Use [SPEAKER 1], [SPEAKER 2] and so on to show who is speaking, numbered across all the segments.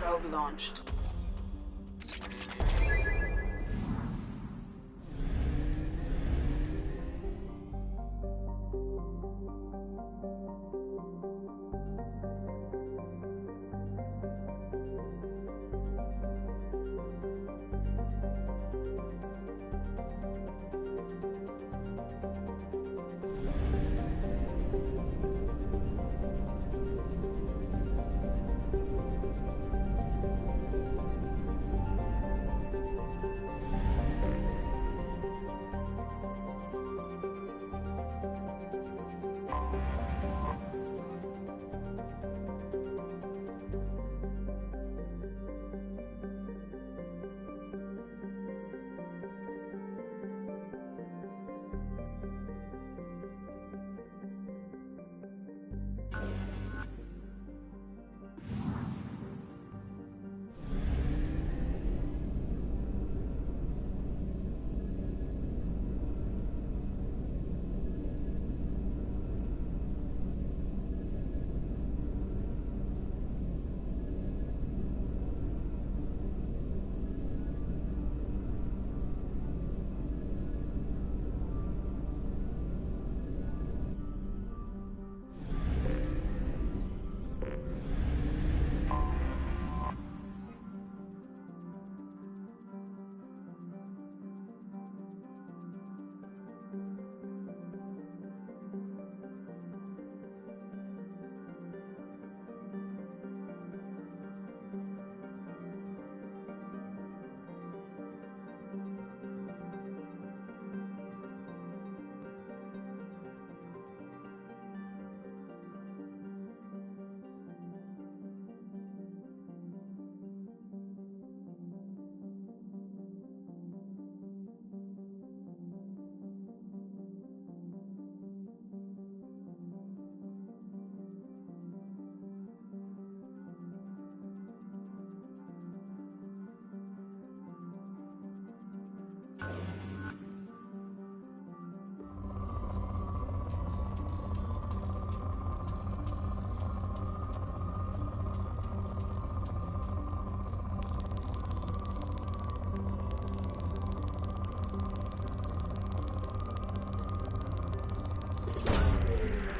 [SPEAKER 1] Probe launched.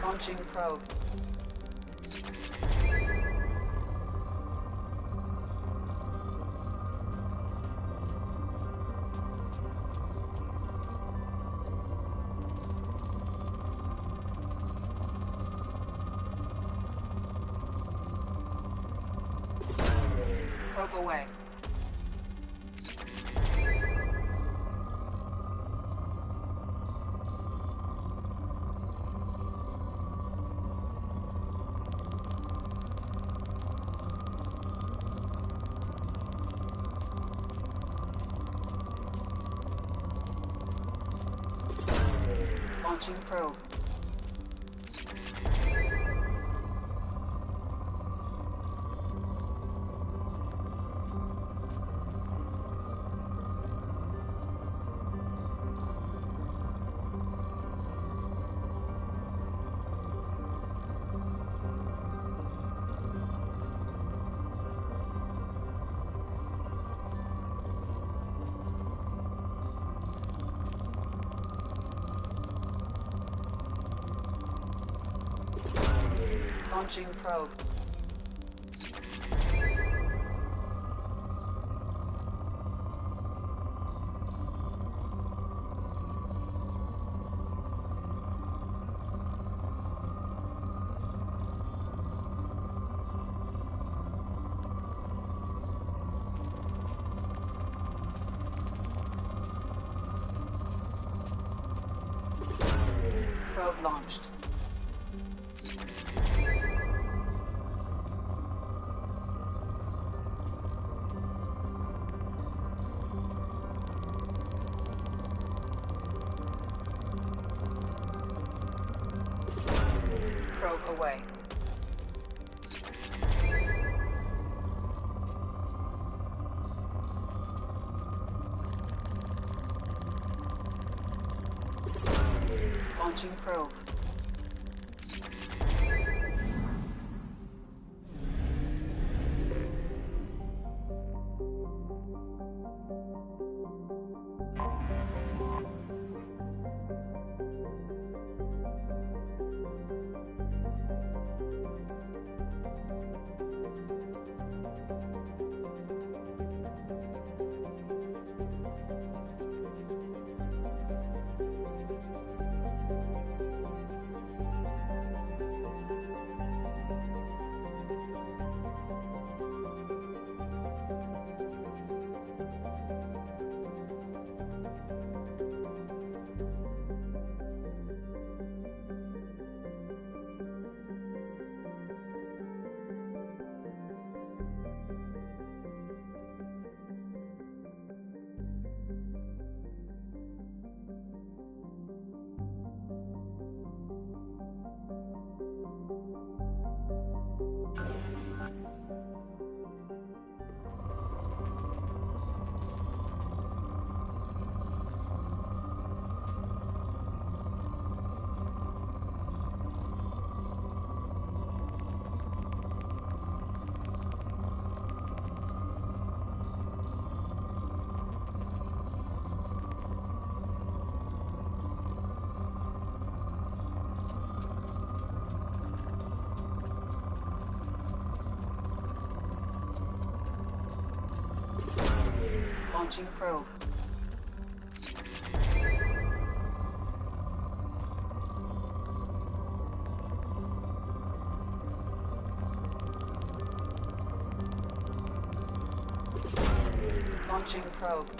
[SPEAKER 1] Launching probe. Probe away. Launching probe. Launching probe. Probe launched. Probe away. Launching probe. Launching probe. Launching probe.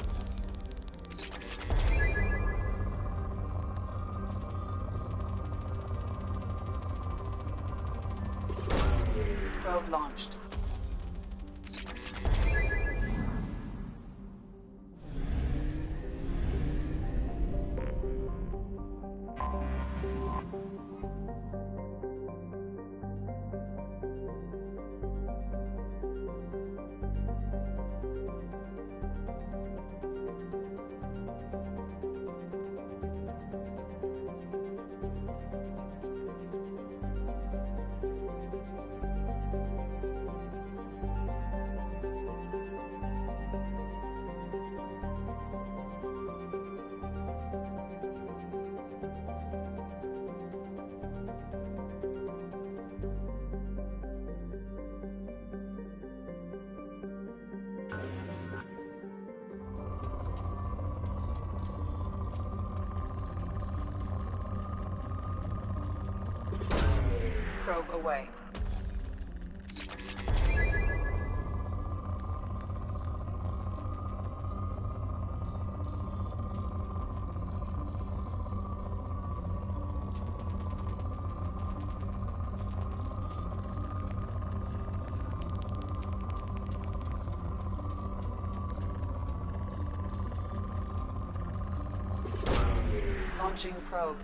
[SPEAKER 1] Probe launched. Probe away. Launching probe.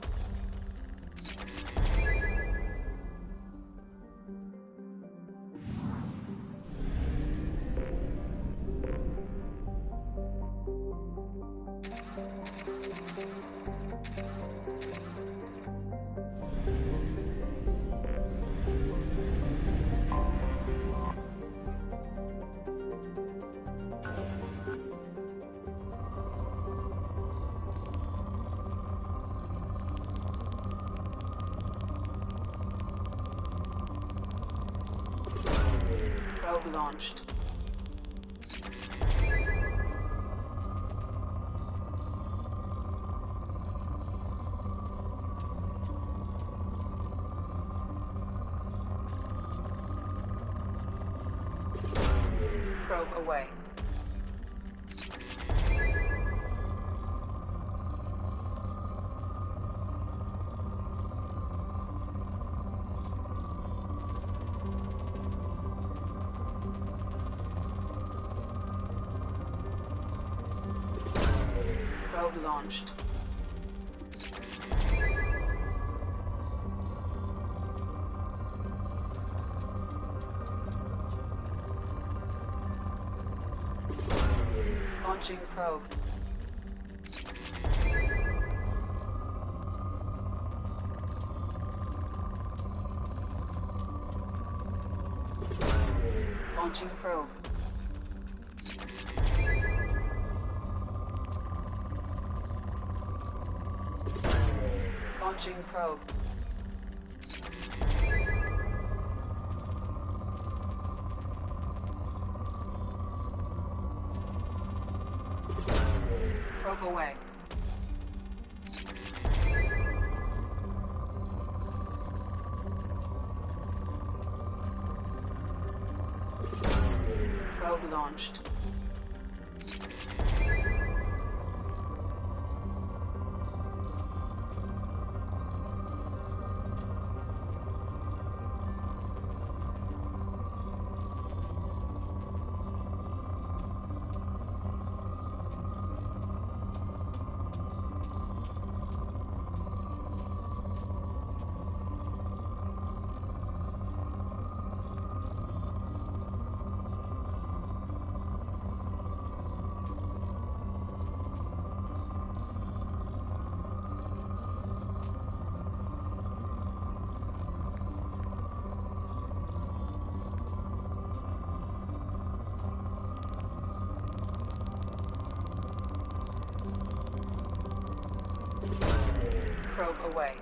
[SPEAKER 1] Probe launched. Probe away. Probe launched. Launching probe. Launching probe. Launching probe. Probe away. Probe launched. Probe away.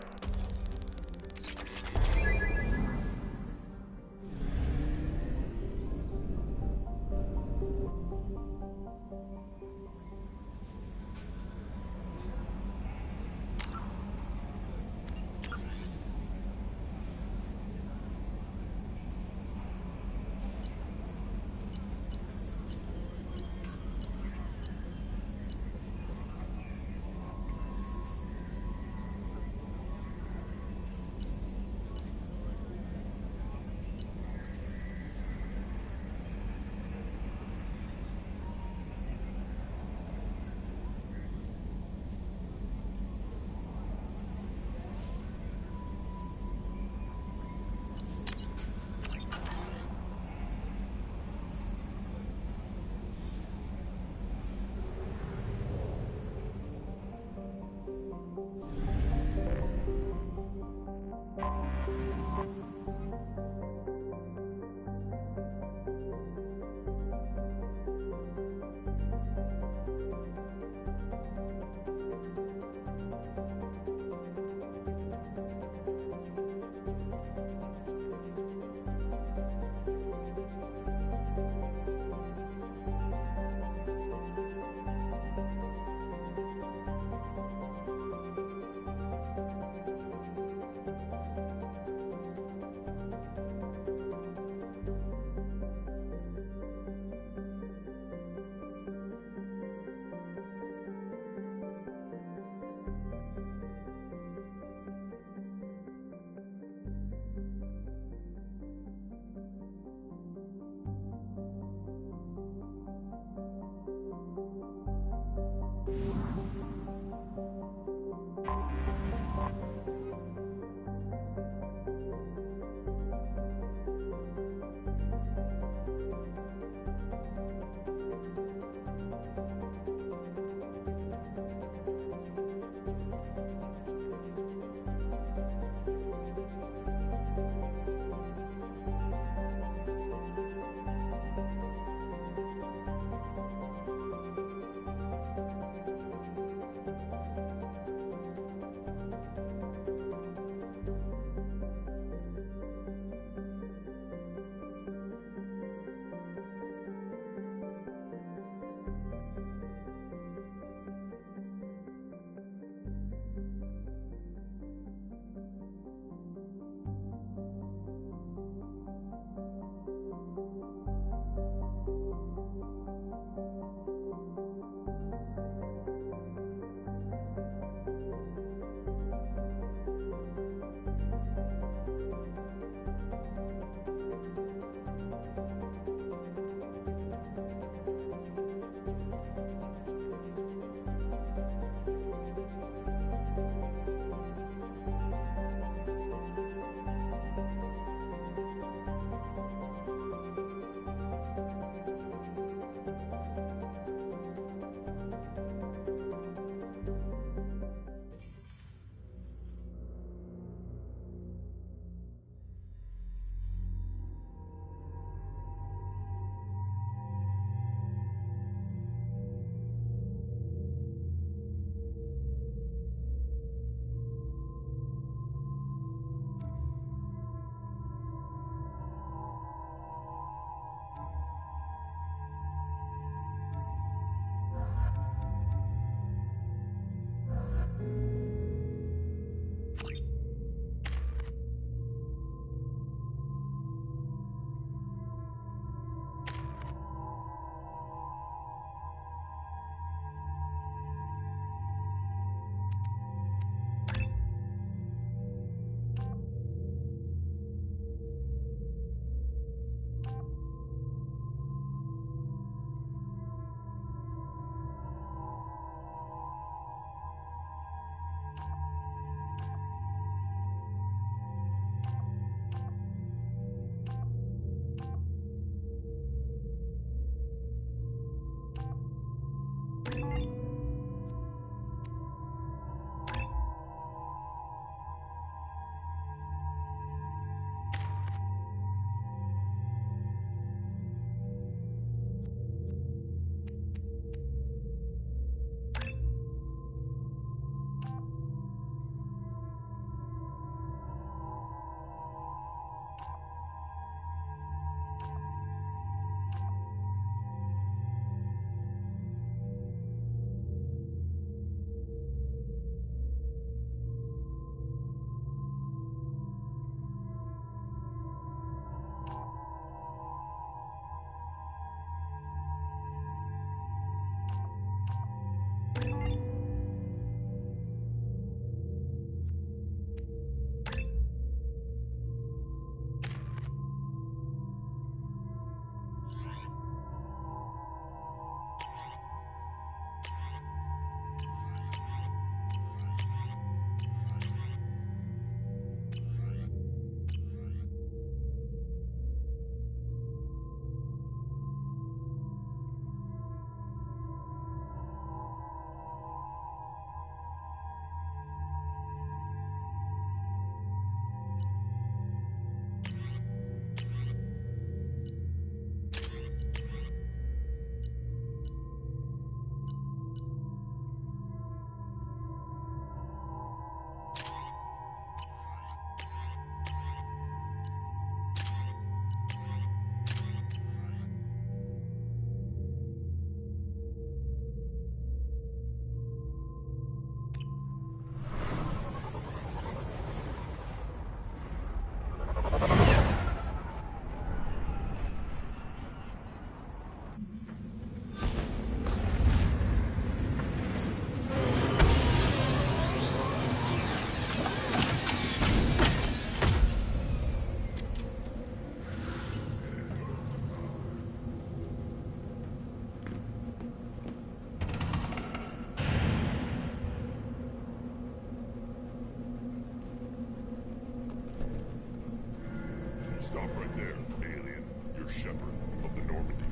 [SPEAKER 2] Stop right there, alien. You're Shepherd of the Normandy.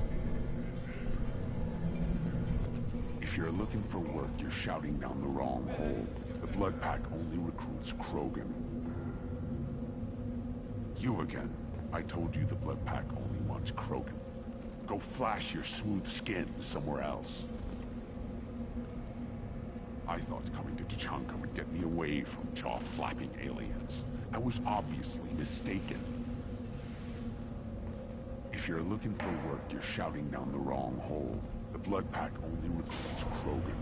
[SPEAKER 3] If you're looking for work, you're shouting down the wrong hole. The Blood Pack only recruits Krogan. You again. I told you the Blood Pack only wants Krogan. Go flash your smooth skin somewhere else. I thought coming to Tachanka would get me away from jaw-flapping aliens. I was obviously mistaken. If you're looking for work, you're shouting down the wrong hole. The Blood Pack only recruits Krogan.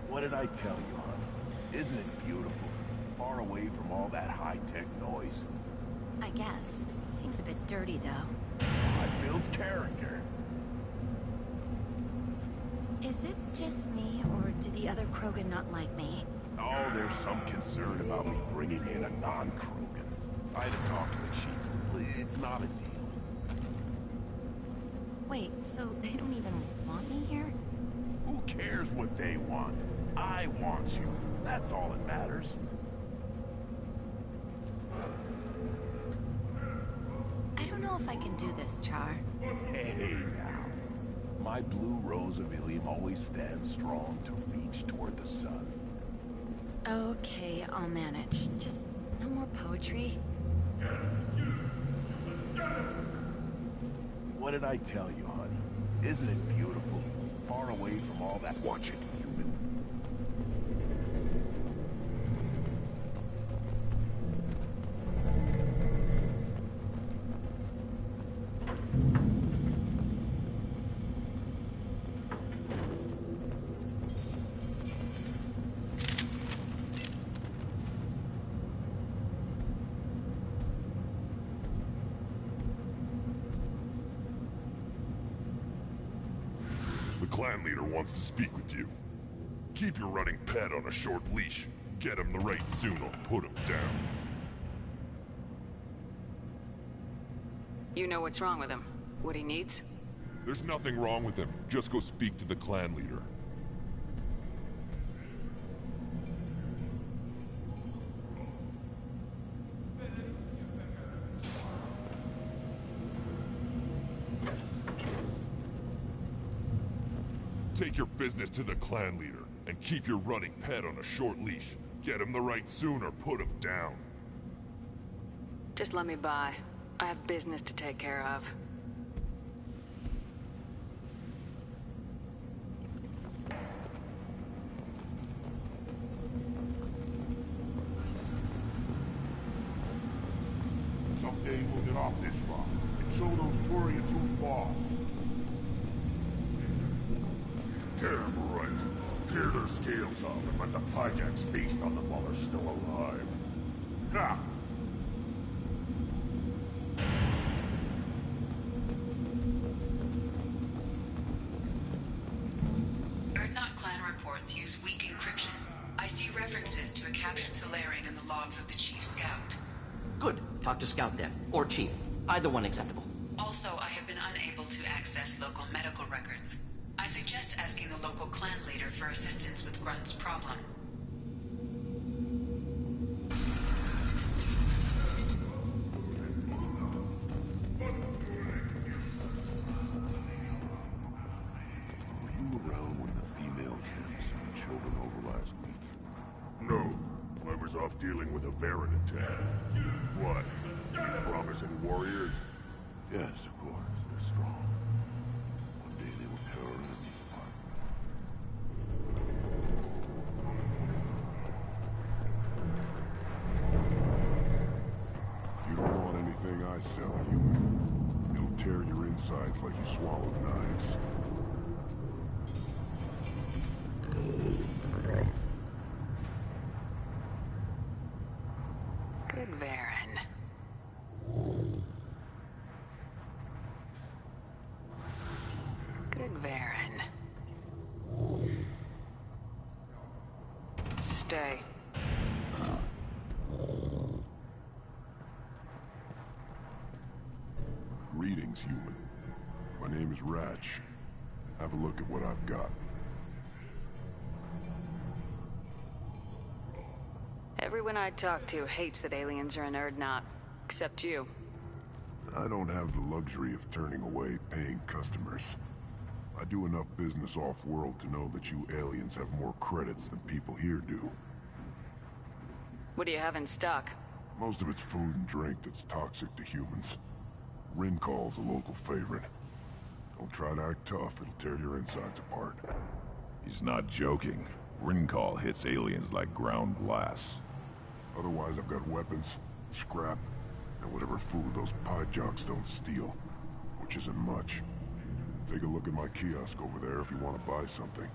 [SPEAKER 4] What did I tell you, honey? Isn't it beautiful? Far away from all that high-tech noise.
[SPEAKER 5] I guess. Seems a bit dirty, though.
[SPEAKER 4] It builds character.
[SPEAKER 5] Is it just me, or do the other Krogan not like me?
[SPEAKER 4] Oh, there's some concern about me bringing in a non-Krogan. I had to talk to the chief. It's not a deal.
[SPEAKER 5] Wait, so they don't even want me here?
[SPEAKER 4] Who cares what they want? I want you. That's all that matters.
[SPEAKER 5] I don't know if I can do this, Char.
[SPEAKER 4] Hey, now. My blue rose of Ilium always stands strong to reach toward the sun.
[SPEAKER 5] Okay, I'll manage. Just no more poetry.
[SPEAKER 4] What did I tell you, honey? Isn't it beautiful? Far away from all that.
[SPEAKER 3] Watch it, human.
[SPEAKER 2] The clan leader wants to speak with you. Keep your running pet on a short leash. Get him the right soon or put him down.
[SPEAKER 6] You know what's wrong with him? What he needs?
[SPEAKER 2] There's nothing wrong with him. Just go speak to the clan leader. Take your business to the clan leader, and keep your running pet on a short leash. Get him the right soon or put him down.
[SPEAKER 6] Just let me by. I have business to take care of.
[SPEAKER 2] Someday we'll get off this rock and show those Turians who's boss. Tear them right. Tear their scales off and let the Pyjaks feast on them while they're still alive. Ha!
[SPEAKER 1] Erdnot clan reports use weak encryption. I see references to a captured Solarian in the logs of the Chief Scout.
[SPEAKER 7] Good. Talk to Scout then. Or Chief. Either one acceptable.
[SPEAKER 1] Also, I have been unable to access local medical records. I suggest asking the local clan leader for assistance with Grunt's problem.
[SPEAKER 4] Were you around when the female camps and the children over last week?
[SPEAKER 2] No. I was off dealing with a Baron attack. What? Promising warriors?
[SPEAKER 4] Yes, of course. They're strong. One day they will tear our enemies apart.
[SPEAKER 2] You don't want anything I sell, human. It'll tear your insides like you swallowed knives.
[SPEAKER 6] Good Varen. Good Varen. Stay.
[SPEAKER 2] Greetings, human. My name is Ratch.
[SPEAKER 3] Have a look at what I've got.
[SPEAKER 6] Everyone I talk to hates that aliens are in Erdnot. Except you.
[SPEAKER 3] I don't have the luxury of turning away paying customers. I do enough business off-world to know that you aliens have more credits than people here do.
[SPEAKER 6] What do you have in stock?
[SPEAKER 3] Most of it's food and drink that's toxic to humans. Rincall's a local favorite. Don't try to act tough, it'll tear your insides apart.
[SPEAKER 4] He's not joking. Rincall hits aliens like ground glass.
[SPEAKER 3] Otherwise, I've got weapons, scrap, and whatever food those pie jocks don't steal. Which isn't much. Take a look at my kiosk over there if you want to buy something.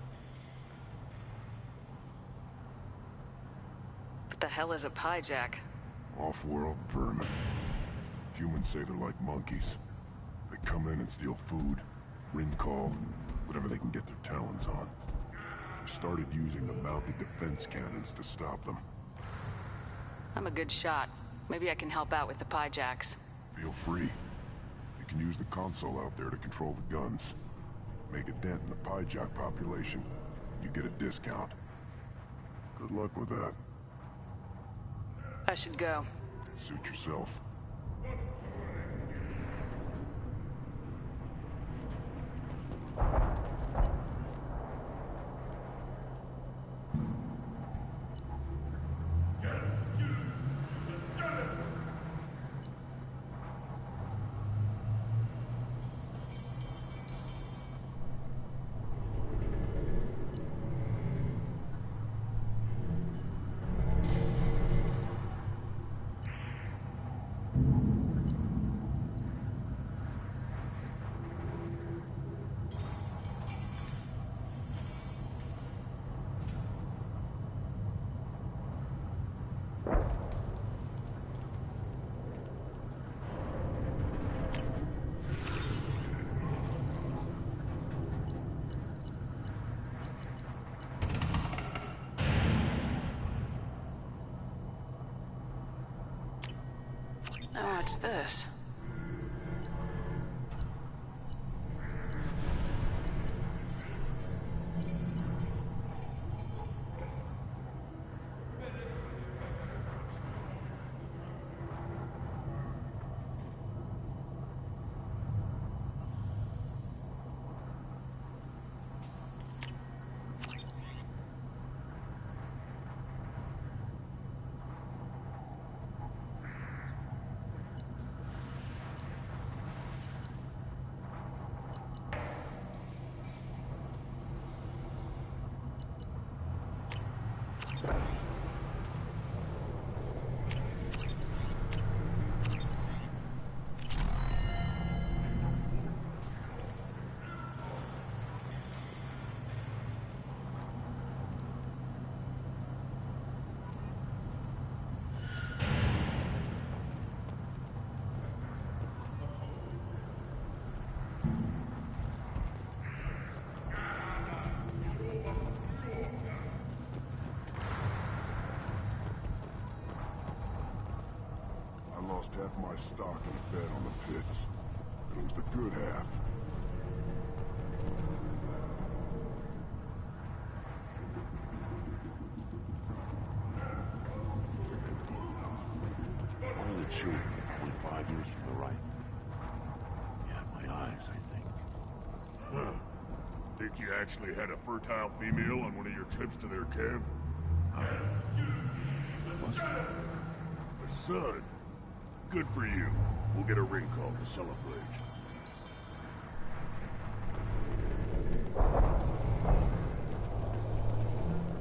[SPEAKER 6] What the hell is a piejack?
[SPEAKER 3] Off-world vermin. Humans say they're like monkeys. They come in and steal food, Rincall, whatever they can get their talons on. I started using the mounted defense cannons to stop them.
[SPEAKER 6] I'm a good shot. Maybe I can help out with the piejacks.
[SPEAKER 3] Feel free. You can use the console out there to control the guns. Make a dent in the piejack population, and you get a discount. Good luck with that.
[SPEAKER 6] I should go.
[SPEAKER 3] Suit yourself.
[SPEAKER 6] Oh, what's this? Lost half my stock in a bet on the pits. And it was the good half.
[SPEAKER 8] One of the children, probably 5 years from the right. Yeah, my eyes, I think.
[SPEAKER 2] Huh. Think you actually had a fertile female on one of your trips to their camp?
[SPEAKER 8] I must have.
[SPEAKER 2] A son? Good for you. We'll get a ring call to celebrate.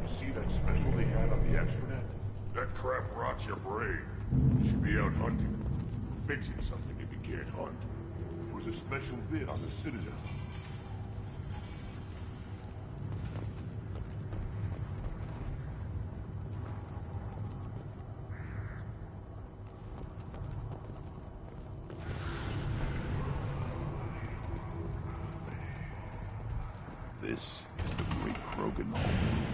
[SPEAKER 8] You see that special they had on the extranet?
[SPEAKER 2] That crap rots your brain. You should be out hunting. Fixing something if you can't hunt.
[SPEAKER 8] It was a special vid on the Citadel.
[SPEAKER 4] This is the great Krogan homeworld.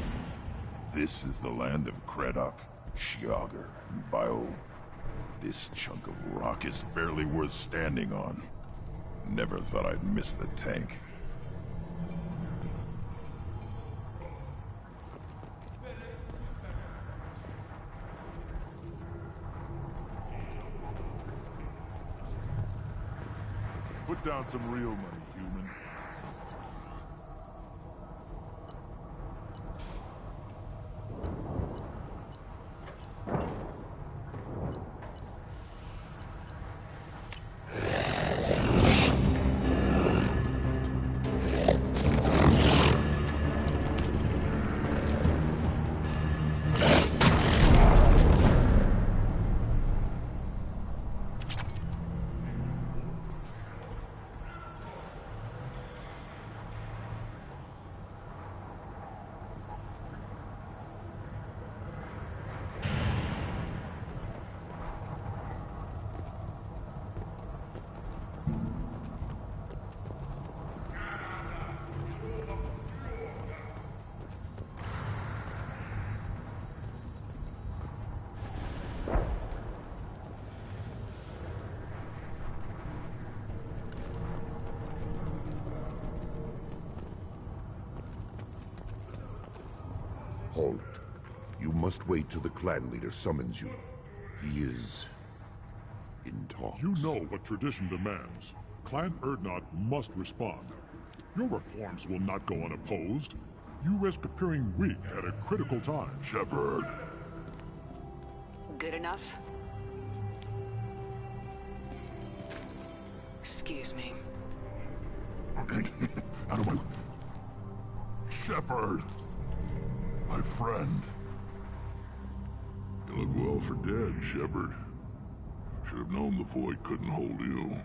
[SPEAKER 4] This is the land of Kredok, Shiagar, and Vio. This chunk of rock is barely worth standing on. Never thought I'd miss the tank.
[SPEAKER 6] Put down some real money, human.
[SPEAKER 3] Hold it. You must wait till the clan leader summons you. He is in talks.
[SPEAKER 6] You know what tradition demands. Clan Urdnot must respond. Your reforms will not go unopposed. You risk appearing weak at a critical time.
[SPEAKER 3] Shepard.
[SPEAKER 1] Good enough? Excuse me.
[SPEAKER 3] Out of my... Shepard! My friend.
[SPEAKER 4] You look well for dead, Shepard. Should have known the Void couldn't hold you.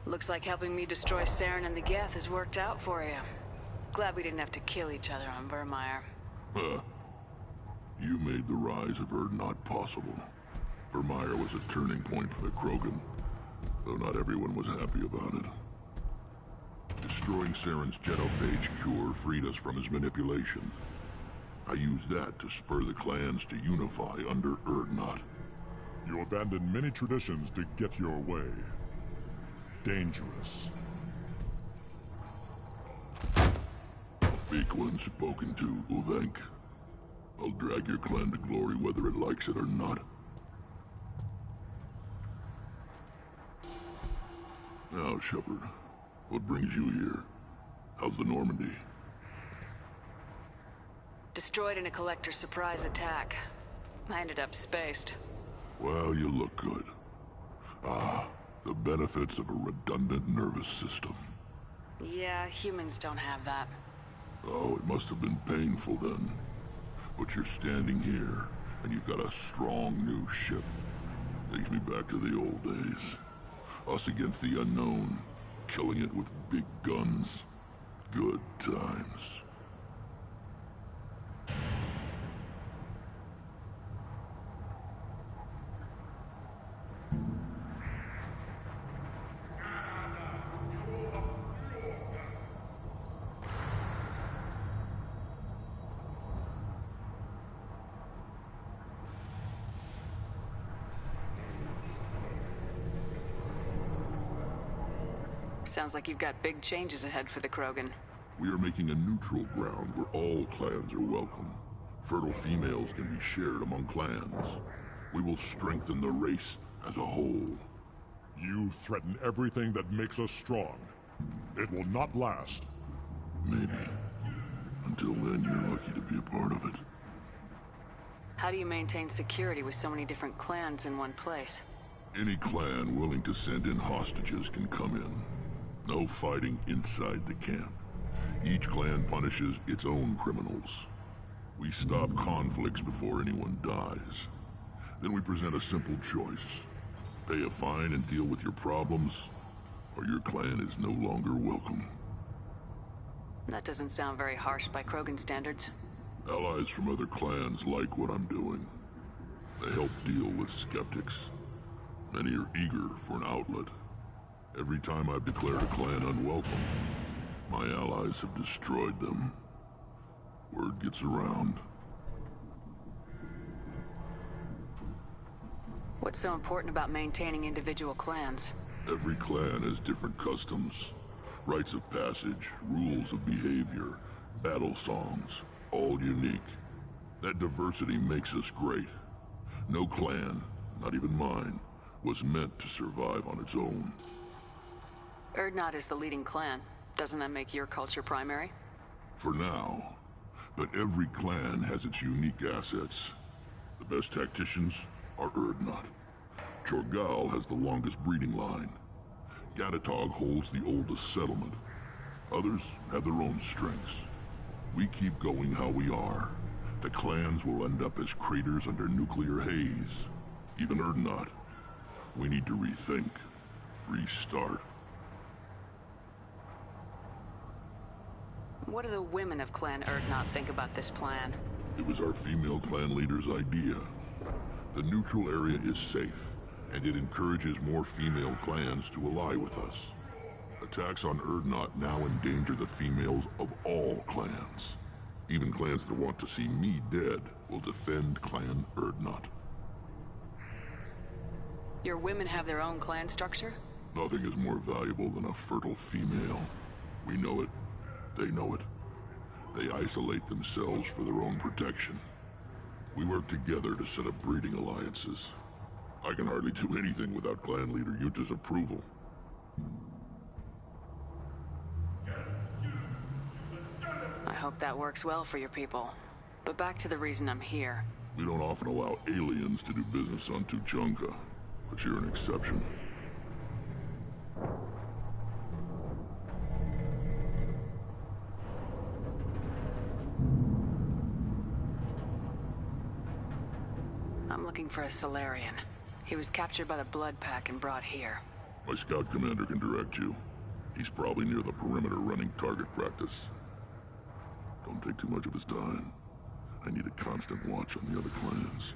[SPEAKER 1] Looks like helping me destroy Saren and the Geth has worked out for you. Glad we didn't have to kill each other on Vermeer.
[SPEAKER 4] Huh. You made the rise of Urdnot possible. Vermeer was a turning point for the Krogan, though not everyone was happy about it. Destroying Saren's genophage cure freed us from his manipulation. I used that to spur the clans to unify under Urdnot.
[SPEAKER 6] You abandoned many traditions to get your way. Dangerous.
[SPEAKER 4] Weak one spoken to, Uvenk. I'll drag your clan to glory whether it likes it or not. Now, Shepard, what brings you here? How's the Normandy?
[SPEAKER 1] Destroyed in a collector surprise attack. I ended up spaced.
[SPEAKER 4] Well, you look good. Ah, the benefits of a redundant nervous system.
[SPEAKER 1] Yeah, humans don't have that.
[SPEAKER 4] Oh, it must have been painful then. But you're standing here, and you've got a strong new ship. Takes me back to the old days. Us against the unknown, killing it with big guns. Good times.
[SPEAKER 1] Sounds like you've got big changes ahead for the Krogan.
[SPEAKER 4] We are making a neutral ground where all clans are welcome. Fertile females can be shared among clans. We will strengthen the race as a whole.
[SPEAKER 6] You threaten everything that makes us strong. It will not last.
[SPEAKER 4] Maybe. Until then, you're lucky to be a part of it.
[SPEAKER 1] How do you maintain security with so many different clans in one place?
[SPEAKER 4] Any clan willing to send in hostages can come in. No fighting inside the camp. Each clan punishes its own criminals. We stop conflicts before anyone dies. Then we present a simple choice. Pay a fine and deal with your problems, or your clan is no longer welcome.
[SPEAKER 1] That doesn't sound very harsh by Krogan standards.
[SPEAKER 4] Allies from other clans like what I'm doing. They help deal with skeptics. Many are eager for an outlet. Every time I've declared a clan unwelcome, my allies have destroyed them. Word gets around.
[SPEAKER 1] What's so important about maintaining individual clans?
[SPEAKER 4] Every clan has different customs, rites of passage, rules of behavior, battle songs, all unique. That diversity makes us great. No clan, not even mine, was meant to survive on its own.
[SPEAKER 1] Urdnot is the leading clan. Doesn't that make your culture primary?
[SPEAKER 4] For now. But every clan has its unique assets. The best tacticians are Urdnot. Chorgal has the longest breeding line. Gatatog holds the oldest settlement. Others have their own strengths. We keep going how we are. The clans will end up as craters under nuclear haze. Even Urdnot. We need to rethink. Restart.
[SPEAKER 1] What do the women of Clan Urdnot think about this plan?
[SPEAKER 4] It was our female clan leader's idea. The neutral area is safe, and it encourages more female clans to ally with us. Attacks on Urdnot now endanger the females of all clans. Even clans that want to see me dead will defend Clan Urdnot.
[SPEAKER 1] Your women have their own clan structure?
[SPEAKER 4] Nothing is more valuable than a fertile female. We know it. They know it. They isolate themselves for their own protection. We work together to set up breeding alliances. I can hardly do anything without clan leader Yuta's approval.
[SPEAKER 1] I hope that works well for your people. But back to the reason I'm here.
[SPEAKER 4] We don't often allow aliens to do business on Tuchanka, but you're an exception.
[SPEAKER 1] I'm looking for a Solarian. He was captured by the Blood Pack and brought here.
[SPEAKER 4] My scout commander can direct you. He's probably near the perimeter running target practice. Don't take too much of his time. I need a constant watch on the other clans.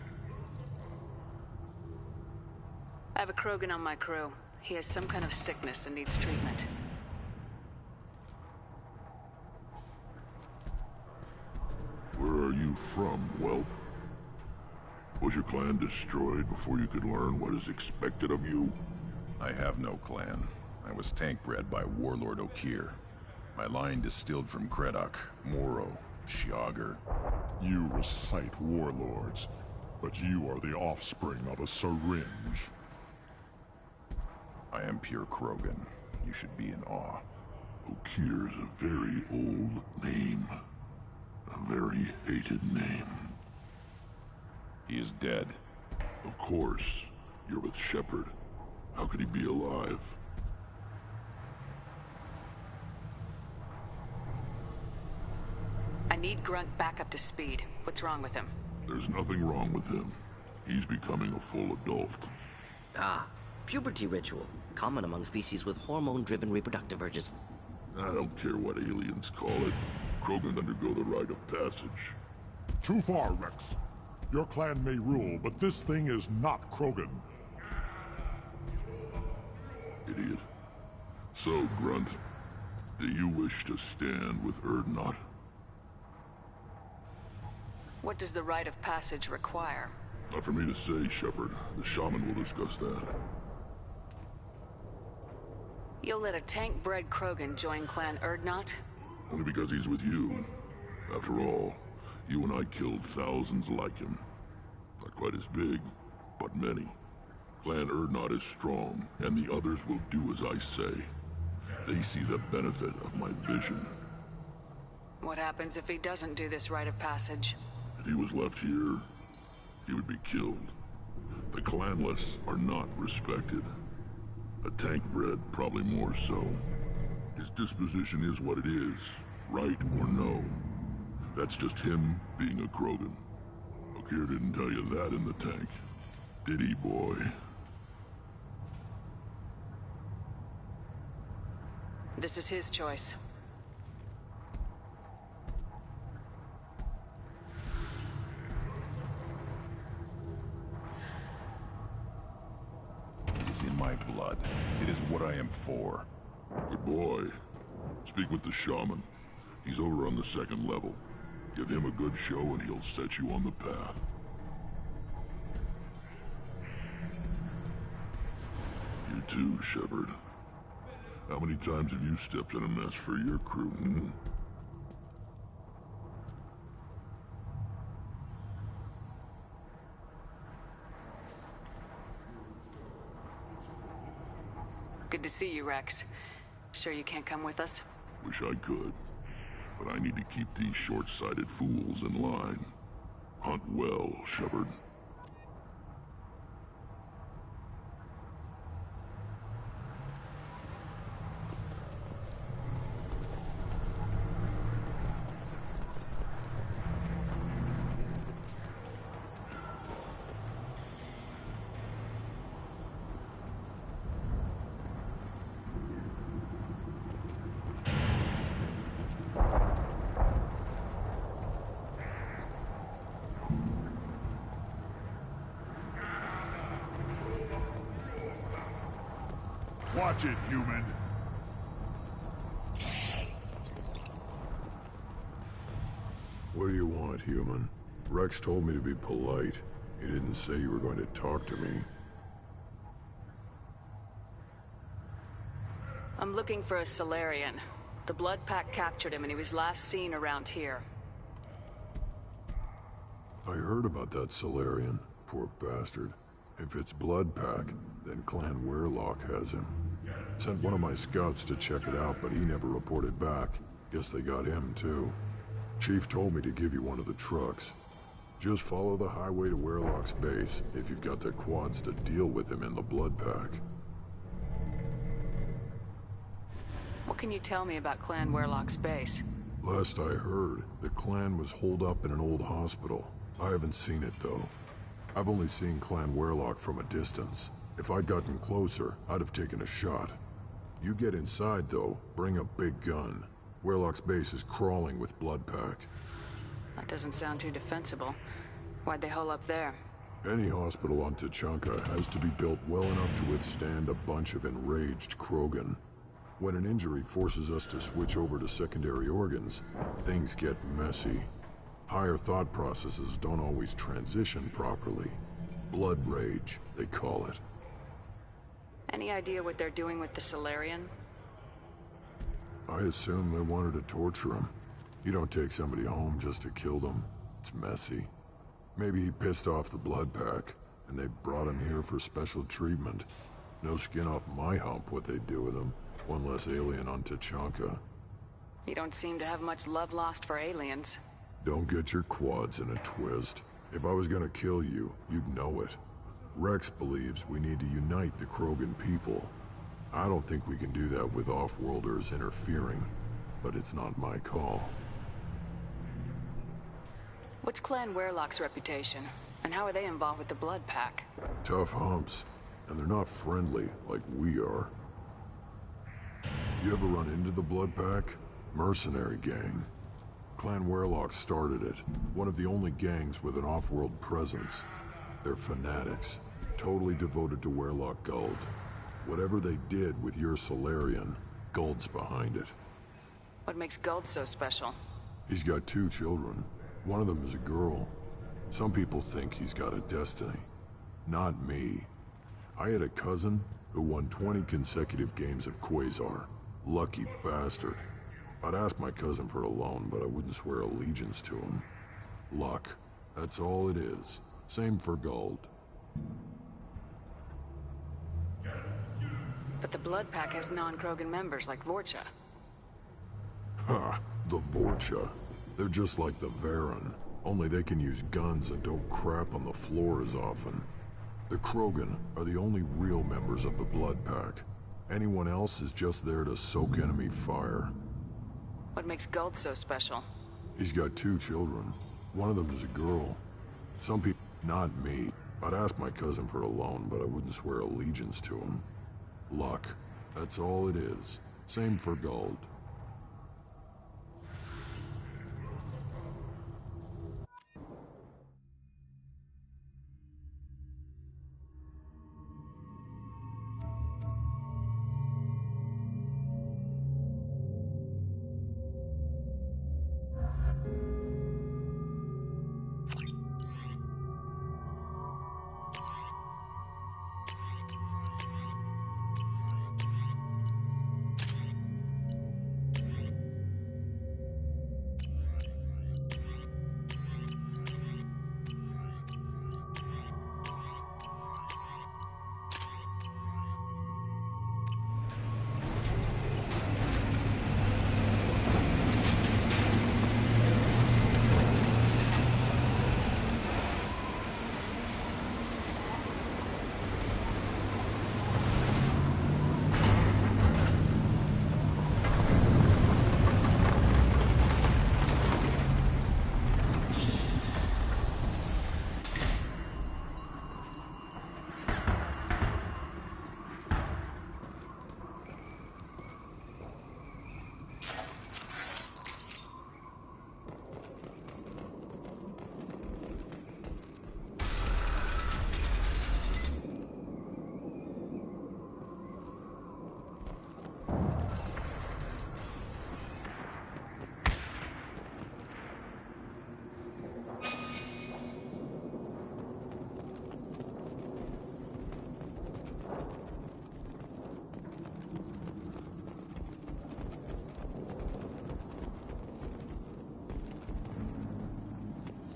[SPEAKER 1] I have a Krogan on my crew. He has some kind of sickness and needs treatment.
[SPEAKER 4] Where are you from, whelp? Was your clan destroyed before you could learn what is expected of you?
[SPEAKER 3] I have no clan. I was tank bred by Warlord Okir. My line distilled from Kredok, Moro, Shiagar.
[SPEAKER 6] You recite warlords, but you are the offspring of a syringe.
[SPEAKER 3] I am pure Krogan. You should be in awe.
[SPEAKER 4] Okir's a very old name. A very hated name.
[SPEAKER 3] He is dead.
[SPEAKER 4] Of course. You're with Shepard. How could he be alive?
[SPEAKER 1] I need Grunt back up to speed. What's wrong with him?
[SPEAKER 4] There's nothing wrong with him. He's becoming a full adult.
[SPEAKER 9] Ah, puberty ritual. Common among species with hormone-driven reproductive urges.
[SPEAKER 4] I don't care what aliens call it. Krogan undergo the rite of passage.
[SPEAKER 6] Too far, Rex. Your clan may rule, but this thing is not Krogan.
[SPEAKER 4] Idiot. So, Grunt, do you wish to stand with Urdnot?
[SPEAKER 1] What does the rite of passage require?
[SPEAKER 4] Not for me to say, Shepard. The shaman will discuss that.
[SPEAKER 1] You'll let a tank-bred Krogan join Clan Urdnot?
[SPEAKER 4] Only because he's with you. After all, you and I killed thousands like him. Not quite as big, but many. Clan Urdnot is strong, and the others will do as I say. They see the benefit of my vision.
[SPEAKER 1] What happens if he doesn't do this rite of passage?
[SPEAKER 4] If he was left here, he would be killed. The clanless are not respected. A tank bred, probably more so. His disposition is what it is, right or no. That's just him being a Krogan. Okir didn't tell you that in the tank, did he, boy?
[SPEAKER 1] This is his choice.
[SPEAKER 3] It is in my blood. It is what I am for.
[SPEAKER 4] Good boy. Speak with the shaman. He's over on the second level. Give him a good show and he'll set you on the path. You too, Shepard. How many times have you stepped in a mess for your crew, hmm?
[SPEAKER 1] Good to see you, Rex. Sure you can't come with us?
[SPEAKER 4] Wish I could. But I need to keep these short-sighted fools in line. Hunt well, Shepard.
[SPEAKER 6] Watch it, human.
[SPEAKER 3] What do you want, human? Rex told me to be polite. He didn't say you were going to talk to me.
[SPEAKER 1] I'm looking for a Solarian. The Blood Pack captured him and he was last seen around here.
[SPEAKER 3] I heard about that Solarian. Poor bastard. If it's Blood Pack, then Clan Weirlock has him. Sent one of my scouts to check it out, but he never reported back. Guess they got him, too. Chief told me to give you one of the trucks. Just follow the highway to Weirlock's base if you've got the quads to deal with him in the Blood Pack.
[SPEAKER 1] What can you tell me about Clan Weirlock's base?
[SPEAKER 3] Last I heard, the clan was holed up in an old hospital. I haven't seen it, though. I've only seen Clan Weirlock from a distance. If I'd gotten closer, I'd have taken a shot. You get inside, though, bring a big gun. Weirlock's base is crawling with Blood Pack.
[SPEAKER 1] That doesn't sound too defensible. Why'd they hole up there?
[SPEAKER 3] Any hospital on Tachanka has to be built well enough to withstand a bunch of enraged Krogan. When an injury forces us to switch over to secondary organs, things get messy. Higher thought processes don't always transition properly. Blood rage, they call it.
[SPEAKER 1] Any idea what they're doing with the Solarian?
[SPEAKER 3] I assume they wanted to torture him. You don't take somebody home just to kill them. It's messy. Maybe he pissed off the Blood Pack, and they brought him here for special treatment. No skin off my hump what they'd do with him. One less alien on Tachanka.
[SPEAKER 1] You don't seem to have much love lost for aliens.
[SPEAKER 3] Don't get your quads in a twist. If I was gonna kill you, you'd know it. Rex believes we need to unite the Krogan people. I don't think we can do that with off-worlders interfering, but it's not my call.
[SPEAKER 1] What's Clan Weirlock's reputation? And how are they involved with the Blood Pack?
[SPEAKER 3] Tough humps, and they're not friendly like we are. You ever run into the Blood Pack? Mercenary gang. Clan Weirlock started it. One of the only gangs with an off-world presence. They're fanatics, totally devoted to Weirlock Guld. Whatever they did with your Solarian, Guld's behind it.
[SPEAKER 1] What makes Guld so special?
[SPEAKER 3] He's got 2 children. One of them is a girl. Some people think he's got a destiny. Not me. I had a cousin who won 20 consecutive games of Quasar. Lucky bastard. I'd ask my cousin for a loan, but I wouldn't swear allegiance to him. Luck. That's all it is. Same for Guld.
[SPEAKER 1] But the Blood Pack has non-Krogan members like Vorcha.
[SPEAKER 3] Ha! The Vorcha. They're just like the Varen. Only they can use guns and don't crap on the floor as often. The Krogan are the only real members of the Blood Pack. Anyone else is just there to soak enemy fire.
[SPEAKER 1] What makes Guld so special?
[SPEAKER 3] He's got 2 children. One of them is a girl. Some people... Not me. I'd ask my cousin for a loan, but I wouldn't swear allegiance to him. Luck. That's all it is. Same for Guld.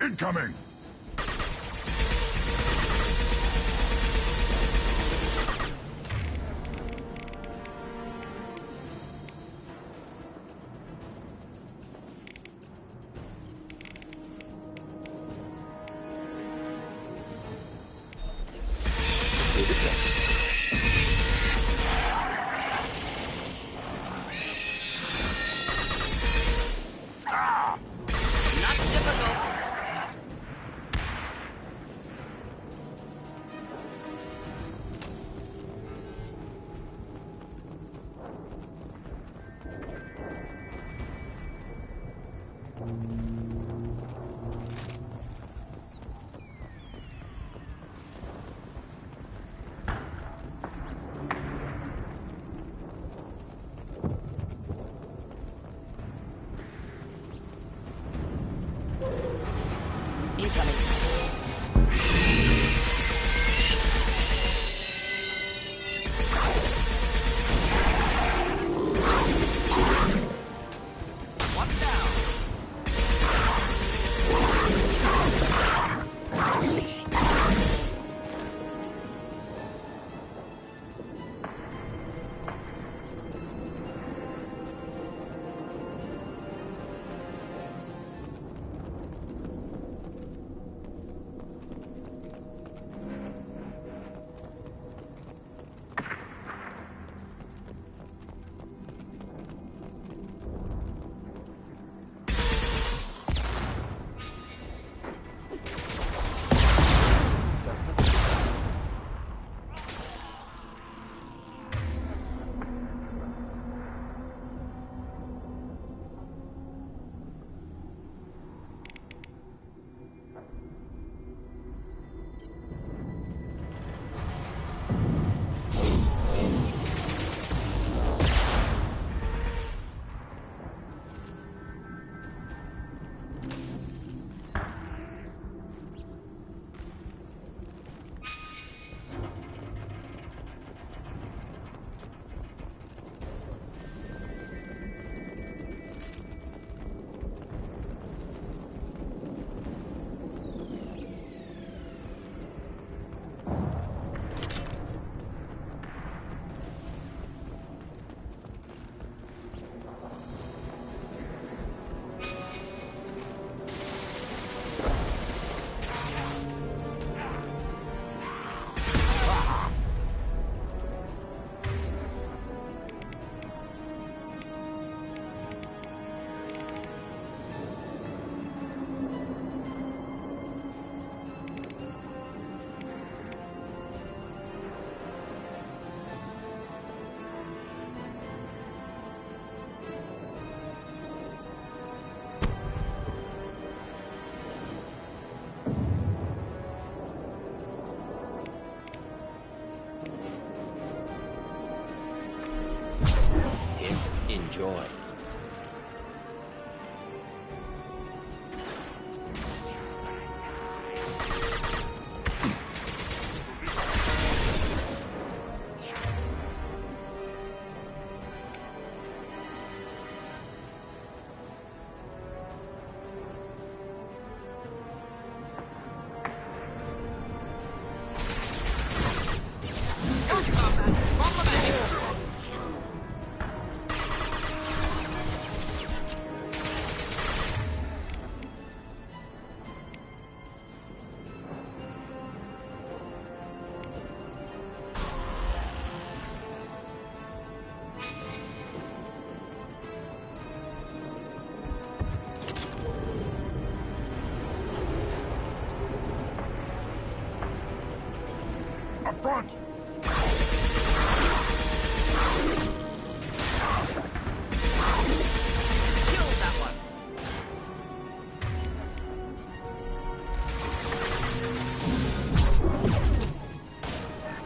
[SPEAKER 3] Incoming!
[SPEAKER 9] Not difficult. Incoming. One down. Enjoy.
[SPEAKER 3] Up front!
[SPEAKER 9] Kill that one.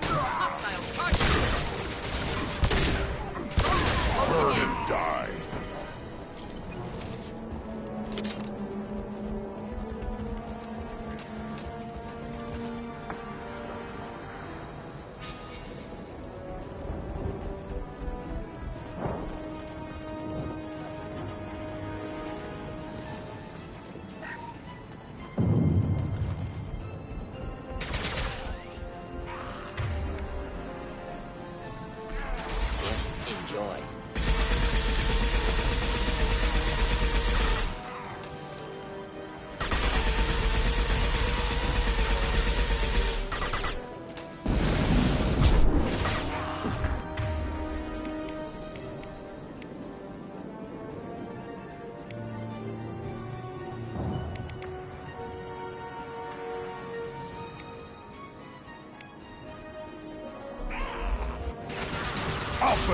[SPEAKER 9] Hostile target.
[SPEAKER 3] Burn and die!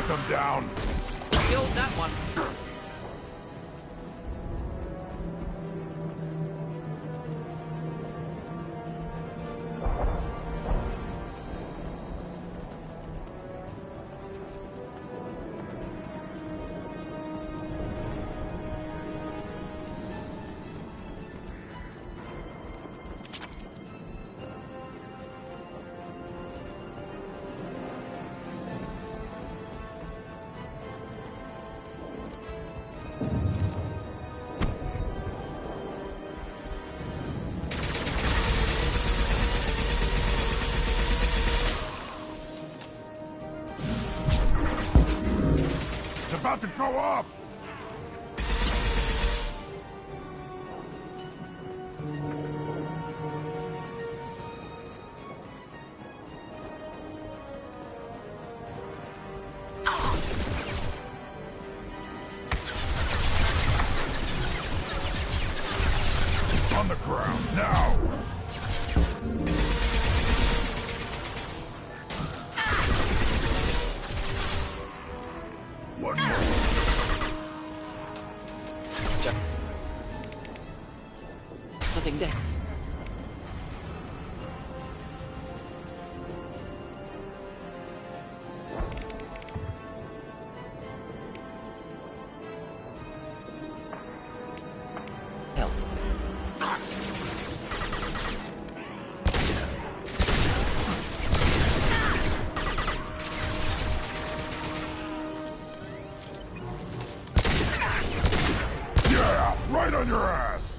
[SPEAKER 2] Put them down!
[SPEAKER 7] Killed that one.
[SPEAKER 2] About to go off! On the ground, now! One more.
[SPEAKER 7] Nothing there. Hell.
[SPEAKER 2] Yeah! Right on your ass!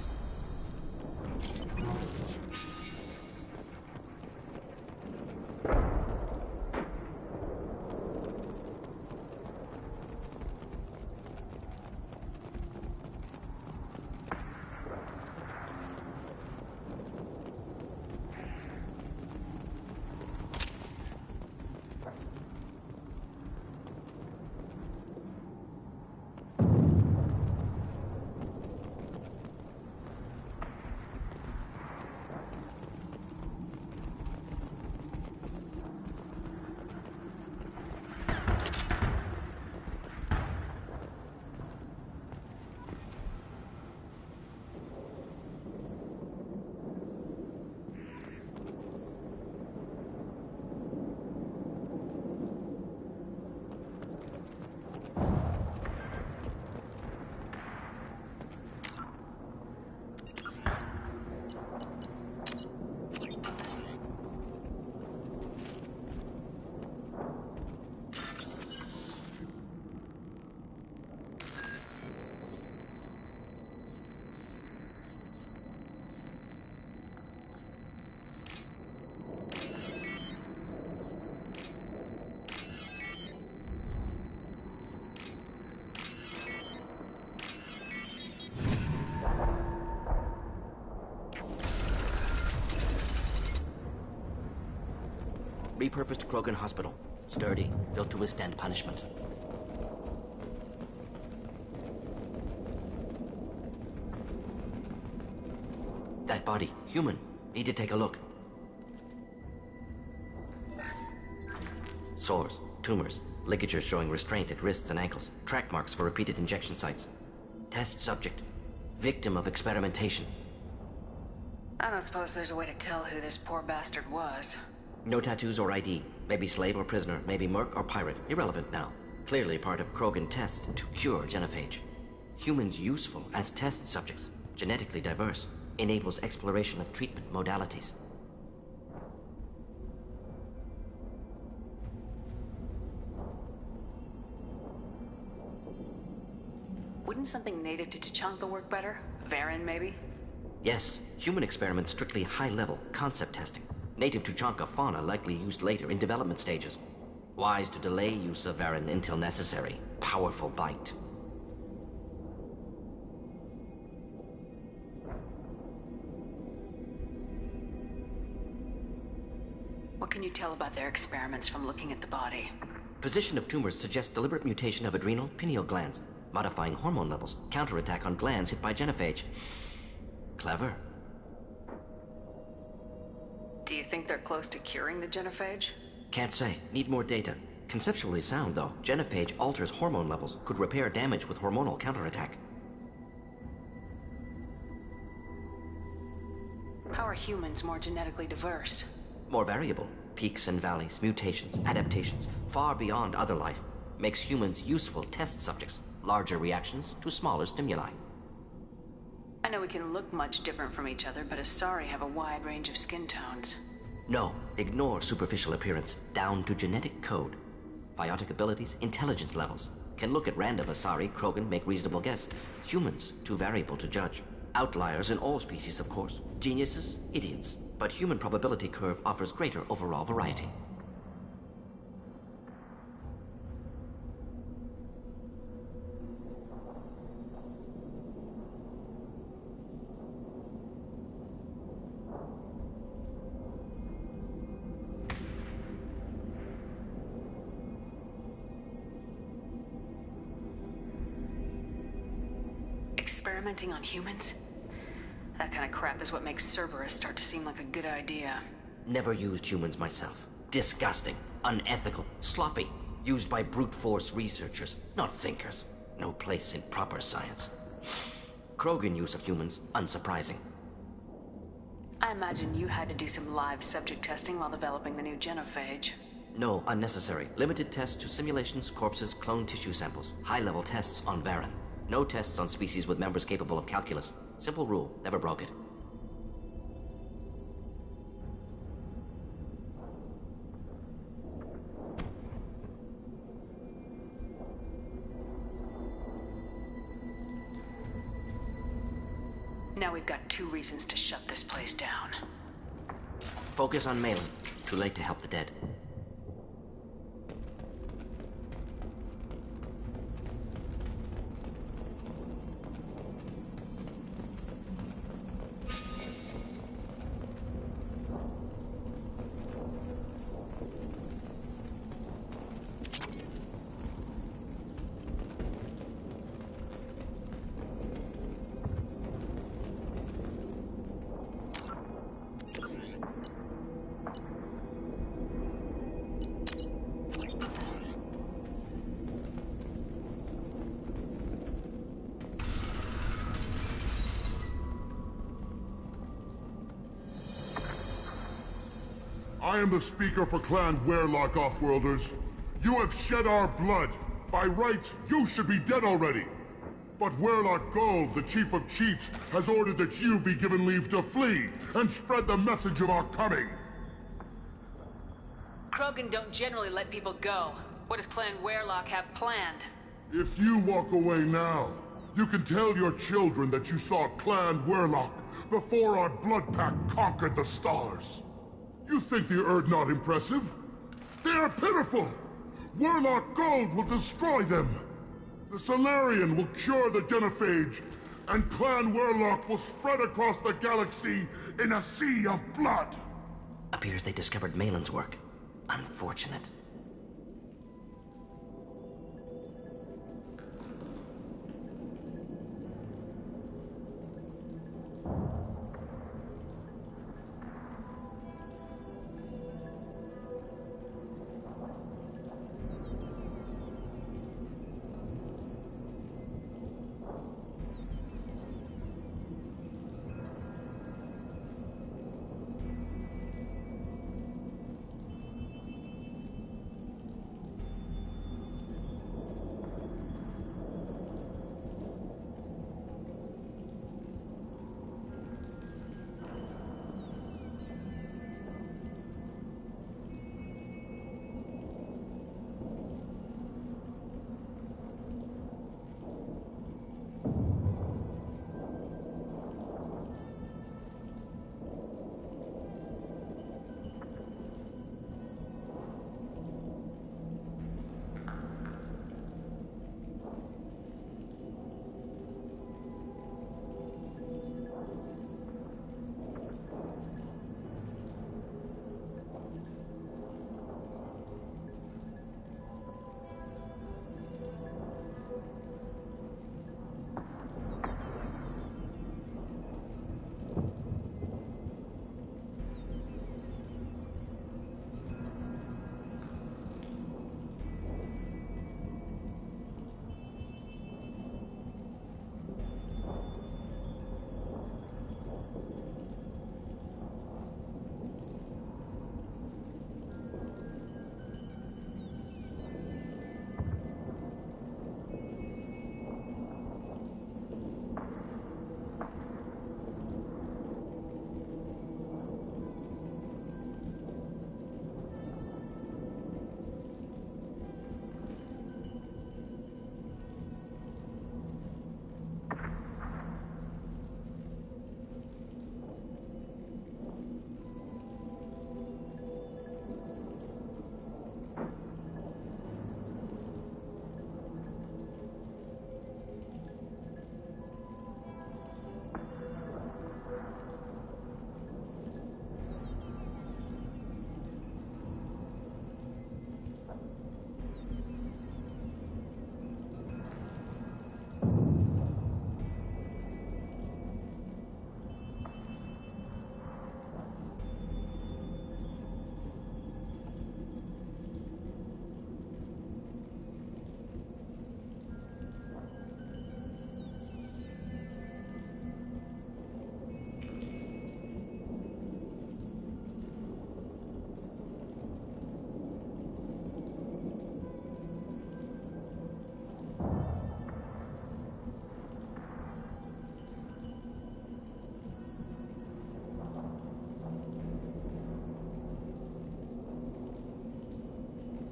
[SPEAKER 9] Repurposed Krogan Hospital. Sturdy, built to withstand punishment. That body, human. Need to take a look. Sores, tumors, ligatures showing restraint at wrists and ankles, track marks for repeated injection sites. Test subject. Victim of experimentation.
[SPEAKER 1] I don't suppose there's a way to tell who this poor bastard was.
[SPEAKER 9] No tattoos or ID. Maybe slave or prisoner, maybe merc or pirate. Irrelevant now. Clearly part of Krogan tests to cure genophage. Humans useful as test subjects. Genetically diverse. Enables exploration of treatment modalities.
[SPEAKER 1] Wouldn't something native to Tuchanka work better? Varen, maybe?
[SPEAKER 9] Yes, human experiments strictly high-level concept testing. Native Tuchanka fauna likely used later in development stages. Wise to delay use of Varen until necessary. Powerful bite.
[SPEAKER 1] What can you tell about their experiments from looking at the body?
[SPEAKER 9] Position of tumors suggests deliberate mutation of adrenal, pineal glands, modifying hormone levels, counterattack on glands hit by genophage. Clever.
[SPEAKER 1] Do you think they're close to curing the genophage?
[SPEAKER 9] Can't say. Need more data. Conceptually sound, though. Genophage alters hormone levels, could repair damage with hormonal counterattack.
[SPEAKER 1] How are humans more genetically diverse?
[SPEAKER 9] More variable. Peaks and valleys, mutations, adaptations, far beyond other life. Makes humans useful test subjects. Larger reactions to smaller stimuli.
[SPEAKER 1] I know we can look much different from each other, but Asari have a wide range of skin tones.
[SPEAKER 9] No, ignore superficial appearance, down to genetic code. Biotic abilities, intelligence levels. Can look at random Asari, Krogan, make reasonable guess. Humans, too variable to judge. Outliers in all species, of course. Geniuses, idiots. But human probability curve offers greater overall variety.
[SPEAKER 1] Experimenting on humans? That kind of crap is what makes Cerberus start to seem like a good idea.
[SPEAKER 9] Never used humans myself. Disgusting, unethical, sloppy. Used by brute force researchers, not thinkers. No place in proper science. Krogan use of humans, unsurprising.
[SPEAKER 1] I imagine you had to do some live subject testing while developing the new genophage.
[SPEAKER 9] No, unnecessary. Limited tests to simulations, corpses, cloned tissue samples. High-level tests on Varen. No tests on species with members capable of calculus. Simple rule, never broke it.
[SPEAKER 1] Now we've got 2 reasons to shut this place down.
[SPEAKER 9] Focus on Malin. Too late to help the dead.
[SPEAKER 6] I am the speaker for Clan Werlock, Offworlders. You have shed our blood. By rights, you should be dead already. But Werlock Gold, the Chief of Chiefs, has ordered that you be given leave to flee and spread the message of our coming.
[SPEAKER 1] Krogan don't generally let people go. What does Clan Werlock have planned?
[SPEAKER 6] If you walk away now, you can tell your children that you saw Clan Werlock before our blood pack conquered the stars. You think the Erd not impressive? They are pitiful! Werlock Gold will destroy them! The Solarian will cure the genophage, and Clan Werlock will spread across the galaxy in a sea of blood!
[SPEAKER 9] Appears they discovered Malin's work. Unfortunate.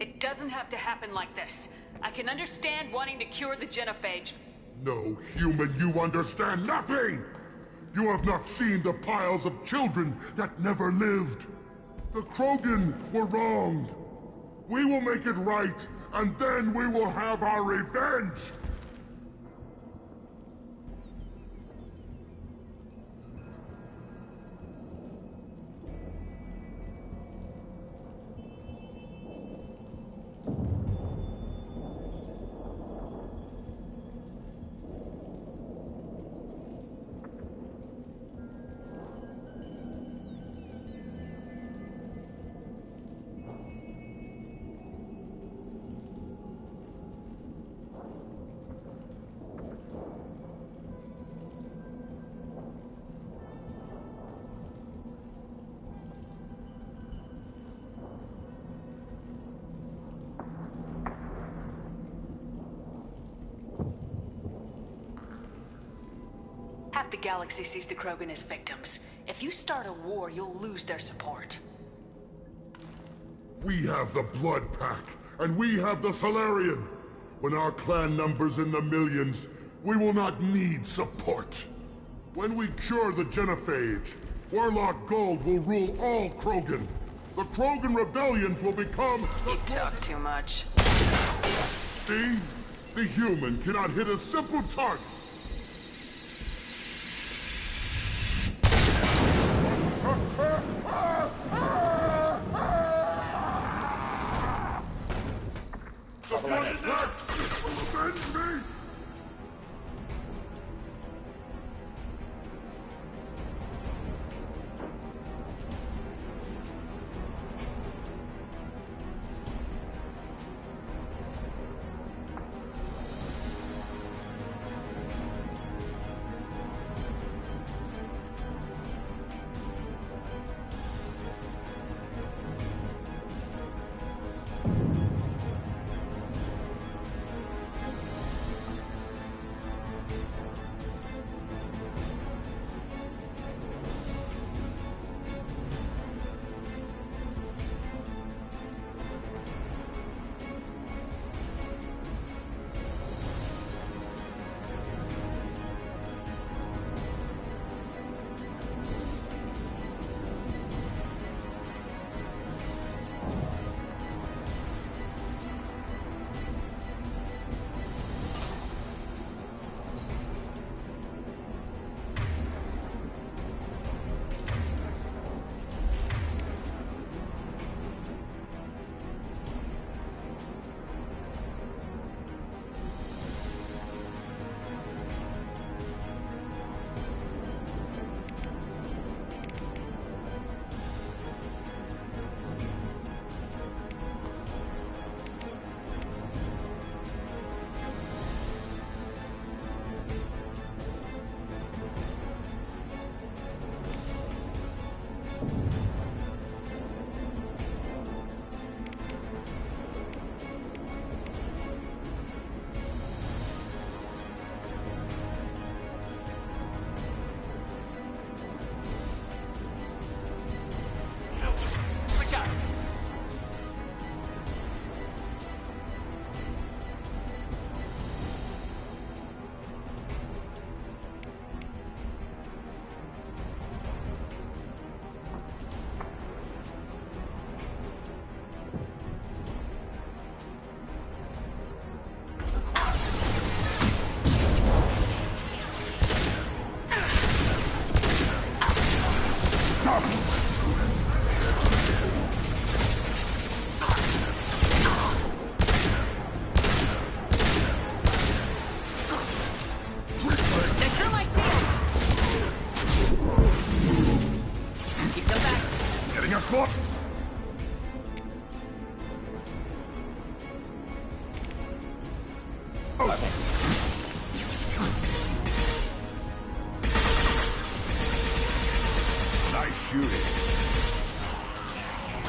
[SPEAKER 10] It doesn't have to happen like this. I can understand wanting to cure the genophage.
[SPEAKER 6] No, human, you understand nothing! You have not seen the piles of children that never lived. The Krogan were wronged. We will make it right, and then we will have our revenge!
[SPEAKER 10] Half the galaxy sees the Krogan as victims. If you start a war, you'll lose their support.
[SPEAKER 6] We have the Blood Pack, and we have the Solarian. When our clan numbers in the millions, we will not need support. When we cure the genophage, Warlock Gold will rule all Krogan. The Krogan rebellions will become...
[SPEAKER 10] You talk too much.
[SPEAKER 6] See? The human cannot hit a simple target. The Blood Pack will avenge me!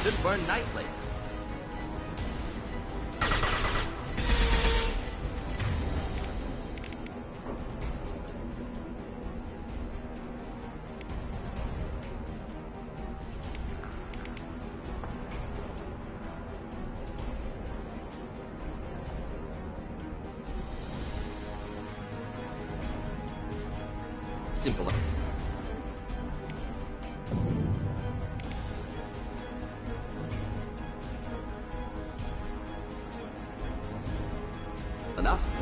[SPEAKER 9] Should burn nicely. simple. Enough?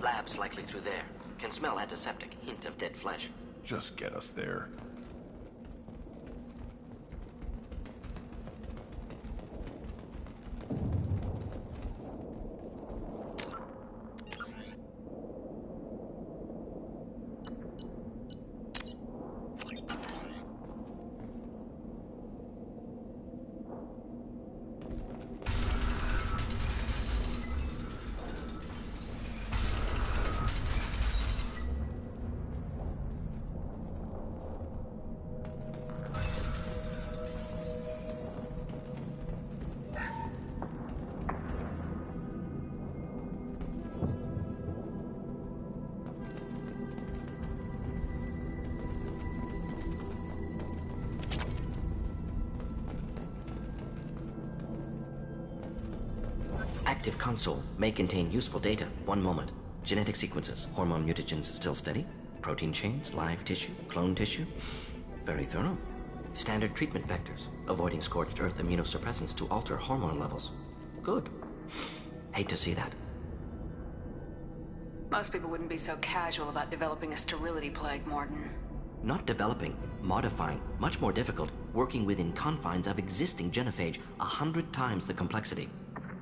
[SPEAKER 9] Labs likely through there. Can smell antiseptic. Hint of dead flesh.
[SPEAKER 3] Just get us there.
[SPEAKER 9] Active console may contain useful data. One moment. Genetic sequences, hormone mutagens still steady. Protein chains, live tissue, clone tissue. Very thorough. Standard treatment vectors, avoiding scorched earth immunosuppressants to alter hormone levels. Good. Hate to see that.
[SPEAKER 10] Most people wouldn't be so casual about developing a sterility plague, Morton.
[SPEAKER 9] Not developing, modifying, much more difficult, working within confines of existing genophage, 100 times the complexity.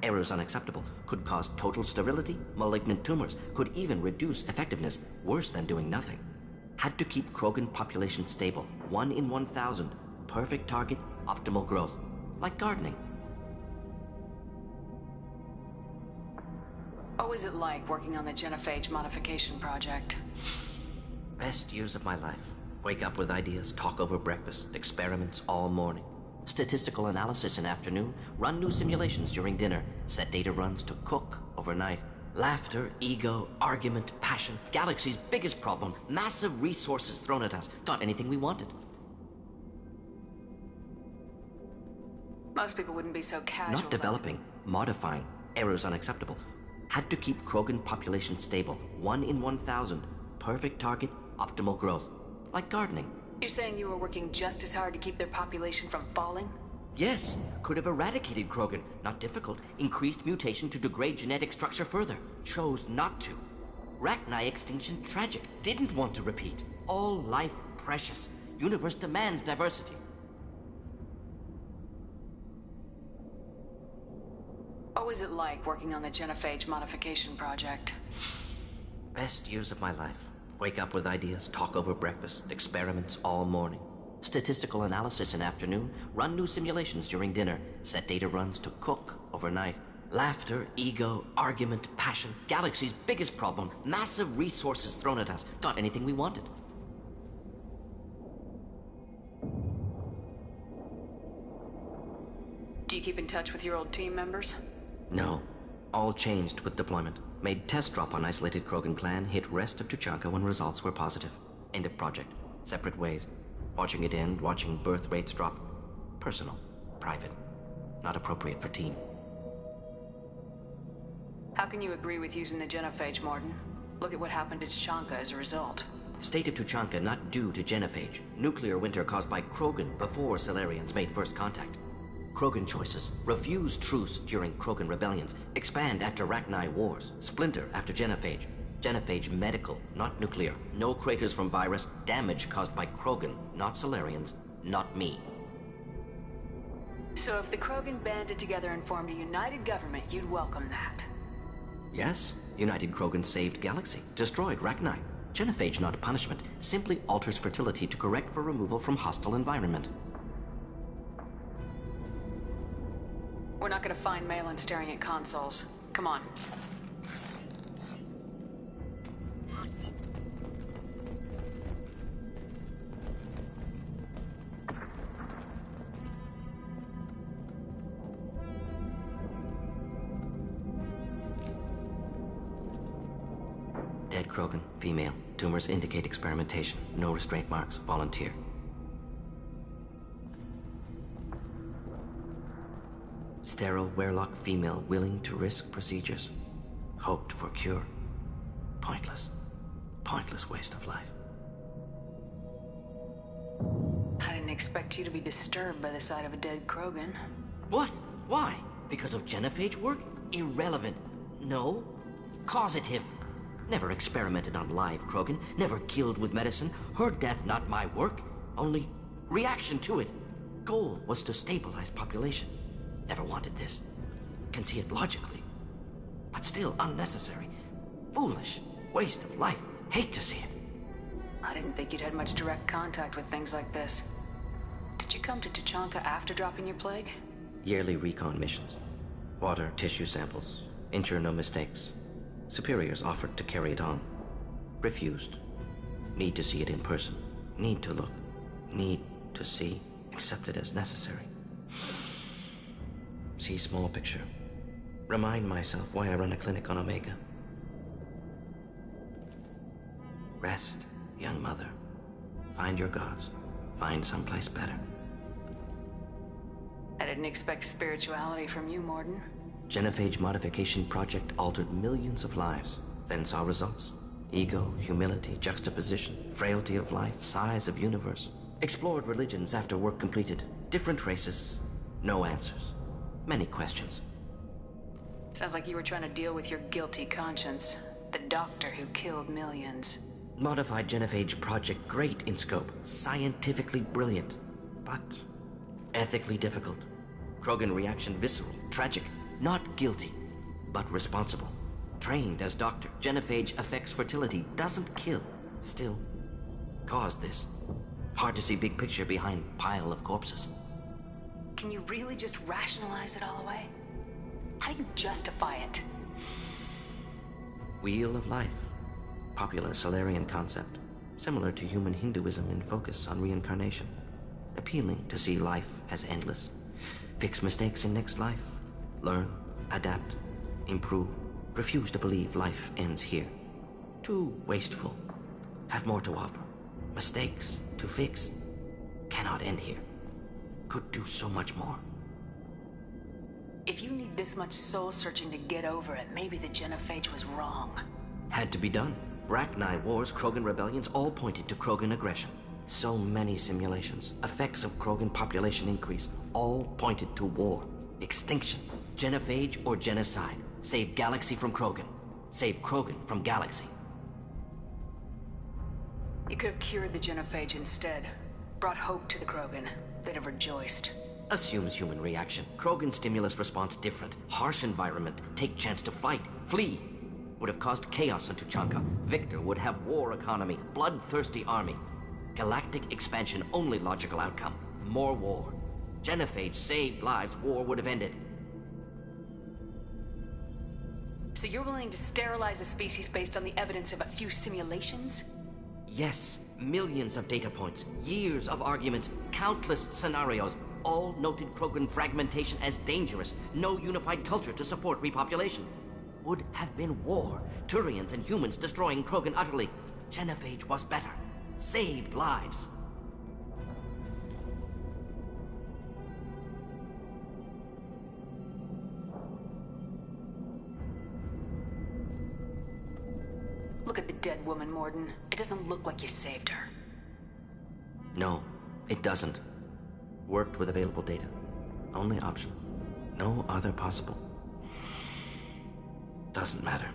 [SPEAKER 9] Errors unacceptable, could cause total sterility, malignant tumors, could even reduce effectiveness, worse than doing nothing. Had to keep Krogan population stable, 1 in 1,000, perfect target, optimal growth, like gardening.
[SPEAKER 10] What was it like working on the genophage modification project?
[SPEAKER 9] Best years of my life. Wake up with ideas, talk over breakfast, experiments all morning. Statistical analysis in afternoon, run new simulations during dinner, set data runs to cook overnight. Laughter, ego, argument, passion, galaxy's biggest problem, massive resources thrown at us, got anything we wanted.
[SPEAKER 10] Most people wouldn't be so casual.
[SPEAKER 9] Not developing, modifying, errors unacceptable. Had to keep Krogan population stable, 1 in 1,000, perfect target, optimal growth, like gardening.
[SPEAKER 10] You're saying you were working just as hard to keep their population from falling?
[SPEAKER 9] Yes, could have eradicated Krogan. Not difficult. Increased mutation to degrade genetic structure further. Chose not to. Rachni extinction tragic. Didn't want to repeat. All life precious. Universe demands diversity.
[SPEAKER 10] What was it like working on the genophage modification project?
[SPEAKER 9] Best years of my life. Wake up with ideas, talk over breakfast, experiments all morning. Statistical analysis in afternoon, run new simulations during dinner, set data runs to cook overnight. Laughter, ego, argument, passion, galaxy's biggest problem, massive resources thrown at us, got anything we wanted.
[SPEAKER 10] Do you keep in touch with your old team members?
[SPEAKER 9] No. All changed with deployment. Made test drop on isolated Krogan clan, hit rest of Tuchanka when results were positive. End of project. Separate ways. Watching it end, watching birth rates drop. Personal. Private. Not appropriate for team.
[SPEAKER 10] How can you agree with using the genophage, Morton? Look at what happened to Tuchanka as a result.
[SPEAKER 9] State of Tuchanka not due to genophage. Nuclear winter caused by Krogan before Salarians made first contact. Krogan choices. Refuse truce during Krogan rebellions. Expand after Rachni wars. Splinter after genophage. Genophage medical, not nuclear. No craters from virus. Damage caused by Krogan, not Salarians, not me.
[SPEAKER 10] So if the Krogan banded together and formed a united government, you'd welcome that.
[SPEAKER 9] Yes, United Krogan saved Galaxy, destroyed Rachni. Genophage, not punishment, simply alters fertility to correct for removal from hostile environment.
[SPEAKER 10] We're not gonna find Malin staring at consoles. Come on.
[SPEAKER 9] Dead Krogan, female. Tumors indicate experimentation. No restraint marks. Volunteer. Sterile Werelock female willing to risk procedures. Hoped for cure. Pointless. Pointless waste of life.
[SPEAKER 10] I didn't expect you to be disturbed by the sight of a dead Krogan.
[SPEAKER 9] What? Why? Because of genophage work? Irrelevant. No. Causative. Never experimented on live Krogan. Never killed with medicine. Her death not my work. Only reaction to it. Goal was to stabilize population. Never wanted this. Can see it logically. But still unnecessary. Foolish. Waste of life. Hate to see it.
[SPEAKER 10] I didn't think you'd had much direct contact with things like this. Did you come to Tuchanka after dropping your plague?
[SPEAKER 9] Yearly recon missions. Water, tissue samples. Ensure no mistakes. Superiors offered to carry it on. Refused. Need to see it in person. Need to look. Need to see. Accepted as necessary. See small picture. Remind myself why I run a clinic on Omega. Rest, young mother. Find your gods. Find someplace better.
[SPEAKER 10] I didn't expect spirituality from you, Morden.
[SPEAKER 9] Genophage modification project altered millions of lives, then saw results. Ego, humility, juxtaposition, frailty of life, size of universe. Explored religions after work completed. Different races. No answers. Many questions.
[SPEAKER 10] Sounds like you were trying to deal with your guilty conscience. The doctor who killed millions.
[SPEAKER 9] Modified genophage project great in scope. Scientifically brilliant. But ethically difficult. Krogan reaction visceral, tragic. Not guilty, but responsible. Trained as doctor, genophage affects fertility, doesn't kill. Still, caused this. Hard to see big picture behind pile of corpses.
[SPEAKER 10] Can you really just rationalize it all away? How do you justify it?
[SPEAKER 9] Wheel of life. Popular Solarian concept. Similar to human Hinduism in focus on reincarnation. Appealing to see life as endless. Fix mistakes in next life. Learn, adapt, improve. Refuse to believe life ends here. Too wasteful. Have more to offer. Mistakes to fix. Cannot end here. Could do so much more.
[SPEAKER 10] If you need this much soul searching to get over it, maybe the genophage was wrong.
[SPEAKER 9] Had to be done. Rachni wars, Krogan rebellions, all pointed to Krogan aggression. So many simulations. Effects of Krogan population increase. All pointed to war. Extinction. Genophage or genocide. Save Galaxy from Krogan. Save Krogan from Galaxy.
[SPEAKER 10] You could have cured the genophage instead. Brought hope to the Krogan. They'd have rejoiced.
[SPEAKER 9] Assumes human reaction. Krogan stimulus response different. Harsh environment. Take chance to fight. Flee. Would have caused chaos on Tuchanka. Victor would have war economy. Bloodthirsty army. Galactic expansion only logical outcome. More war. Genophage saved lives. War would have ended.
[SPEAKER 10] So you're willing to sterilize a species based on the evidence of a few simulations?
[SPEAKER 9] Yes. Millions of data points. Years of arguments. Countless scenarios. All noted Krogan fragmentation as dangerous. No unified culture to support repopulation. Would have been war. Turians and humans destroying Krogan utterly. Genophage was better. Saved lives.
[SPEAKER 10] Look at the dead woman, Morden. It doesn't look like you saved her.
[SPEAKER 9] No, it doesn't. Worked with available data. Only option. No other possible. Doesn't matter.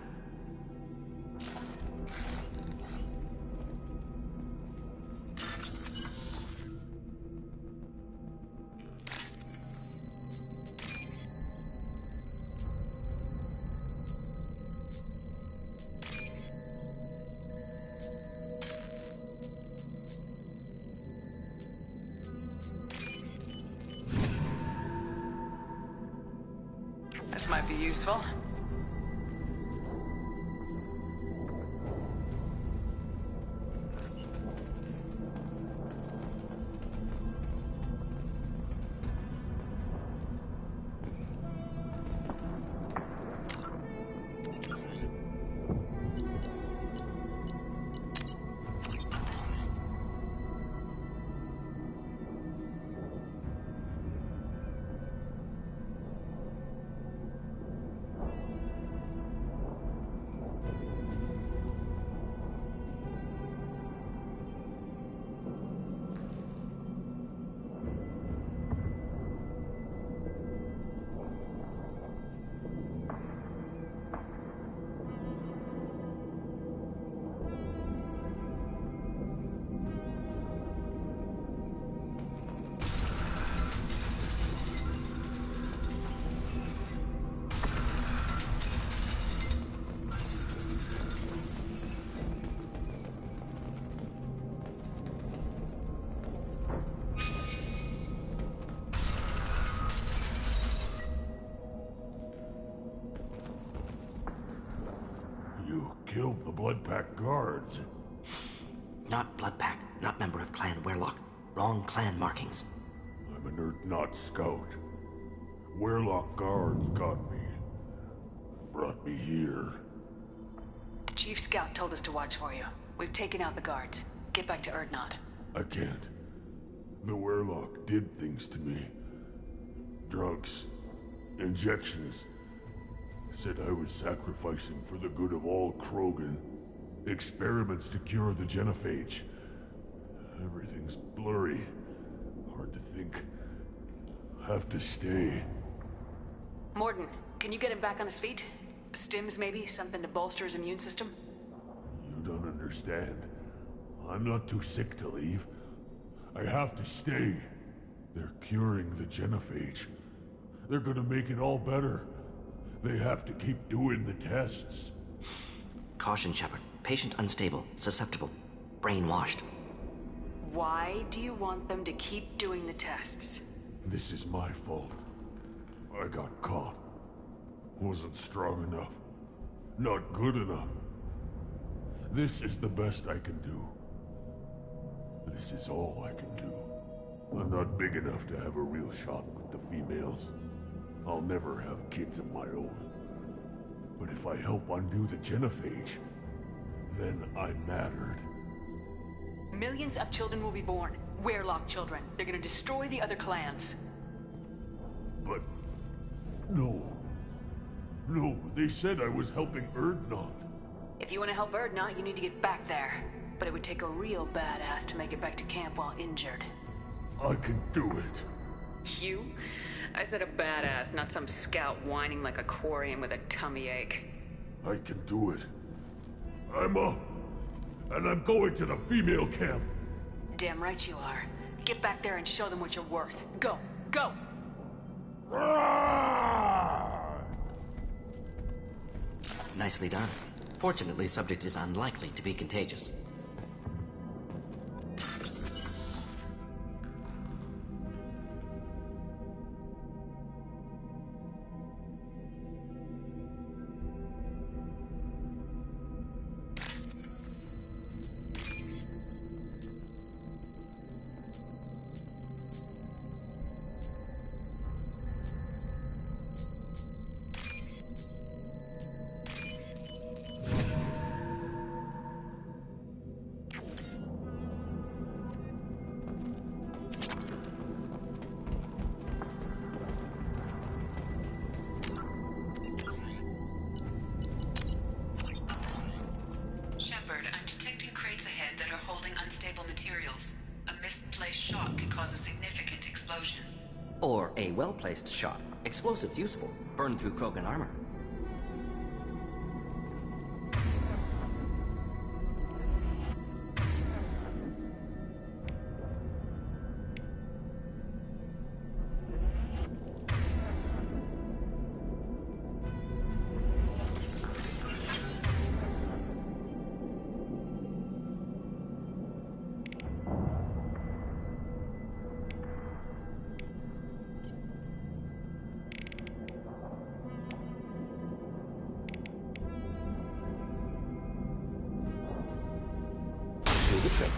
[SPEAKER 10] This might be useful.
[SPEAKER 6] Killed the Bloodpack guards.
[SPEAKER 9] Not Bloodpack, not member of Clan Werlock. Wrong clan markings.
[SPEAKER 6] I'm an Urdnot scout. Werlock guards got me. Brought me here.
[SPEAKER 10] The Chief Scout told us to watch for you. We've taken out the guards. Get back to Urdnot.
[SPEAKER 6] I can't. The Werlock did things to me. Drugs. Injections. Said I was sacrificing for the good of all Krogan. Experiments to cure the genophage. Everything's blurry. Hard to think. Have to stay.
[SPEAKER 10] Morden, can you get him back on his feet? Stims maybe? Something to bolster his immune system?
[SPEAKER 6] You don't understand. I'm not too sick to leave. I have to stay. They're curing the genophage. They're gonna make it all better. They have to keep doing the tests.
[SPEAKER 9] Caution, Shepard. Patient unstable, susceptible, brainwashed.
[SPEAKER 10] Why do you want them to keep doing the tests?
[SPEAKER 6] This is my fault. I got caught. Wasn't strong enough. Not good enough. This is the best I can do. This is all I can do. I'm not big enough to have a real shot with the females. I'll never have kids of my own. But if I help undo the genophage, then I mattered.
[SPEAKER 10] Millions of children will be born. Werlock children. They're gonna destroy the other clans.
[SPEAKER 6] But... no. No, they said I was helping Urdnot.
[SPEAKER 10] If you want to help Urdnot, you need to get back there. But it would take a real badass to make it back to camp while injured.
[SPEAKER 6] I can do it.
[SPEAKER 10] You? I said a badass, not some scout whining like a quarian with a tummy ache.
[SPEAKER 6] I can do it. I'm up. And I'm going to the female camp.
[SPEAKER 10] Damn right you are. Get back there and show them what you're worth. Go! Go!
[SPEAKER 9] Nicely done. Fortunately, subject is unlikely to be contagious.
[SPEAKER 1] Shepard, I'm detecting crates ahead that are holding unstable materials. A misplaced shot could cause a significant explosion.
[SPEAKER 9] Or a well-placed shot. Explosives useful. Burn through Krogan armor.
[SPEAKER 11] trick.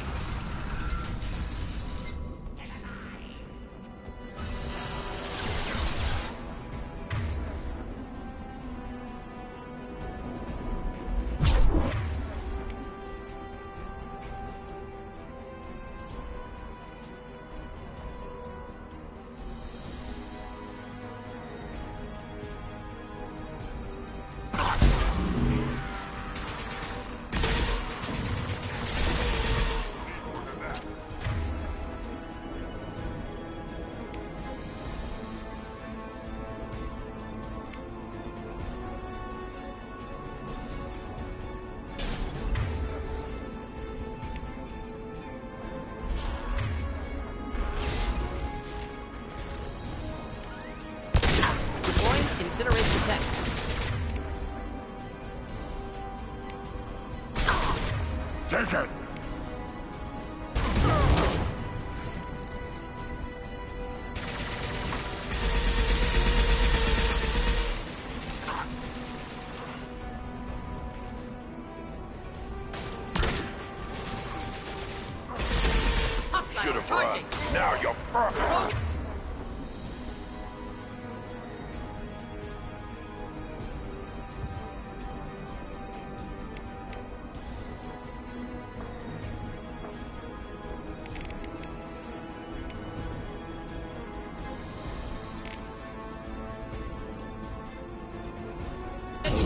[SPEAKER 7] Incineration tech.
[SPEAKER 6] Take it!
[SPEAKER 2] Should have run. Now you're fucked.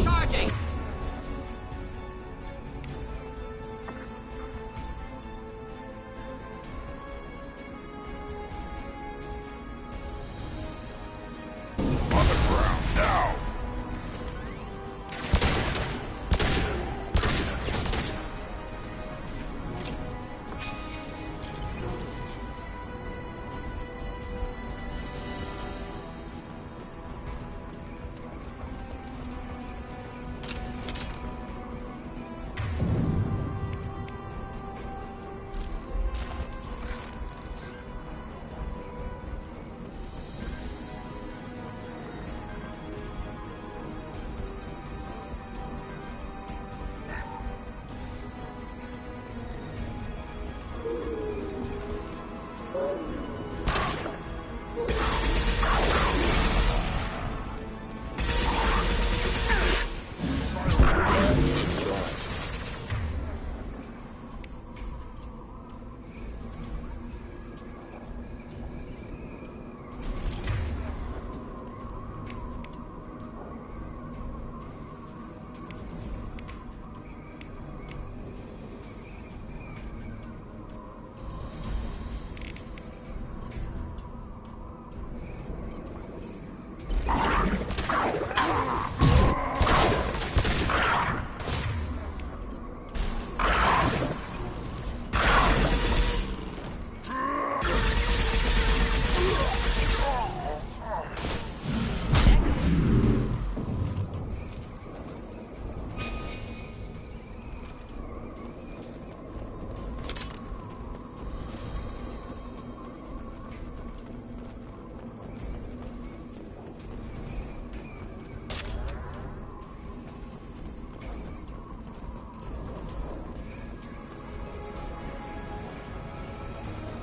[SPEAKER 7] Charging.
[SPEAKER 2] On the ground, now!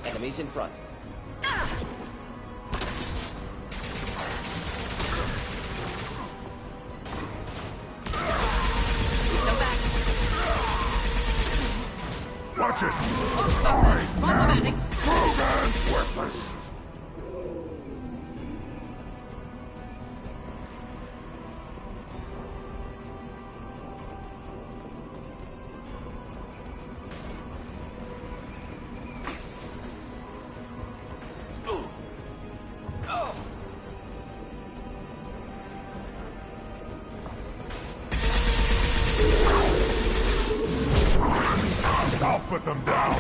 [SPEAKER 11] Enemies in front.
[SPEAKER 6] Watch it!
[SPEAKER 7] Problematic.
[SPEAKER 6] Krogan's worthless! I'll put them down.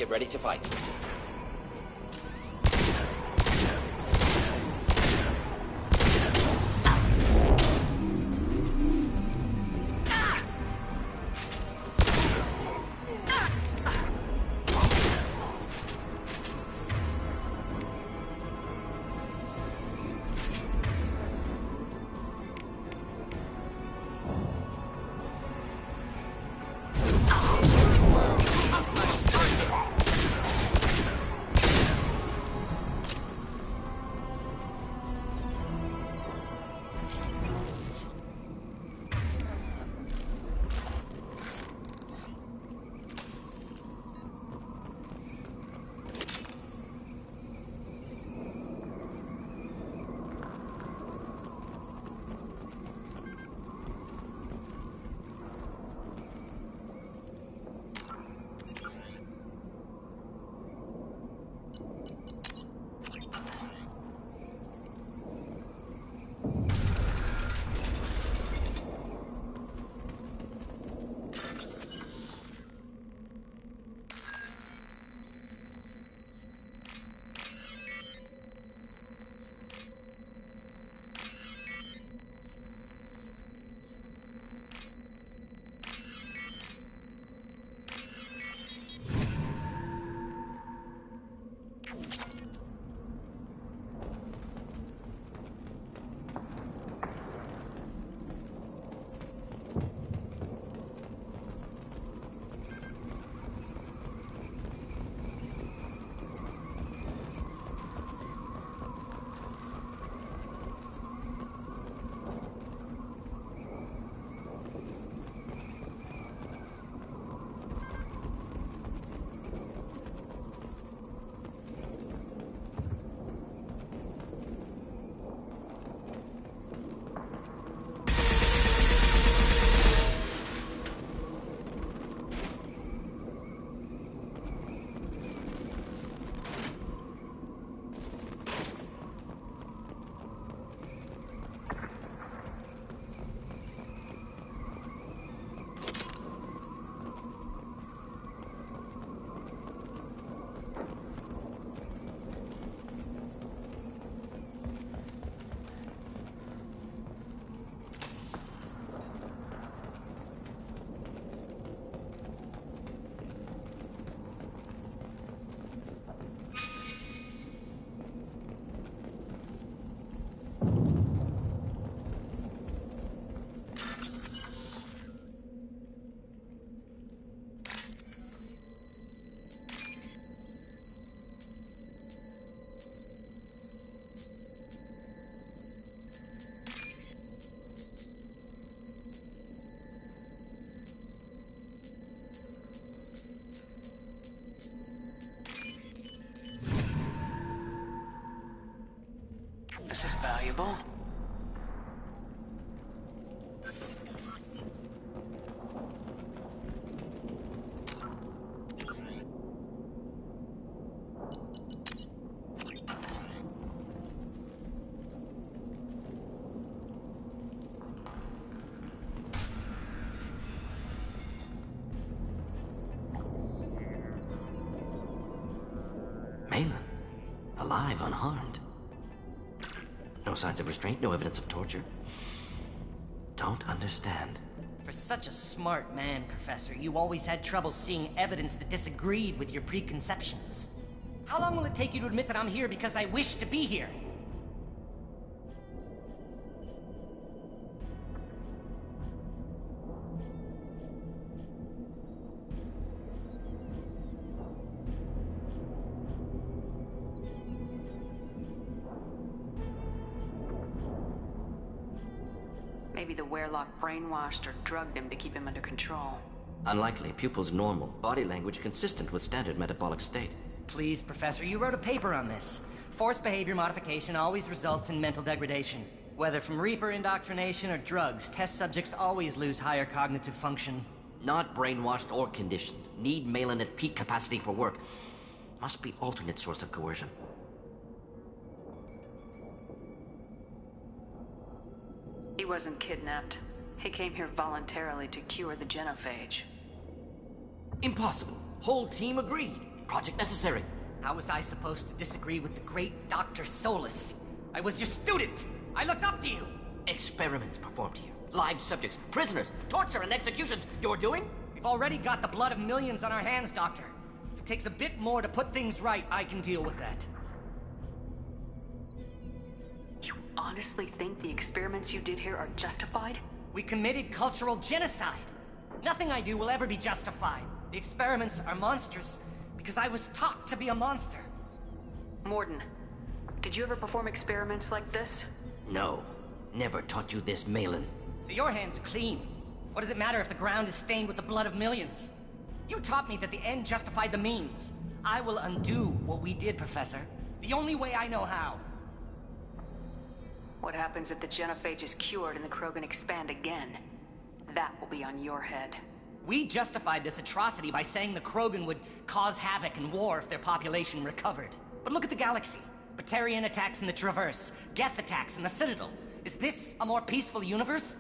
[SPEAKER 9] Get ready to fight.
[SPEAKER 10] This is valuable.
[SPEAKER 9] Malin, alive, unharmed. No signs of restraint, no evidence of torture. Don't understand.
[SPEAKER 11] For such a smart man, Professor, you always had trouble seeing evidence that disagreed with your preconceptions. How long will it take you to admit that I'm here because I wish to be here?
[SPEAKER 10] Maybe the Werelock brainwashed or drugged him to keep him under control.
[SPEAKER 9] Unlikely. Pupil's normal. Body language consistent with standard metabolic state.
[SPEAKER 11] Please, Professor, you wrote a paper on this. Forced behavior modification always results in mental degradation. Whether from Reaper indoctrination or drugs, test subjects always lose higher cognitive function.
[SPEAKER 9] Not brainwashed or conditioned. Need Malin at peak capacity for work. Must be alternate source of coercion.
[SPEAKER 10] He wasn't kidnapped. He came here voluntarily to cure the genophage.
[SPEAKER 9] Impossible. Whole team agreed. project necessary.
[SPEAKER 11] How was I supposed to disagree with the great Dr. Solus? I was your student! I looked up to you!
[SPEAKER 9] Experiments performed here. Live subjects, prisoners, torture and executions. You're doing?
[SPEAKER 11] We've already got the blood of millions on our hands, Doctor. If it takes a bit more to put things right, I can deal with that.
[SPEAKER 10] You honestly think the experiments you did here are justified?
[SPEAKER 11] We committed cultural genocide. Nothing I do will ever be justified. The experiments are monstrous because I was taught to be a monster.
[SPEAKER 10] Morden, did you ever perform experiments like this?
[SPEAKER 9] No. Never taught you this, Malin.
[SPEAKER 11] So your hands are clean. What does it matter if the ground is stained with the blood of millions? You taught me that the end justified the means. I will undo what we did, Professor. The only way I know how.
[SPEAKER 10] What happens if the genophage is cured and the Krogan expand again? That will be on your head.
[SPEAKER 11] We justified this atrocity by saying the Krogan would cause havoc and war if their population recovered. But look at the galaxy. Batarian attacks in the Traverse, Geth attacks in the Citadel. Is this a more peaceful universe?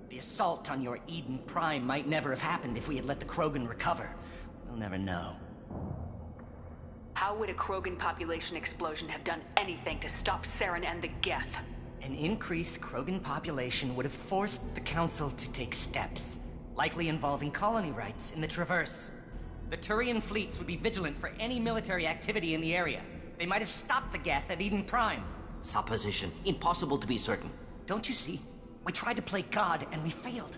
[SPEAKER 11] The assault on your Eden Prime might never have happened if we had let the Krogan recover. We'll never know.
[SPEAKER 10] How would a Krogan population explosion have done anything to stop Saren and the Geth?
[SPEAKER 11] An increased Krogan population would have forced the Council to take steps, likely involving colony rights in the Traverse. The Turian fleets would be vigilant for any military activity in the area. They might have stopped the Geth at Eden Prime.
[SPEAKER 9] Supposition. Impossible to be certain.
[SPEAKER 11] Don't you see? We tried to play God and we failed.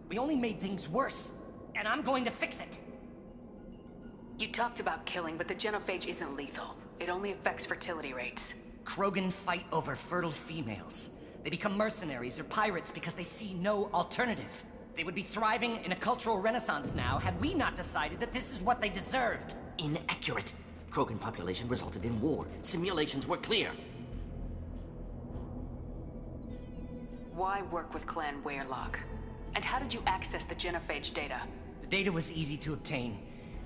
[SPEAKER 11] We only made things worse. And I'm going to fix it.
[SPEAKER 10] You talked about killing, but the genophage isn't lethal. It only affects fertility rates.
[SPEAKER 11] Krogan fight over fertile females. They become mercenaries or pirates because they see no alternative. They would be thriving in a cultural renaissance now had we not decided that this is what they deserved.
[SPEAKER 9] Inaccurate. Krogan population resulted in war. Simulations were clear.
[SPEAKER 10] Why work with Clan Weyrloc? And how did you access the genophage data?
[SPEAKER 11] The data was easy to obtain.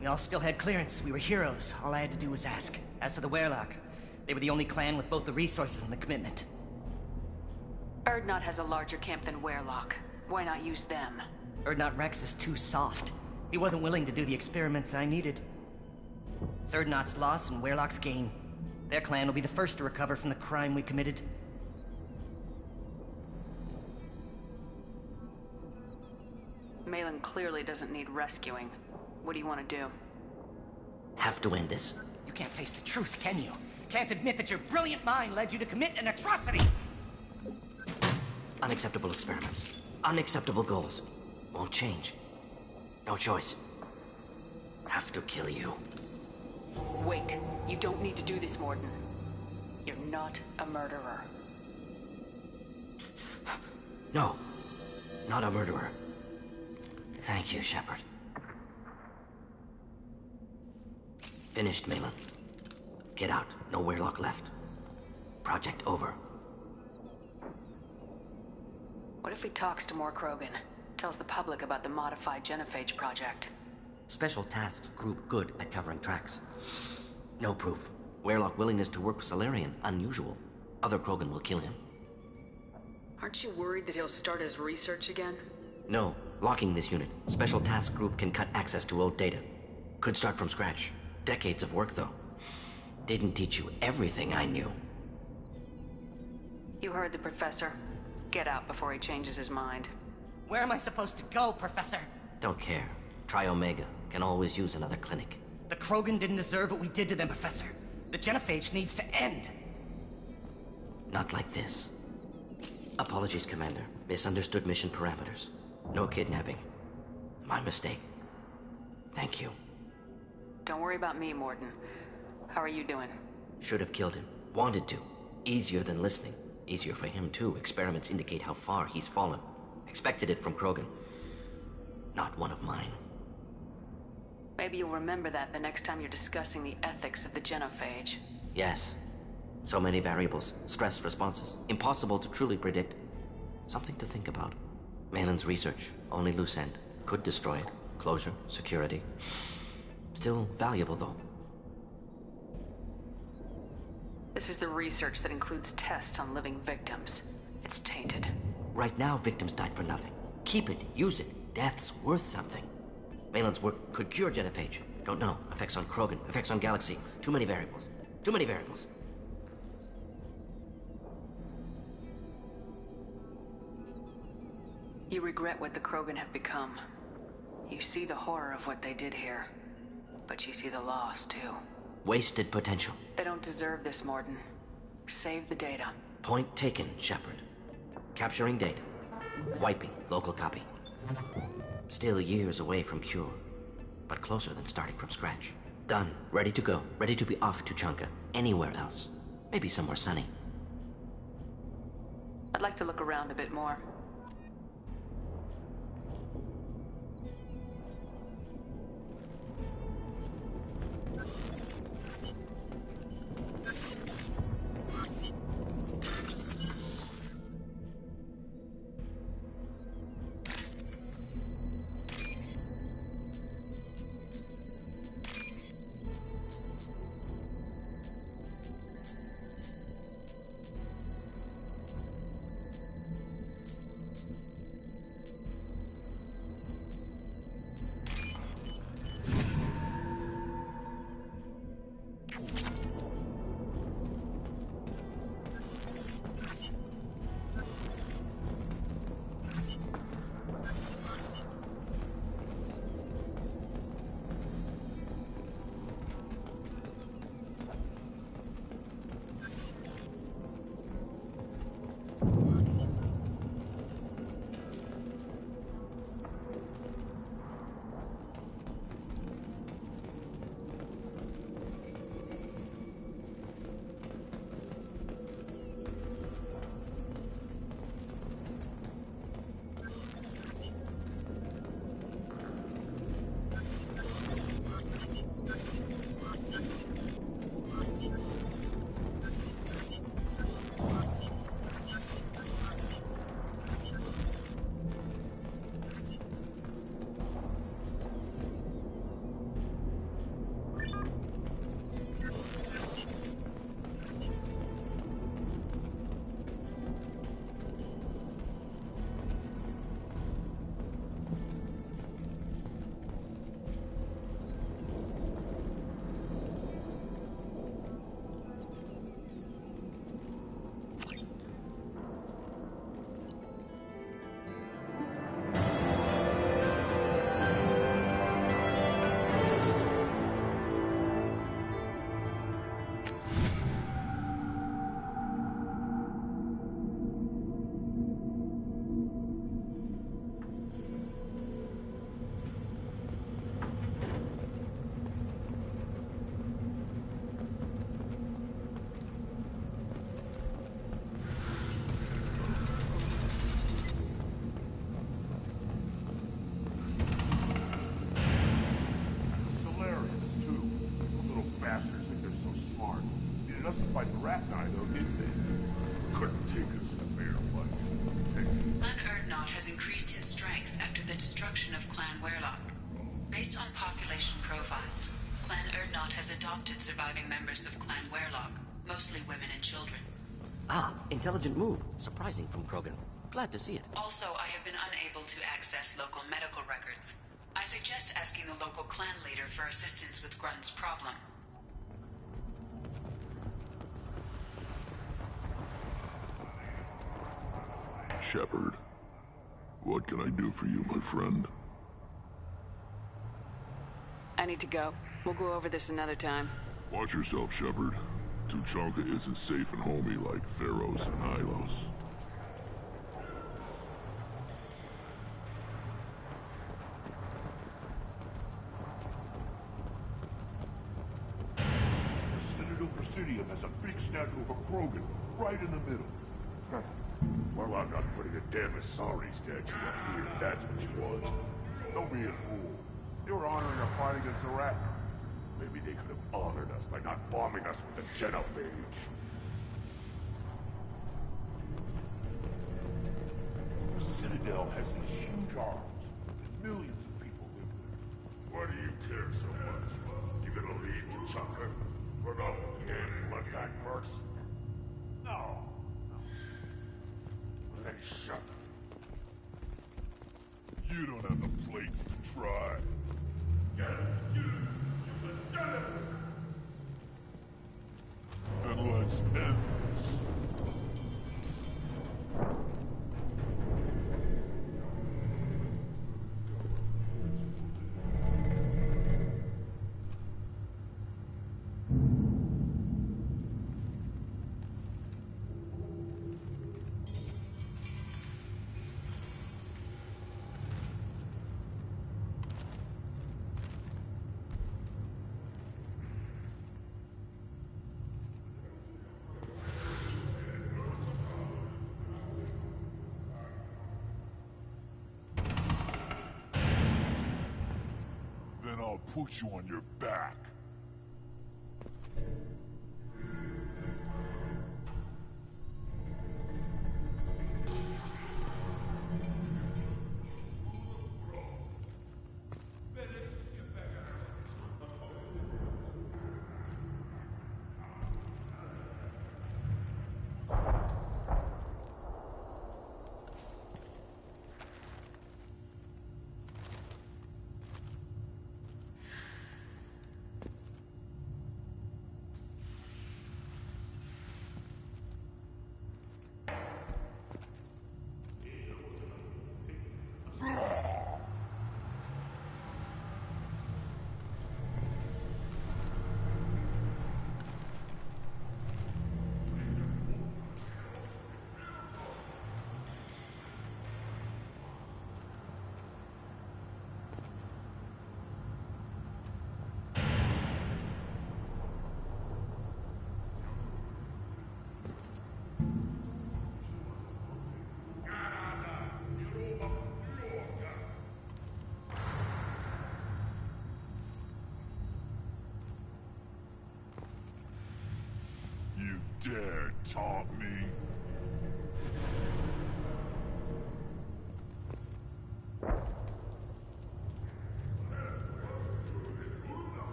[SPEAKER 11] We all still had clearance. We were heroes. All I had to do was ask. As for the Weyrloc, they were the only clan with both the resources and the commitment.
[SPEAKER 10] Urdnot has a larger camp than Weyrloc. Why not use them?
[SPEAKER 11] Urdnot Rex is too soft. He wasn't willing to do the experiments I needed. It's Urdnot's loss and Weyrloc's gain. Their clan will be the first to recover from the crime we committed.
[SPEAKER 10] Malin clearly doesn't need rescuing. What do you want to do?
[SPEAKER 9] Have to end this.
[SPEAKER 11] You can't face the truth, can you? Can't admit that your brilliant mind led you to commit an atrocity!
[SPEAKER 9] Unacceptable experiments. Unacceptable goals. Won't change. No choice. Have to kill you.
[SPEAKER 10] Wait. You don't need to do this, Morden. You're not a murderer.
[SPEAKER 9] No. Not a murderer. Thank you, Shepard. Finished, Malin. Get out. No Weyrloc left. Project over.
[SPEAKER 10] What if he talks to more Krogan? Tells the public about the modified genophage project?
[SPEAKER 9] Special tasks group good at covering tracks. No proof. Weyrloc willingness to work with Salarian, unusual. Other Krogan will kill him.
[SPEAKER 10] Aren't you worried that he'll start his research again?
[SPEAKER 9] No. Locking this unit. Special task group can cut access to old data. Could start from scratch. Decades of work, though. Didn't teach you everything I knew.
[SPEAKER 10] You heard the professor. Get out before he changes his mind.
[SPEAKER 11] Where am I supposed to go, Professor?
[SPEAKER 9] Don't care. Try Omega. Can always use another clinic.
[SPEAKER 11] The Krogan didn't deserve what we did to them, Professor. The genophage needs to end.
[SPEAKER 9] Not like this. Apologies, Commander. Misunderstood mission parameters. No kidnapping. My mistake. Thank you.
[SPEAKER 10] Don't worry about me, Morden. How are you doing?
[SPEAKER 9] Should have killed him. Wanted to. Easier than listening. Easier for him, too. Experiments indicate how far he's fallen. Expected it from Krogan. Not one of mine.
[SPEAKER 10] Maybe you'll remember that the next time you're discussing the ethics of the genophage.
[SPEAKER 9] Yes. So many variables. Stress responses. Impossible to truly predict. Something to think about. Malin's research. Only loose end. Could destroy it. Closure. Security. Still valuable, though.
[SPEAKER 10] This is the research that includes tests on living victims. It's tainted.
[SPEAKER 9] Right now, victims died for nothing. Keep it. Use it. Death's worth something. Malin's work could cure genophage. Don't know. Effects on Krogan, effects on Galaxy. Too many variables. Too many variables.
[SPEAKER 10] You regret what the Krogan have become. You see the horror of what they did here. But you see the loss, too.
[SPEAKER 9] Wasted potential.
[SPEAKER 10] They don't deserve this, Morden. Save the data.
[SPEAKER 9] Point taken, Shepard. Capturing data. Wiping local copy. Still years away from cure, but closer than starting from scratch. Done. Ready to go. Ready to be off to Tuchanka. Anywhere else. Maybe somewhere sunny.
[SPEAKER 10] I'd like to look around a bit more.
[SPEAKER 9] Intelligent move. Surprising from Krogan. Glad to see it.
[SPEAKER 1] Also, I have been unable to access local medical records. I suggest asking the local clan leader for assistance with Grunt's problem.
[SPEAKER 4] Shepard, what can I do for you, my friend?
[SPEAKER 10] I need to go. We'll go over this another time.
[SPEAKER 4] Watch yourself, Shepard. Tuchanka isn't safe and homey like Theros and Hylos.
[SPEAKER 8] The Citadel Presidium has a big statue of a Krogan right in the middle.
[SPEAKER 6] Well, I'm not putting a damn Asari statue up here, if that's what you want.
[SPEAKER 8] Don't be a fool. You were honoring a fight against Iraq.
[SPEAKER 6] Maybe they could have honored us by not bombing us with the genophage.
[SPEAKER 8] The Citadel has these huge arms, and millions of people live there.
[SPEAKER 6] Why do you care so much? You gonna leave Tuchanka? Run off with the damn bloodback mercs?
[SPEAKER 8] No.
[SPEAKER 6] Then shut up. You don't have the plates to try. Get it,
[SPEAKER 2] I'll put you on your back. You dare taunt me?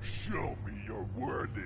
[SPEAKER 2] Show me you're worthy.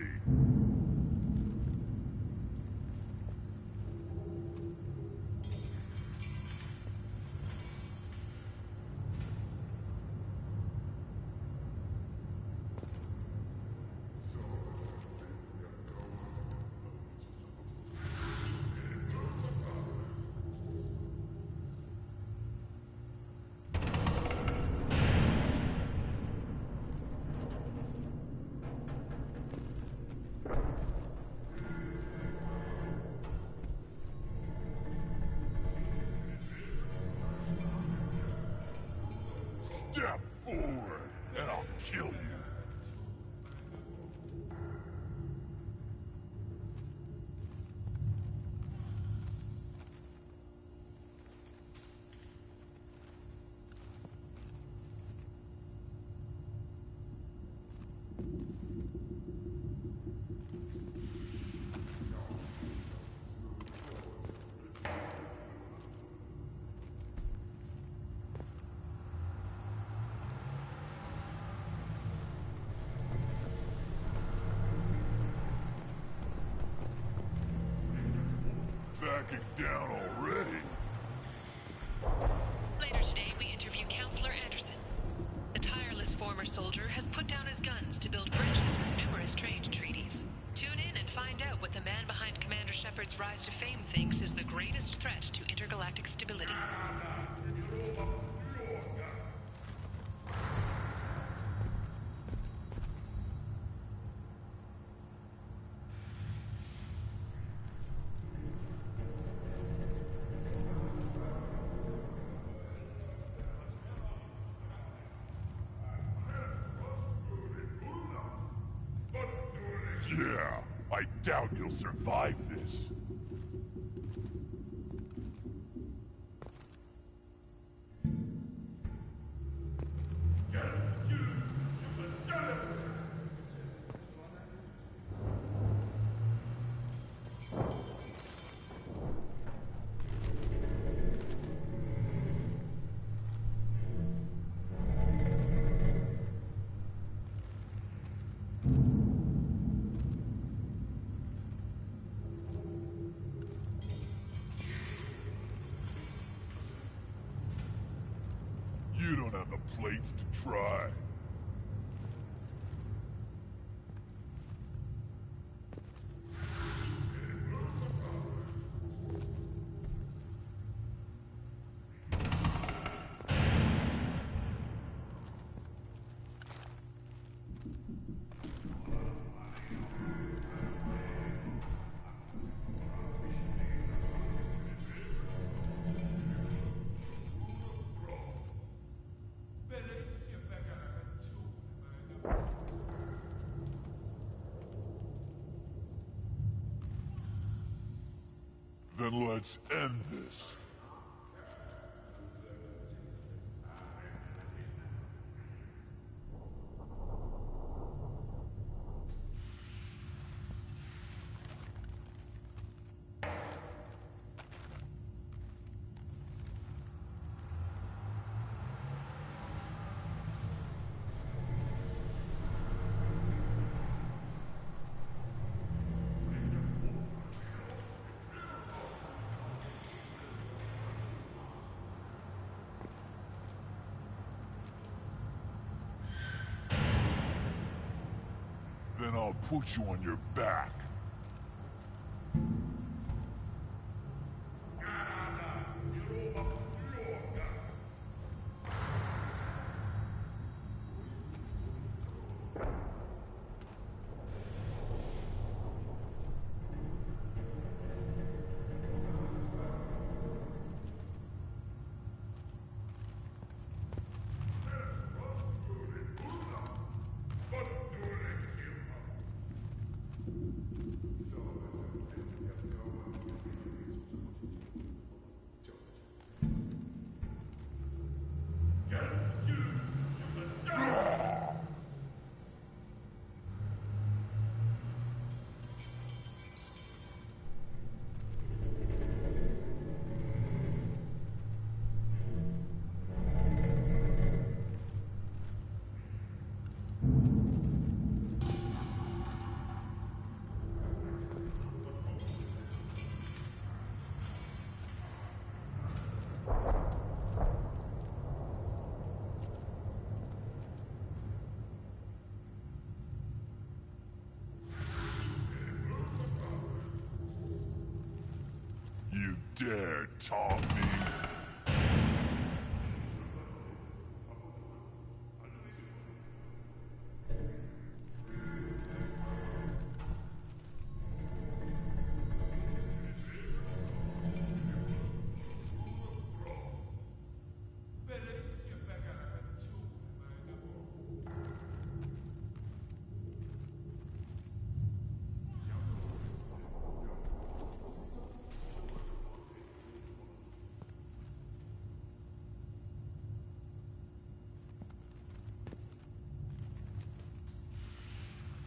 [SPEAKER 2] Step forward, and I'll kill you. Backing down already?
[SPEAKER 12] Later today, we interview Counselor Anderson. The tireless former soldier has put down his guns to build bridges with numerous trade treaties. Tune in and find out what the man behind Commander Shepard's rise to fame thinks is the greatest threat to intergalactic stability.
[SPEAKER 2] Yeah, I doubt you'll survive this. You don't have the plates to try. Then let's end this. Then I'll put you on your back. You dare taunt me?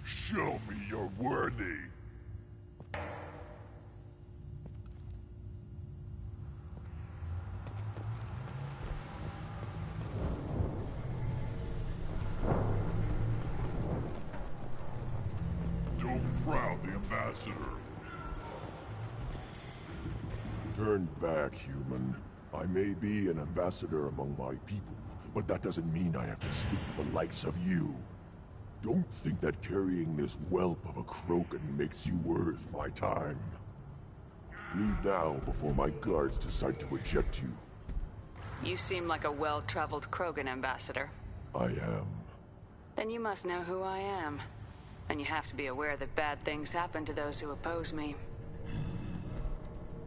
[SPEAKER 2] Show me you're worthy. Don't crowd the ambassador.
[SPEAKER 3] Turn back, human. I may be an ambassador among my people, but that doesn't mean I have to speak to the likes of you. Don't think that carrying this whelp of a Krogan makes you worth my time. Leave now before my guards decide to eject you.
[SPEAKER 10] You seem like a well-traveled Krogan ambassador.
[SPEAKER 3] I am.
[SPEAKER 10] Then you must know who I am. And you have to be aware that bad things happen to those who oppose me.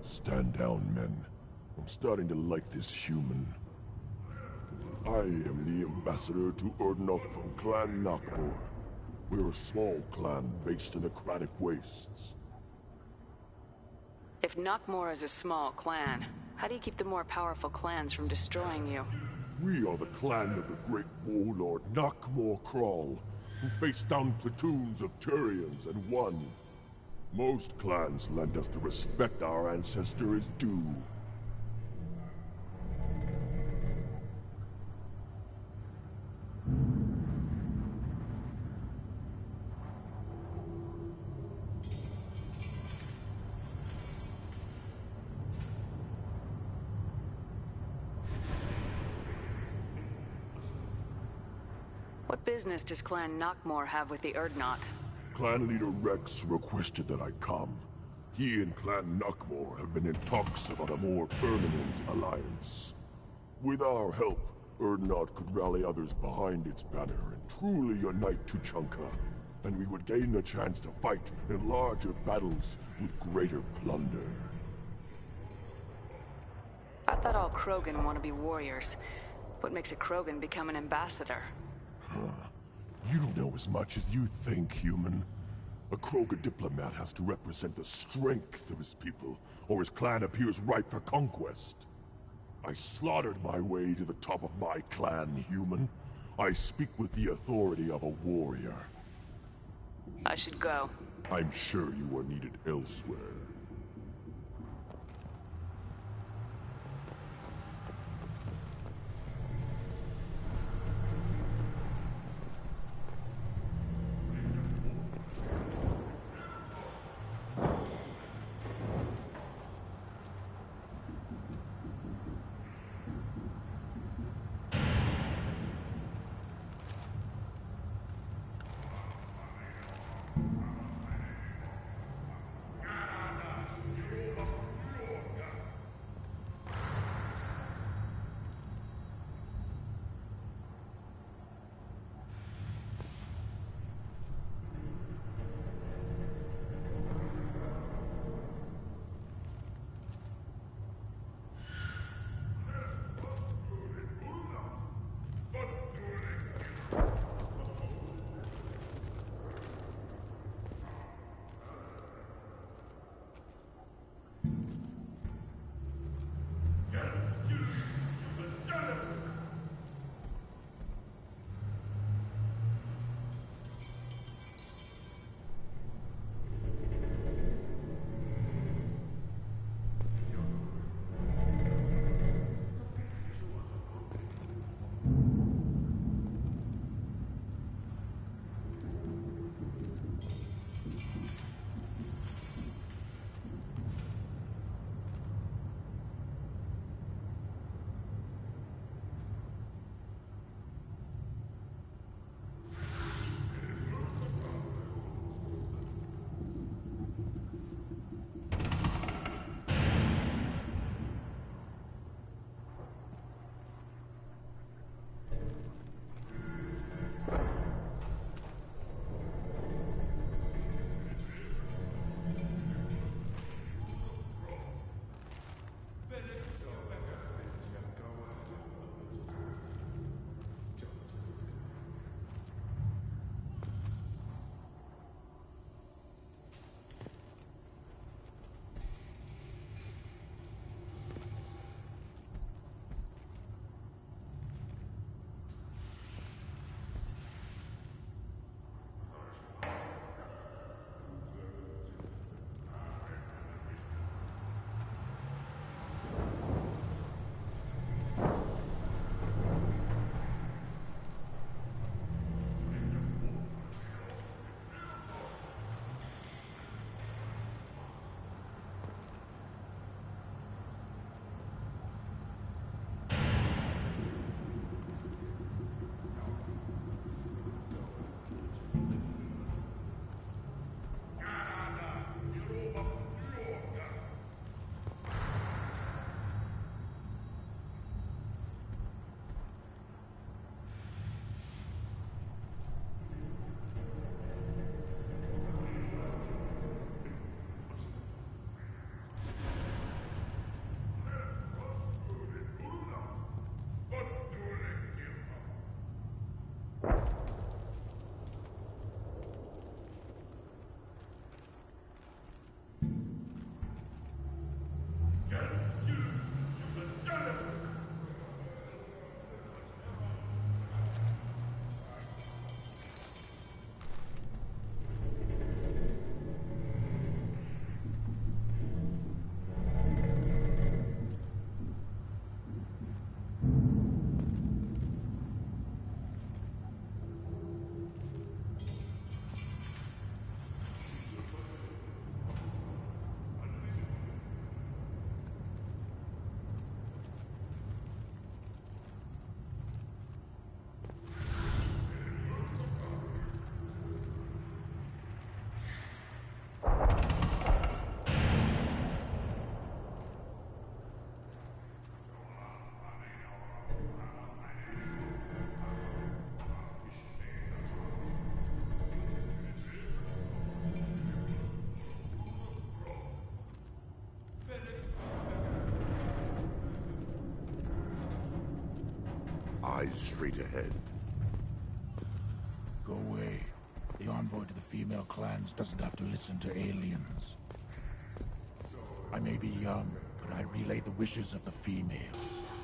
[SPEAKER 3] Stand down, men. I'm starting to like this human. I am the ambassador to Urdnot from Clan Nakmor. We're a small clan based in the Kratic Wastes.
[SPEAKER 10] If Nakmor is a small clan, how do you keep the more powerful clans from destroying you?
[SPEAKER 3] We are the clan of the great warlord Nakmor Crawl, who faced down platoons of Turians and won. Most clans lend us the respect our ancestor is due.
[SPEAKER 10] What business does Clan Nakmor have with the Urdnot?
[SPEAKER 3] Clan leader Rex requested that I come. He and Clan Nakmor have been in talks about a more permanent alliance. With our help, Urdnot could rally others behind its banner and truly unite Tuchanka, and we would gain the chance to fight in larger battles with greater plunder.
[SPEAKER 10] I thought all Krogan want to be warriors. What makes a Krogan become an ambassador?
[SPEAKER 3] You don't know as much as you think, human.
[SPEAKER 6] A Krogan diplomat has to represent the strength of his people, or his clan appears ripe for conquest. I slaughtered my way to the top of my clan, human. I speak with the authority of a warrior.
[SPEAKER 10] I should go.
[SPEAKER 6] I'm sure you are needed elsewhere.
[SPEAKER 8] Eyes straight ahead.
[SPEAKER 13] Go away. They aren't envoy to the female clans doesn't have to listen to aliens. I may be young, but I relay the wishes of the females.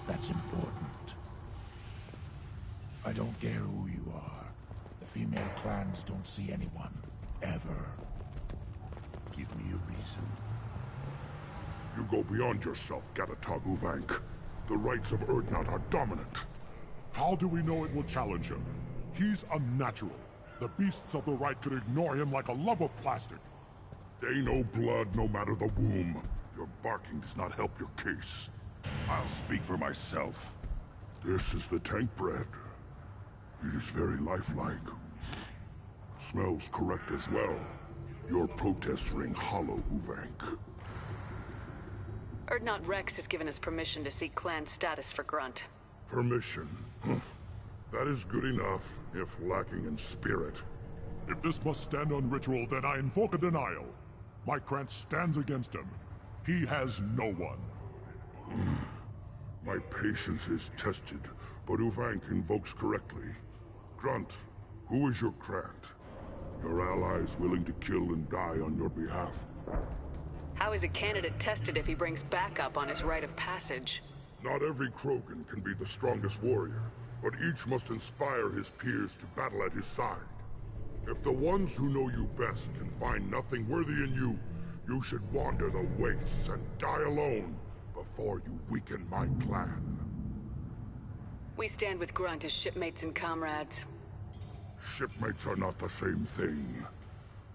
[SPEAKER 13] That's important. I don't care who you are. The female clans don't see anyone, ever.
[SPEAKER 8] Give me a reason.
[SPEAKER 6] You go beyond yourself, Gatatog Uvank. The rights of Urdnot are dominant. How do we know it will challenge him? He's unnatural. The beasts of the right could ignore him like a lump of plastic. They know blood no matter the womb. Your barking does not help your case. I'll speak for myself. This is the tank bread. It is very lifelike. Smells correct as well. Your protests ring hollow, Uvank.
[SPEAKER 10] Urdnot Rex has given us permission to seek clan status for Grunt.
[SPEAKER 6] Permission? That is good enough, if lacking in spirit. If this must stand on ritual, then I invoke a denial. My Krant stands against him. He has no one. My patience is tested, but Uvank invokes correctly. Grunt, who is your Krant? Your allies willing to kill and die on your behalf?
[SPEAKER 10] How is a candidate tested if he brings backup on his rite of passage?
[SPEAKER 6] Not every Krogan can be the strongest warrior, but each must inspire his peers to battle at his side. If the ones who know you best can find nothing worthy in you, you should wander the wastes and die alone before you weaken my clan.
[SPEAKER 10] We stand with Grunt as shipmates and comrades.
[SPEAKER 6] Shipmates are not the same thing.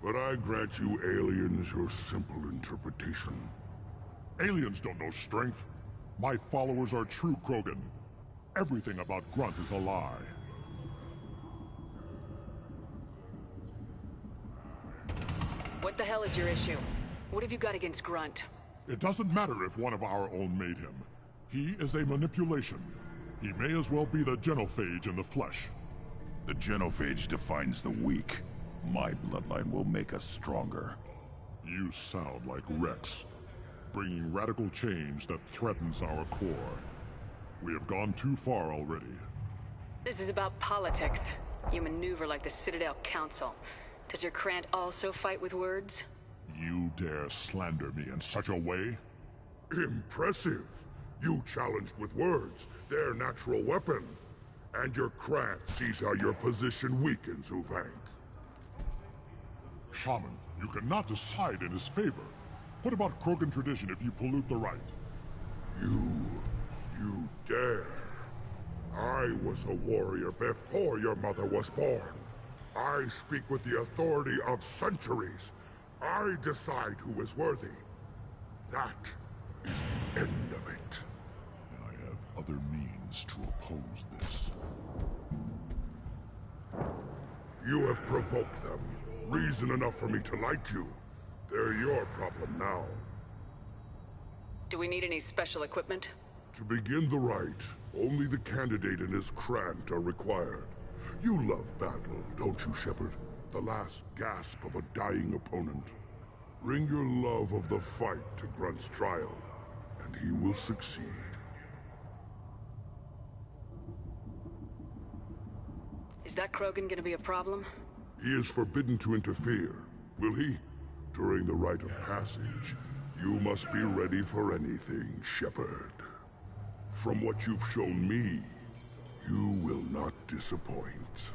[SPEAKER 6] But I grant you aliens your simple interpretation. Aliens don't know strength. My followers are true Krogan. Everything about Grunt is a lie.
[SPEAKER 10] What the hell is your issue? What have you got against Grunt?
[SPEAKER 6] It doesn't matter if one of our own made him. He is a manipulation. He may as well be the genophage in the flesh.
[SPEAKER 14] The genophage defines the weak. My bloodline will make us stronger.
[SPEAKER 6] You sound like Rex, bringing radical change that threatens our core. We have gone too far already.
[SPEAKER 10] This is about politics. You maneuver like the Citadel Council. Does your Krant also fight with words?
[SPEAKER 6] You dare slander me in such a way? Impressive! You challenged with words, their natural weapon. And your Krant sees how your position weakens, Uvank. Shaman, you cannot decide in his favor. What about Krogan tradition if you pollute the rite? You dare. I was a warrior before your mother was born. I speak with the authority of centuries. I decide who is worthy. That is the end of it. I have other means to oppose this. You have provoked them. Reason enough for me to like you. They're your problem now.
[SPEAKER 10] Do we need any special equipment?
[SPEAKER 6] To begin the rite, only the candidate and his Krant are required. You love battle, don't you, Shepard? The last gasp of a dying opponent. Bring your love of the fight to Grunt's trial, and he will succeed.
[SPEAKER 10] Is that Krogan gonna be a problem?
[SPEAKER 6] He is forbidden to interfere, will he? During the rite of passage, you must be ready for anything, Shepard. From what you've shown me, you will not disappoint.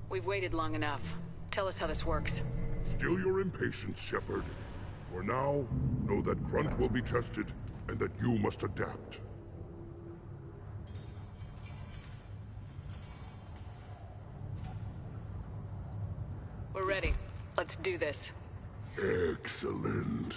[SPEAKER 10] We've waited long enough. Tell us how this works.
[SPEAKER 6] Still your impatience, Shepard. For now, know that Grunt will be tested, and that you must adapt.
[SPEAKER 10] We're ready. Let's do this.
[SPEAKER 6] Excellent.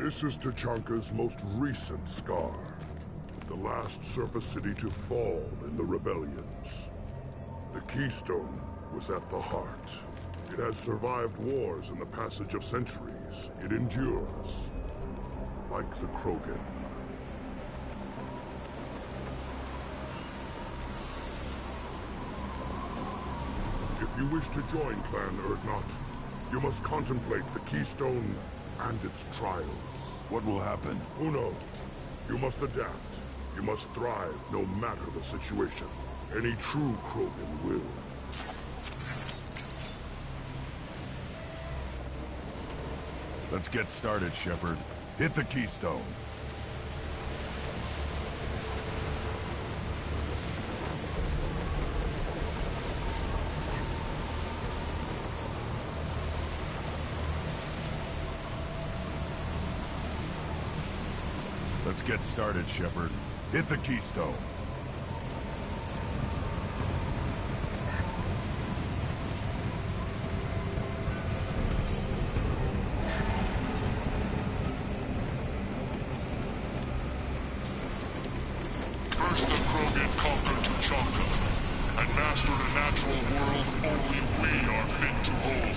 [SPEAKER 6] This is Tachanka's most recent scar. The last surface city to fall in the rebellions. The Keystone was at the heart. It has survived wars and the passage of centuries. It endures. Like the Krogan. If you wish to join Clan Urdnot, you must contemplate the Keystone and its trials.
[SPEAKER 14] What will happen?
[SPEAKER 6] Who knows? You must adapt. You must thrive no matter the situation. Any true Krogan will.
[SPEAKER 14] Let's get started, Shepard. Hit the Keystone. Let's get started, Shepard. Hit the Keystone.
[SPEAKER 6] First the Krogan conquered Tachanka, and mastered a natural world only we are fit to hold.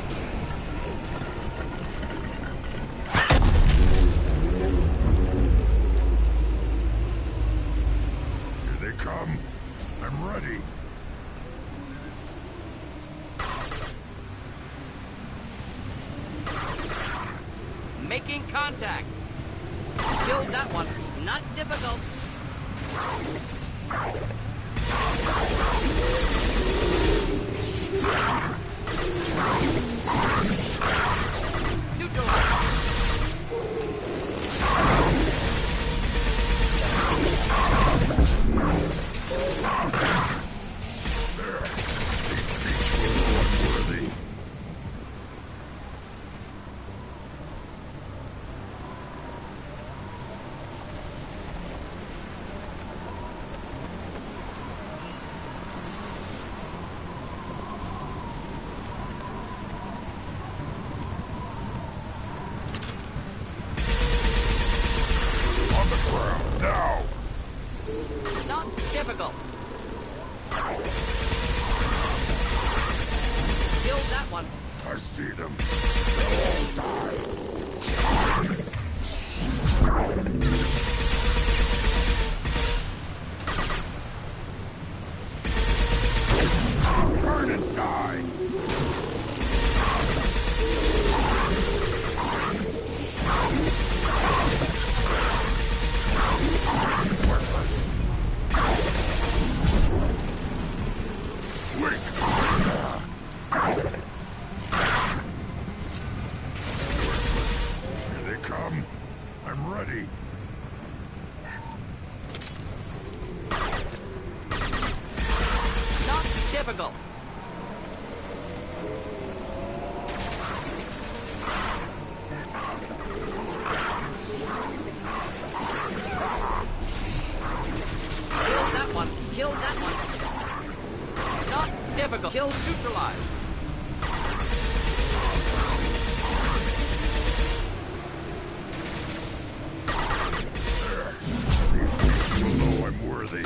[SPEAKER 14] Here they come. I'm ready.
[SPEAKER 7] Making contact. Killed that one. Not difficult.
[SPEAKER 14] Worthy. On the ground, now!
[SPEAKER 7] Not difficult. Killed that one.
[SPEAKER 14] I see them. Burn and die! Here they come. I'm ready.
[SPEAKER 7] Not difficult. Killed that one. Killed that one. Not difficult. Killed neutralized.
[SPEAKER 14] You'll know I'm worthy.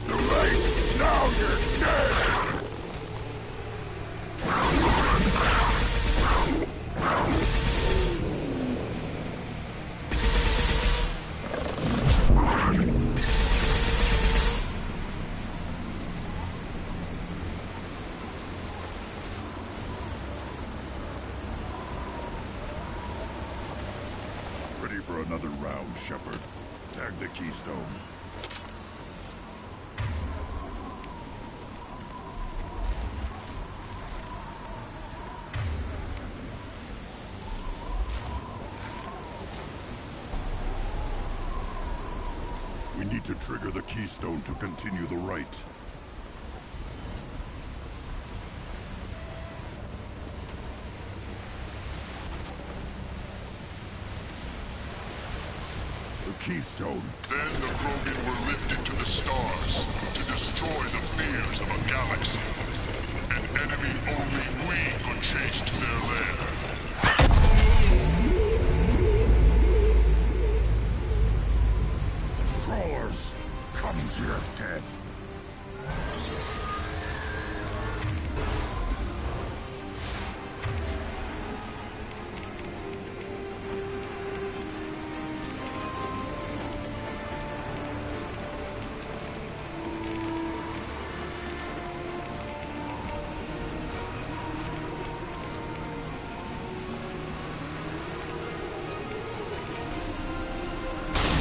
[SPEAKER 14] Too late! Now you're dead! Ready for another round, Shepard. Tag the Keystone. We need to trigger the Keystone to continue the rite. The Keystone.
[SPEAKER 6] Then the Krogan were lifted to the stars to destroy the fears of a galaxy. And enemy only we could chase to their lair.
[SPEAKER 14] Crawlers, come to your death.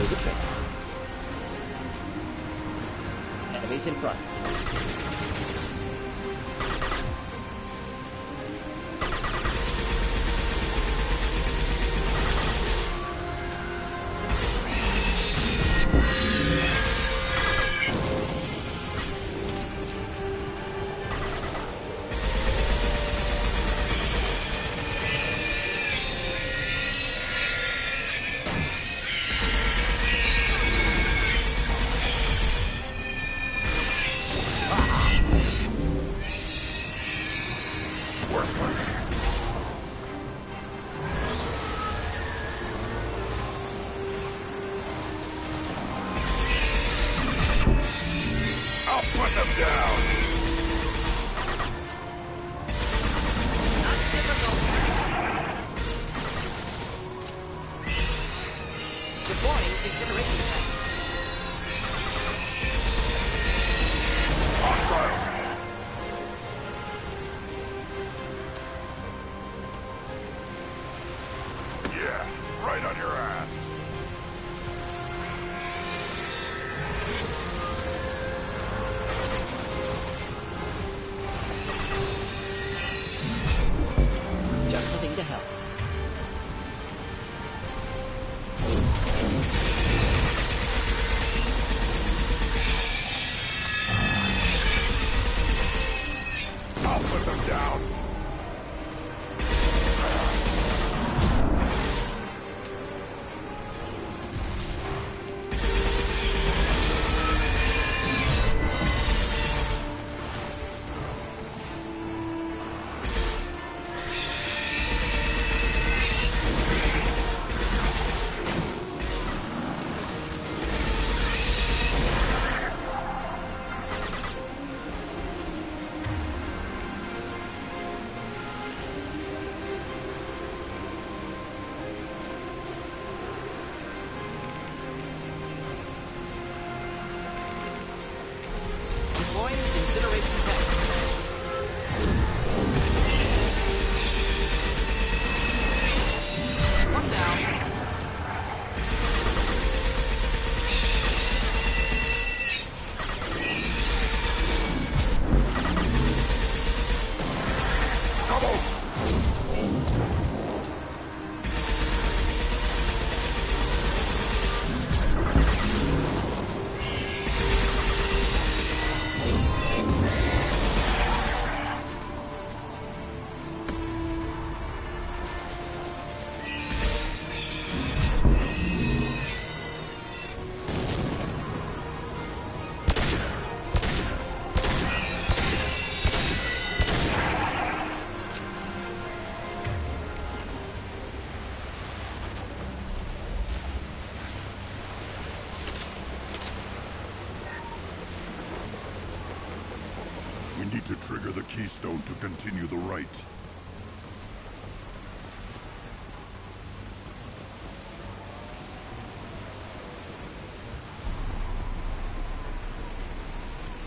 [SPEAKER 9] Move the trip. Enemies in front.
[SPEAKER 14] I'll put them down!
[SPEAKER 11] Not difficult. Deploying incineration tank.
[SPEAKER 14] Yeah, right on your ass.
[SPEAKER 9] Just the thing to help.
[SPEAKER 14] I'll put them down.
[SPEAKER 11] Deploying incineration tank. One down.
[SPEAKER 14] We need to trigger the keystone to continue the right.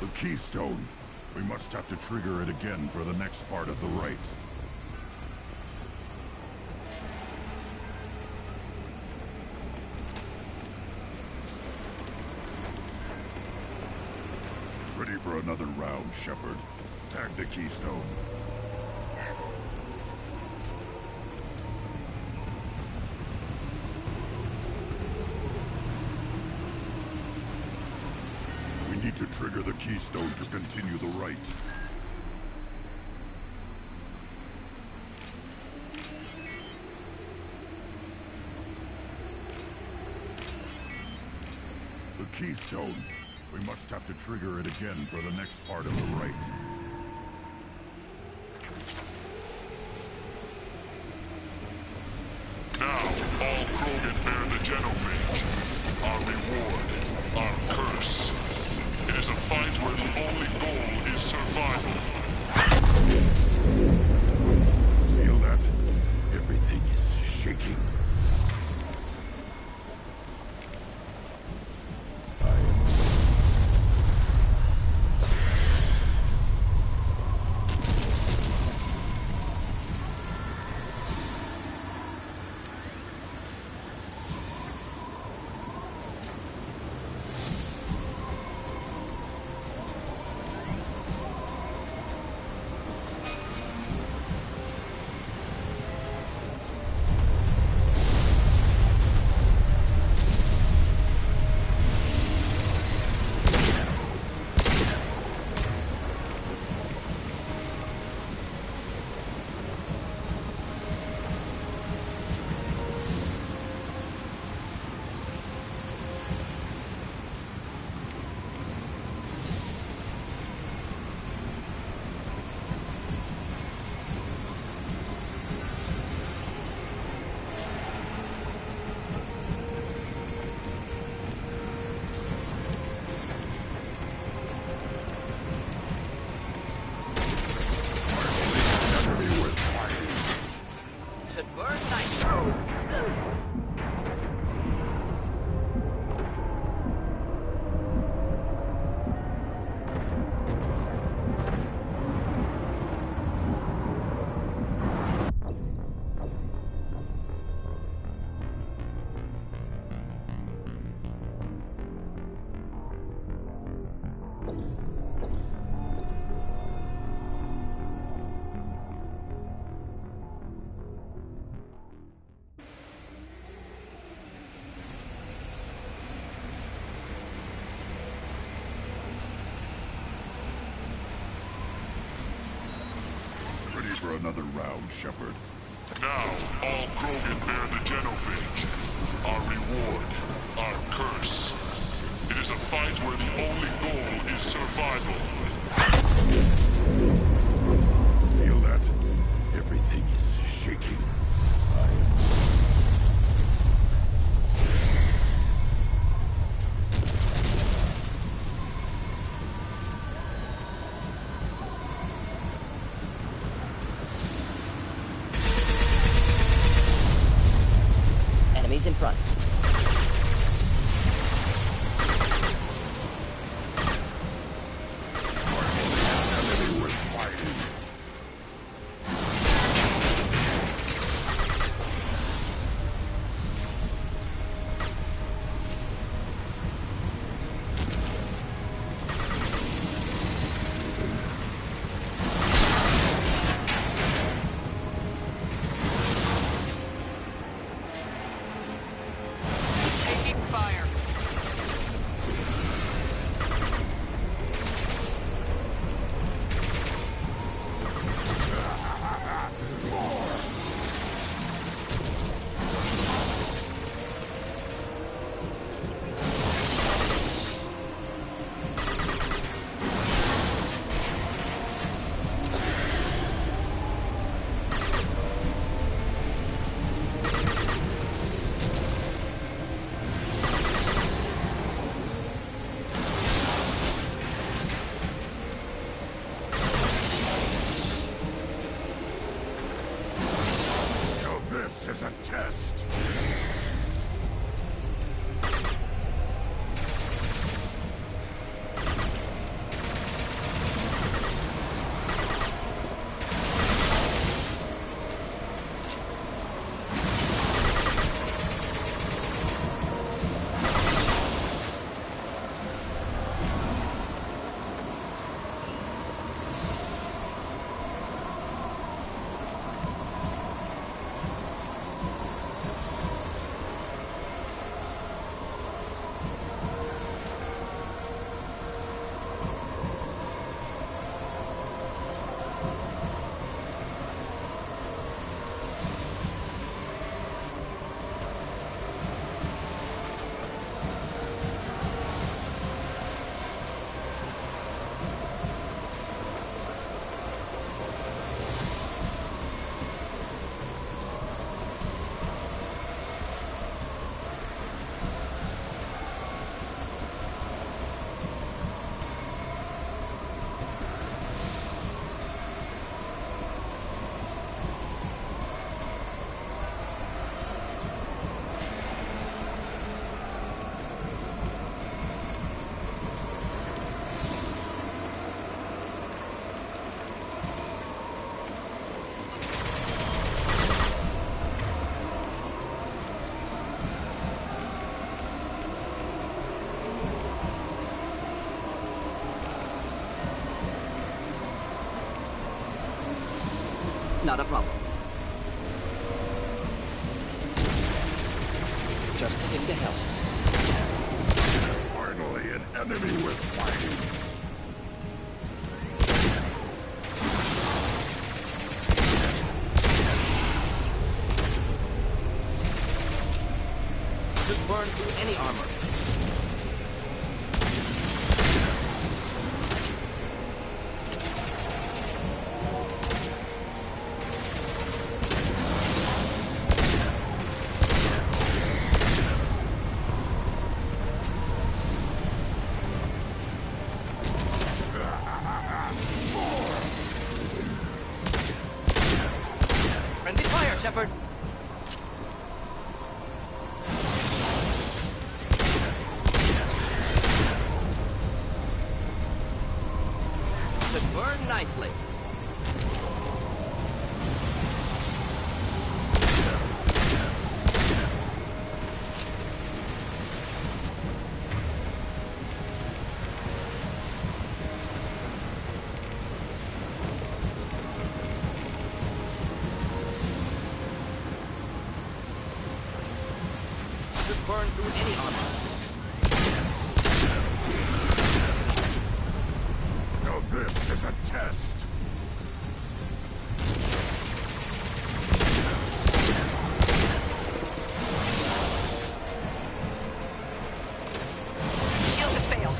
[SPEAKER 14] The keystone. We must have to trigger it again for the next part of the right. Ready for another round, Shepard. Tag the keystone. We need to trigger the keystone to continue the right. The keystone. We must have to trigger it again for the next part of the right.
[SPEAKER 6] fight where the only goal is survival.
[SPEAKER 14] Feel that? Everything is shaking. For another round, Shepard.
[SPEAKER 6] Now, all Krogan bear the genophage. Our reward, our curse. It is a fight where the only goal is survival.
[SPEAKER 14] Feel that? Everything is shaking.
[SPEAKER 11] Enemies in front. Not a problem. Just looking to help.
[SPEAKER 14] Finally, an enemy with fighting.
[SPEAKER 11] Should burn through any armor. Friendly fire, Shepard. Should burn nicely. Should burn through any armor.
[SPEAKER 14] Now this is a test.
[SPEAKER 10] Shield has failed.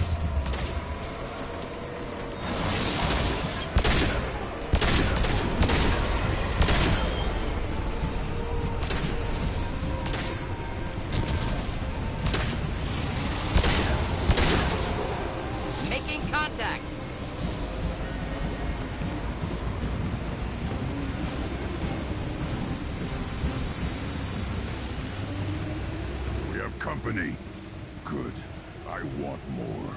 [SPEAKER 11] Making contact.
[SPEAKER 14] We have company. Good. I want more.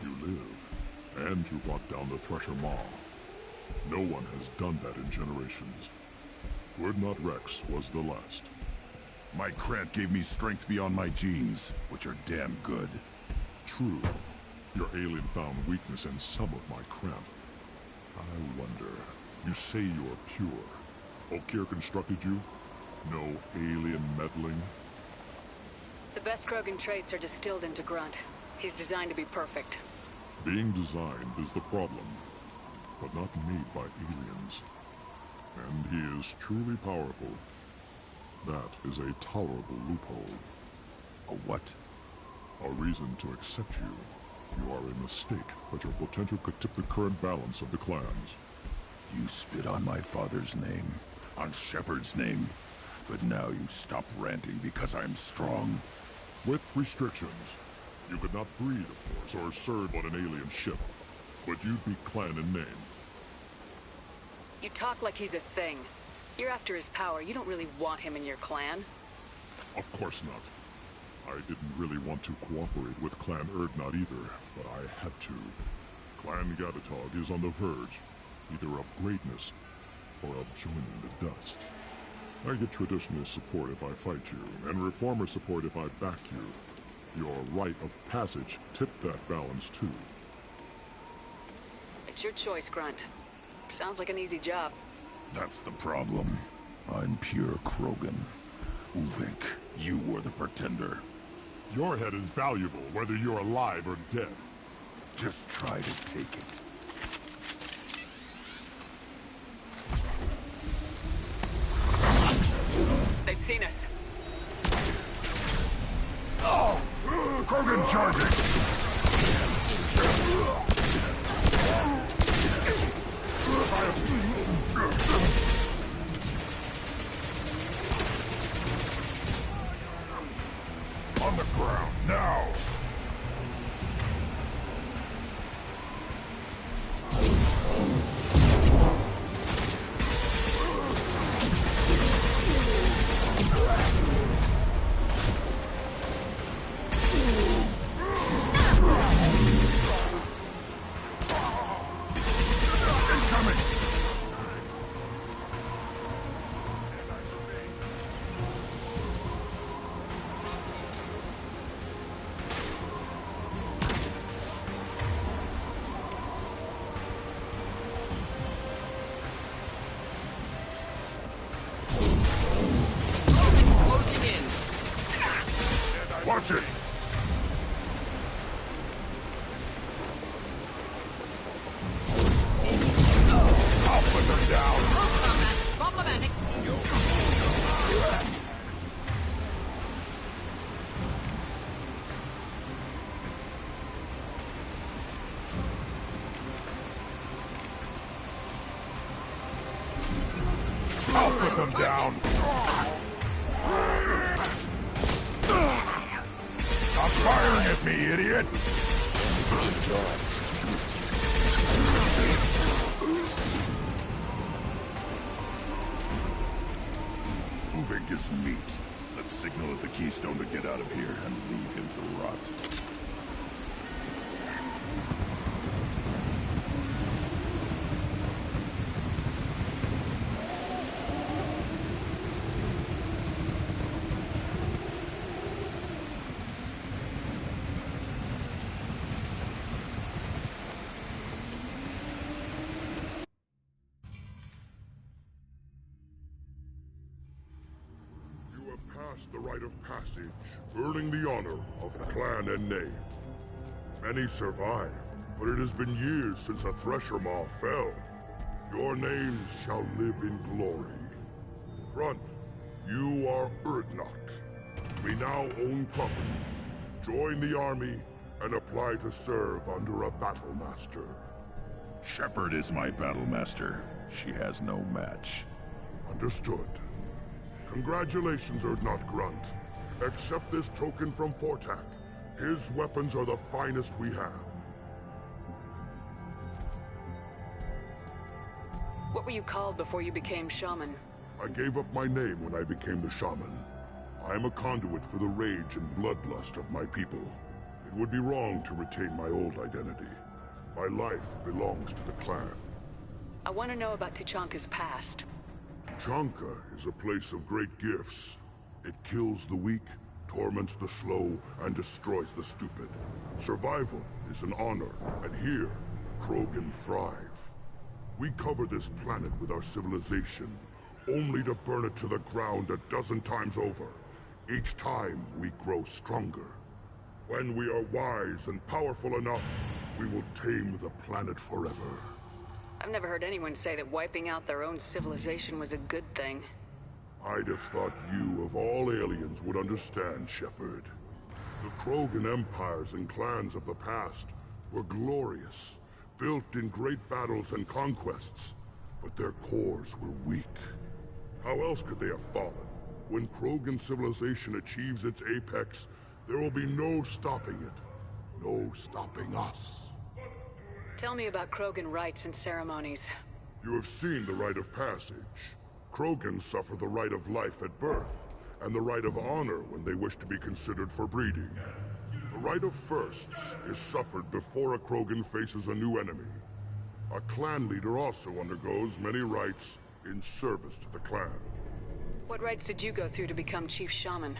[SPEAKER 3] You live, and you brought down the Thresher Maw. No one has done that in generations. Urdnot Rex was the last.
[SPEAKER 14] My Krant gave me strength beyond my genes, which are damn good.
[SPEAKER 3] True. Your alien found weakness in some of my Krant. I wonder, you say you're pure. Okeer constructed you? No alien meddling?
[SPEAKER 10] The best Krogan traits are distilled into Grunt. He's designed to be perfect.
[SPEAKER 3] Being designed is the problem, but not made by aliens. And he is truly powerful. That is a tolerable loophole.
[SPEAKER 14] A what?
[SPEAKER 3] A reason to accept you. You are a mistake, but your potential could tip the current balance of the clans.
[SPEAKER 14] You spit on my father's name, on Shepard's name, but now you stop ranting because I'm strong.
[SPEAKER 3] With restrictions. You could not breed, of course, or serve on an alien ship, but you'd be clan in name.
[SPEAKER 10] You talk like he's a thing. You're after his power. You don't really want him in your clan.
[SPEAKER 3] Of course not. I didn't really want to cooperate with Clan Urdnot either, but I had to. Clan Gatatog is on the verge, either of greatness or of joining the dust. I get traditional support if I fight you, and reformer support if I back you. Your rite of passage tipped that balance too.
[SPEAKER 10] It's your choice, Grunt. Sounds like an easy job.
[SPEAKER 14] That's the problem. I'm pure Krogan. Ulvik, you were the pretender.
[SPEAKER 3] Your head is valuable, whether you're alive or dead.
[SPEAKER 14] Just try to take it.
[SPEAKER 10] They've seen us.
[SPEAKER 14] Oh! Krogan charging! On the ground, now!
[SPEAKER 6] Watch it! I'll put them down!
[SPEAKER 7] Problematic.
[SPEAKER 6] I'll put them down! Stop firing at me, idiot!
[SPEAKER 14] Uvik is meat. Let's signal at the Keystone to get out of here and leave him to rot.
[SPEAKER 6] The rite of passage, earning the honor of clan and name. Many survive, but it has been years since a Thresher Maw fell. Your names shall live in glory. Grunt, you are Urdnot. We now own property. Join the army and apply to serve under a battle master.
[SPEAKER 14] Shepard is my battle master. She has no match.
[SPEAKER 6] Understood. Congratulations, Urdnot Grunt. Accept this token from Fortak. His weapons are the finest we have.
[SPEAKER 10] What were you called before you became shaman?
[SPEAKER 6] I gave up my name when I became the shaman. I am a conduit for the rage and bloodlust of my people. It would be wrong to retain my old identity. My life belongs to the clan.
[SPEAKER 10] I want to know about Tuchanka's past.
[SPEAKER 6] Tuchanka is a place of great gifts. It kills the weak, torments the slow, and destroys the stupid. Survival is an honor, and here, Krogan thrive. We cover this planet with our civilization, only to burn it to the ground a dozen times over. Each time, we grow stronger. When we are wise and powerful enough, we will tame the planet forever.
[SPEAKER 10] I've never heard anyone say that wiping out their own civilization was a good thing.
[SPEAKER 6] I'd have thought you, of all aliens, would understand, Shepard. The Krogan empires and clans of the past were glorious, built in great battles and conquests, but their cores were weak. How else could they have fallen? When Krogan civilization achieves its apex, there will be no stopping it. No stopping us.
[SPEAKER 10] Tell me about Krogan rites and ceremonies.
[SPEAKER 6] You have seen the rite of passage. Krogans suffer the rite of life at birth, and the rite of honor when they wish to be considered for breeding. The rite of firsts is suffered before a Krogan faces a new enemy. A clan leader also undergoes many rites in service to the clan.
[SPEAKER 10] What rites did you go through to become Chief Shaman?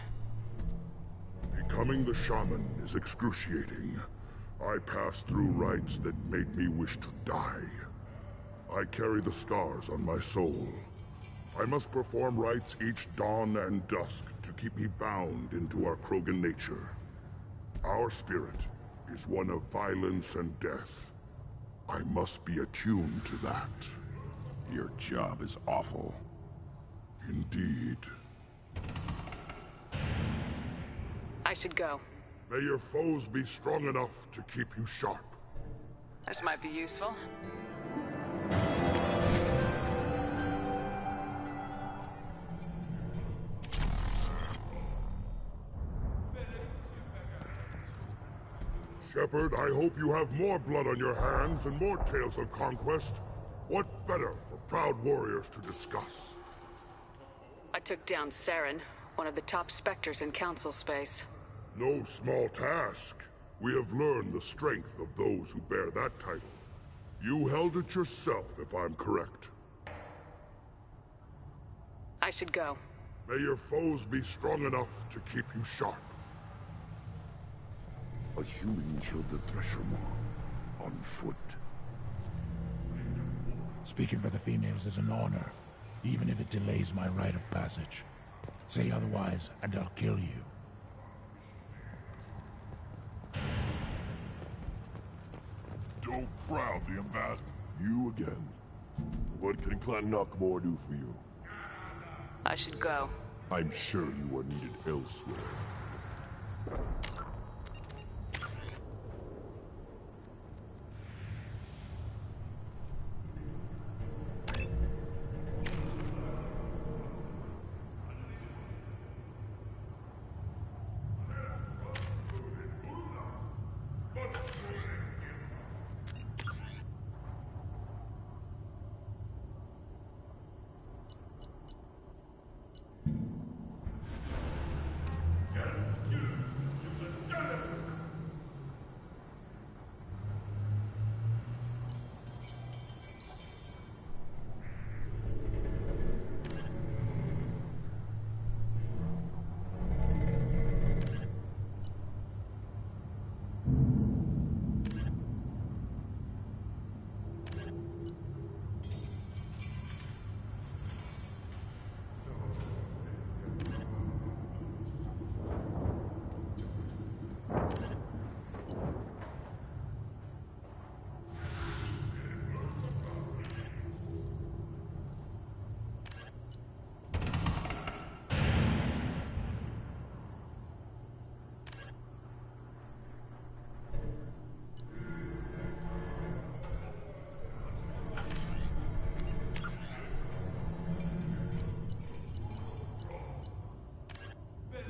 [SPEAKER 6] Becoming the shaman is excruciating. I passed through rites that made me wish to die. I carry the scars on my soul. I must perform rites each dawn and dusk to keep me bound into our Krogan nature. Our spirit is one of violence and death. I must be attuned to that.
[SPEAKER 14] Your job is awful.
[SPEAKER 6] Indeed.
[SPEAKER 10] I should go.
[SPEAKER 6] May your foes be strong enough to keep you sharp.
[SPEAKER 10] This might be useful.
[SPEAKER 6] Shepard, I hope you have more blood on your hands and more tales of conquest. What better for proud warriors to discuss?
[SPEAKER 10] I took down Saren, one of the top Spectres in Council space.
[SPEAKER 6] No small task. We have learned the strength of those who bear that title. You held it yourself, if I'm correct.
[SPEAKER 10] I should go.
[SPEAKER 6] May your foes be strong enough to keep you sharp.
[SPEAKER 3] A human killed the Thresher Maw. On foot.
[SPEAKER 13] Speaking for the females is an honor, even if it delays my rite of passage. Say otherwise, and I'll kill you.
[SPEAKER 6] Go proudly, Ambassador.
[SPEAKER 3] You again. What can Clan Knockmore do for you?
[SPEAKER 10] I should go.
[SPEAKER 3] I'm sure you are needed elsewhere.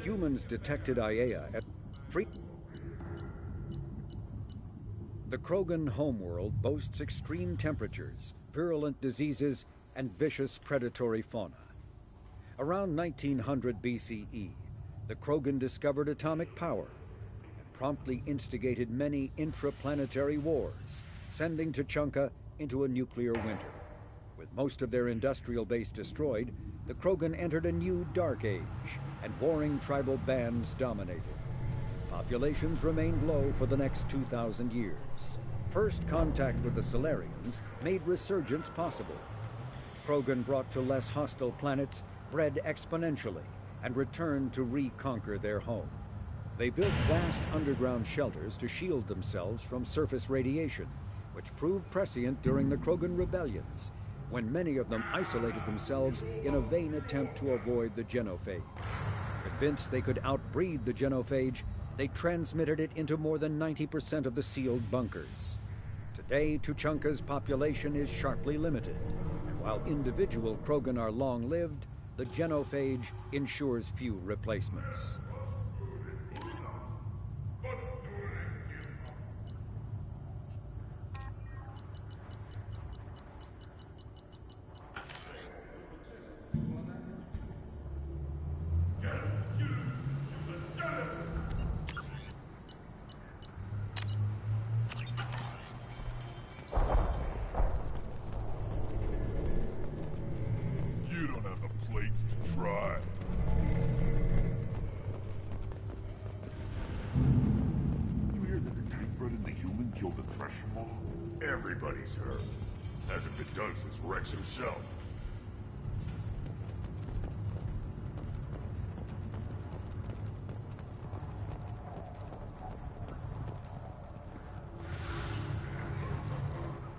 [SPEAKER 15] Humans detected Aiea at The Krogan homeworld boasts extreme temperatures, virulent diseases, and vicious predatory fauna. Around 1900 BCE, the Krogan discovered atomic power and promptly instigated many intraplanetary wars, sending Tuchanka into a nuclear winter. With most of their industrial base destroyed, the Krogan entered a new dark age, and warring tribal bands dominated. Populations remained low for the next 2,000 years. First contact with the Solarians made resurgence possible. Krogan brought to less hostile planets bred exponentially and returned to reconquer their home. They built vast underground shelters to shield themselves from surface radiation, which proved prescient during the Krogan rebellions, when many of them isolated themselves in a vain attempt to avoid the genophage. Convinced they could outbreed the genophage, they transmitted it into more than 90% of the sealed bunkers. Today, Tuchanka's population is sharply limited, and while individual Krogan are long-lived, the genophage ensures few replacements.
[SPEAKER 6] You don't have the plates to try.
[SPEAKER 8] You hear that the Type-bred and the human killed the Thresher Maw?
[SPEAKER 6] Everybody's heard. As if it does this Rex himself.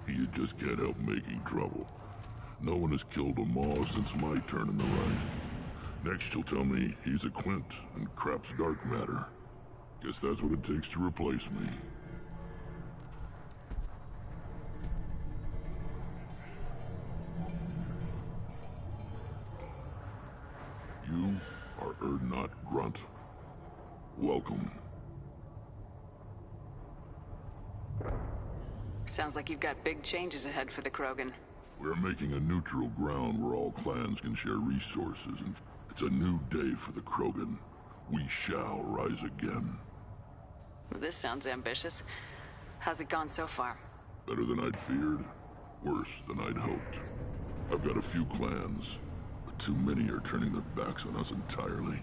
[SPEAKER 4] You just can't help making trouble. No one has killed a Maw since my turn in the right. Next you'll tell me he's a Quint and crap's dark matter. Guess that's what it takes to replace me. You are Erdnot Grunt. Welcome.
[SPEAKER 10] Sounds like you've got big changes ahead for the Krogan.
[SPEAKER 4] We're making a neutral ground where all clans can share resources, and it's a new day for the Krogan. We shall rise again.
[SPEAKER 10] Well, this sounds ambitious. How's it gone so far?
[SPEAKER 4] Better than I'd feared, worse than I'd hoped. I've got a few clans, but too many are turning their backs on us entirely.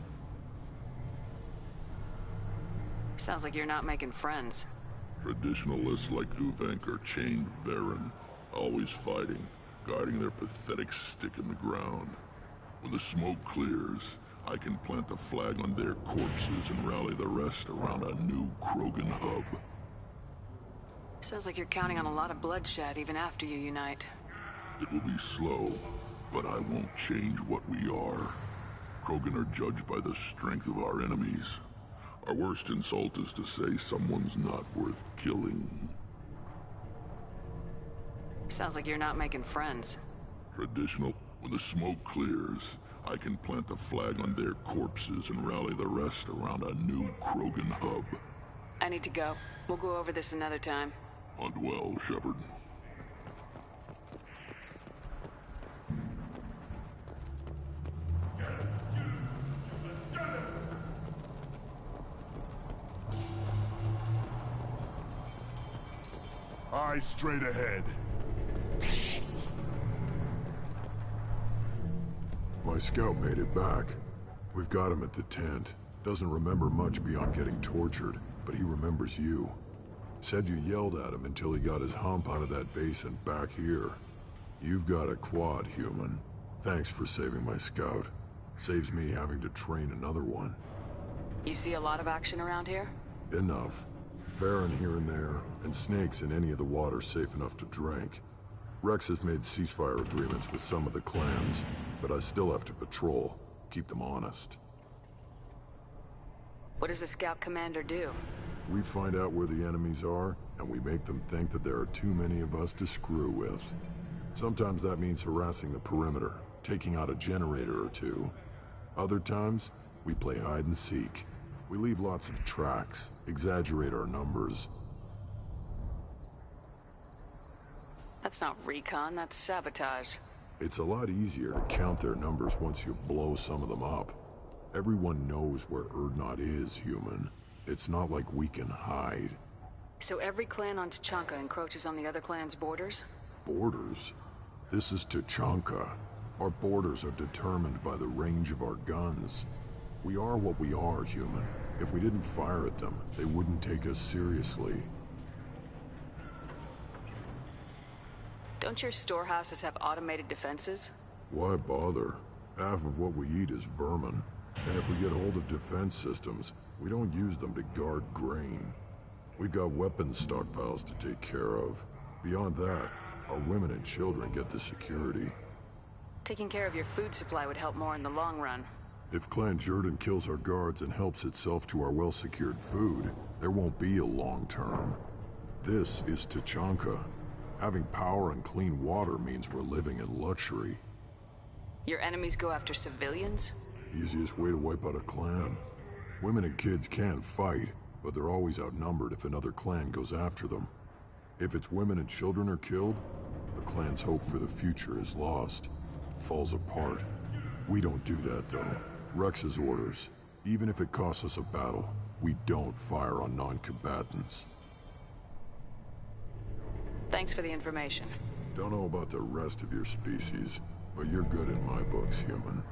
[SPEAKER 10] Sounds like you're not making friends.
[SPEAKER 4] Traditionalists like Uvenk are chained Varen, always fighting, guarding their pathetic stick in the ground. When the smoke clears, I can plant the flag on their corpses and rally the rest around a new Krogan hub.
[SPEAKER 10] Sounds like you're counting on a lot of bloodshed even after you unite.
[SPEAKER 4] It will be slow, but I won't change what we are. Krogan are judged by the strength of our enemies. Our worst insult is to say someone's not worth killing.
[SPEAKER 10] Sounds like you're not making friends.
[SPEAKER 4] Traditional. When the smoke clears, I can plant the flag on their corpses and rally the rest around a new Krogan hub.
[SPEAKER 10] I need to go. We'll go over this another time.
[SPEAKER 4] Hunt well, Shepard.
[SPEAKER 6] Eyes straight ahead.
[SPEAKER 3] My scout made it back. We've got him at the tent. Doesn't remember much beyond getting tortured, but he remembers you. Said you yelled at him until he got his hump out of that base and back here. You've got a quad, human. Thanks for saving my scout. Saves me having to train another one.
[SPEAKER 10] You see a lot of action around here?
[SPEAKER 3] Enough. Farron here and there, and snakes in any of the water safe enough to drink. Rex has made ceasefire agreements with some of the clans, but I still have to patrol, keep them honest.
[SPEAKER 10] What does the scout commander do?
[SPEAKER 3] We find out where the enemies are, and we make them think that there are too many of us to screw with. Sometimes that means harassing the perimeter, taking out a generator or two. Other times, we play hide and seek. We leave lots of tracks, exaggerate our numbers.
[SPEAKER 10] That's not recon, that's sabotage.
[SPEAKER 3] It's a lot easier to count their numbers once you blow some of them up. Everyone knows where Urdnot is, human. It's not like we can hide.
[SPEAKER 10] So every clan on Tachanka encroaches on the other clan's borders?
[SPEAKER 3] Borders? This is Tachanka. Our borders are determined by the range of our guns. We are what we are, human. If we didn't fire at them, they wouldn't take us seriously.
[SPEAKER 10] Don't your storehouses have automated defenses?
[SPEAKER 3] Why bother? Half of what we eat is vermin. And if we get hold of defense systems, we don't use them to guard grain. We've got weapons stockpiles to take care of. Beyond that, our women and children get the security.
[SPEAKER 10] Taking care of your food supply would help more in the long run.
[SPEAKER 3] If Clan Jordan kills our guards and helps itself to our well-secured food, there won't be a long term. This is Tachanka. Having power and clean water means we're living in luxury.
[SPEAKER 10] Your enemies go after civilians?
[SPEAKER 3] Easiest way to wipe out a clan. Women and kids can fight, but they're always outnumbered if another clan goes after them. If its women and children are killed, the clan's hope for the future is lost. It falls apart. We don't do that, though. Rex's orders. Even if it costs us a battle, we don't fire on non-combatants.
[SPEAKER 10] Thanks for the information.
[SPEAKER 3] Don't know about the rest of your species, but you're good in my books, human.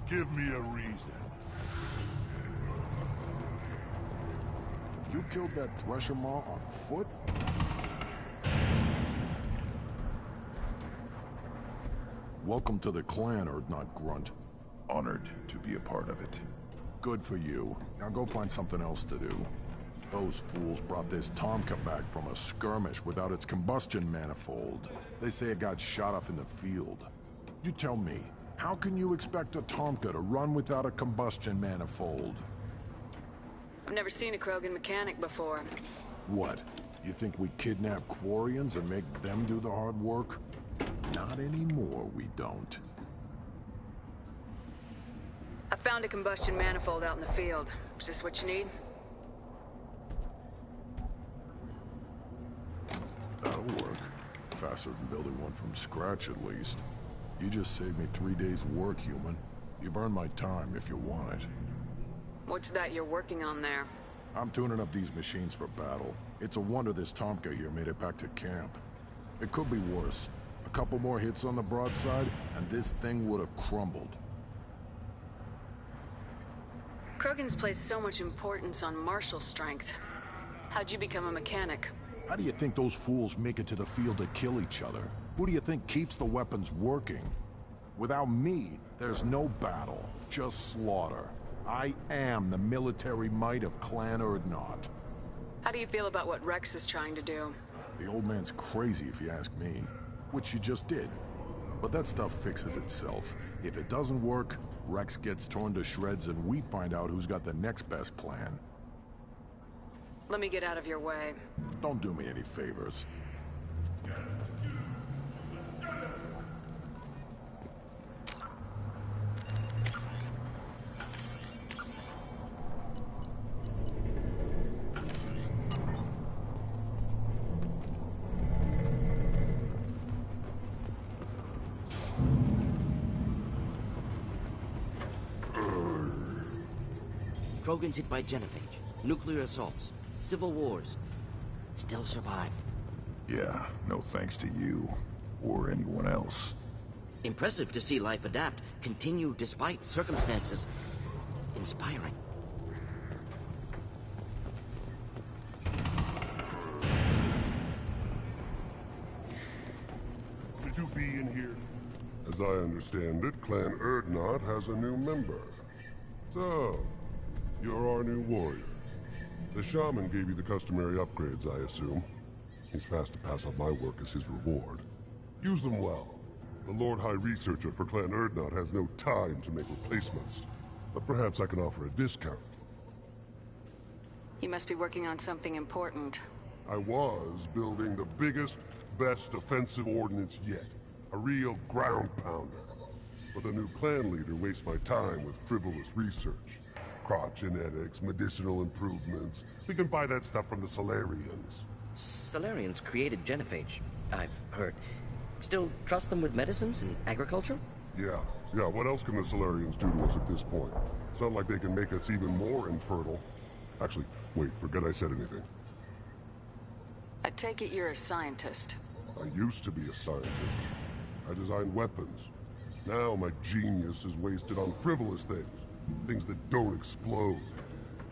[SPEAKER 6] Give me a reason.
[SPEAKER 3] You killed that Thresher Maw on foot? Welcome to the clan, Urdnot Grunt. Honored to be a part of it. Good for you. Now go find something else to do. Those fools brought this Tomka back from a skirmish without its combustion manifold. They say it got shot off in the field. You tell me, how can you expect a Tomka to run without a combustion manifold?
[SPEAKER 10] I've never seen a Krogan mechanic before.
[SPEAKER 3] What? You think we kidnap Quarians and make them do the hard work? Not anymore, we don't.
[SPEAKER 10] I found a combustion manifold out in the field. Is this what you need?
[SPEAKER 3] That'll work. Faster than building one from scratch, at least. You just saved me 3 days' work, human. You've earned my time if you want it.
[SPEAKER 10] What's that you're working on there?
[SPEAKER 3] I'm tuning up these machines for battle. It's a wonder this Tomka here made it back to camp. It could be worse. A couple more hits on the broadside, and this thing would have crumbled.
[SPEAKER 10] Krogans place so much importance on martial strength. How'd you become a mechanic?
[SPEAKER 14] How do you think those fools make it to the field to kill each other? Who do you think keeps the weapons working? Without me, there's no battle, just slaughter. I am the military might of Clan Urdnot.
[SPEAKER 10] How do you feel about what Rex is trying to do?
[SPEAKER 14] The old man's crazy if you ask me, which he just did. But that stuff fixes itself. If it doesn't work, Rex gets torn to shreds and we find out who's got the next best plan.
[SPEAKER 10] Let me get out of your way.
[SPEAKER 14] Don't do me any favors.
[SPEAKER 9] Krogan's hit by genophage, nuclear assaults, civil wars. Still survived.
[SPEAKER 14] Yeah, no thanks to you. Or anyone else.
[SPEAKER 9] Impressive to see life adapt, continue despite circumstances. Inspiring.
[SPEAKER 6] Should you be in here?
[SPEAKER 2] As I understand it, Clan Urdnot has a new member. So, you're our new warrior. The shaman gave you the customary upgrades, I assume. He's fast to pass on my work as his reward. Use them well. The Lord High Researcher for Clan Urdnot has no time to make replacements. But perhaps I can offer a discount.
[SPEAKER 10] You must be working on something important.
[SPEAKER 2] I was building the biggest, best offensive ordnance yet. A real ground pounder. But the new clan leader wastes my time with frivolous research. Crop genetics, medicinal improvements. We can buy that stuff from the Solarians.
[SPEAKER 9] Solarians created genophage, I've heard. Still trust them with medicines and agriculture?
[SPEAKER 2] Yeah. What else can the Solarians do to us at this point? It's not like they can make us even more infertile. Actually, wait, forget I said anything.
[SPEAKER 10] I take it you're a scientist.
[SPEAKER 2] I used to be a scientist. I designed weapons. Now my genius is wasted on frivolous things. Things that don't explode.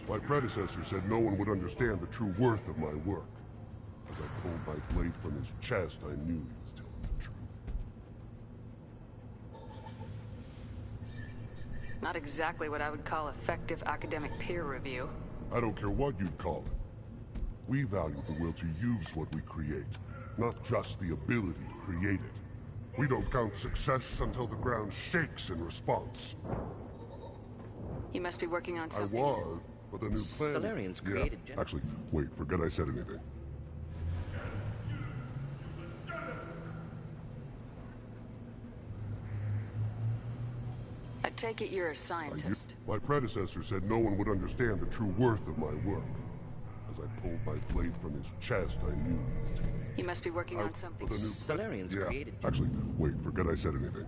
[SPEAKER 2] My predecessor said no one would understand the true worth of my work. As I pulled my blade from his chest, I knew he was telling the truth.
[SPEAKER 10] Not exactly what I would call effective academic peer review.
[SPEAKER 2] I don't care what you'd call it. We value the will to use what we create, not just the ability to create it. We don't count success until the ground shakes in response.
[SPEAKER 10] You must be working on something.
[SPEAKER 2] I was, but the new plan...
[SPEAKER 9] Solarians created...
[SPEAKER 2] Yeah. Actually, wait, forget I said anything.
[SPEAKER 10] I take it you're a scientist.
[SPEAKER 2] My predecessor said no one would understand the true worth of my work. As I pulled my blade from his chest, I knew he was telling me.
[SPEAKER 10] You must be working on something.
[SPEAKER 9] Solarians created...
[SPEAKER 2] Actually, wait, forget I said anything.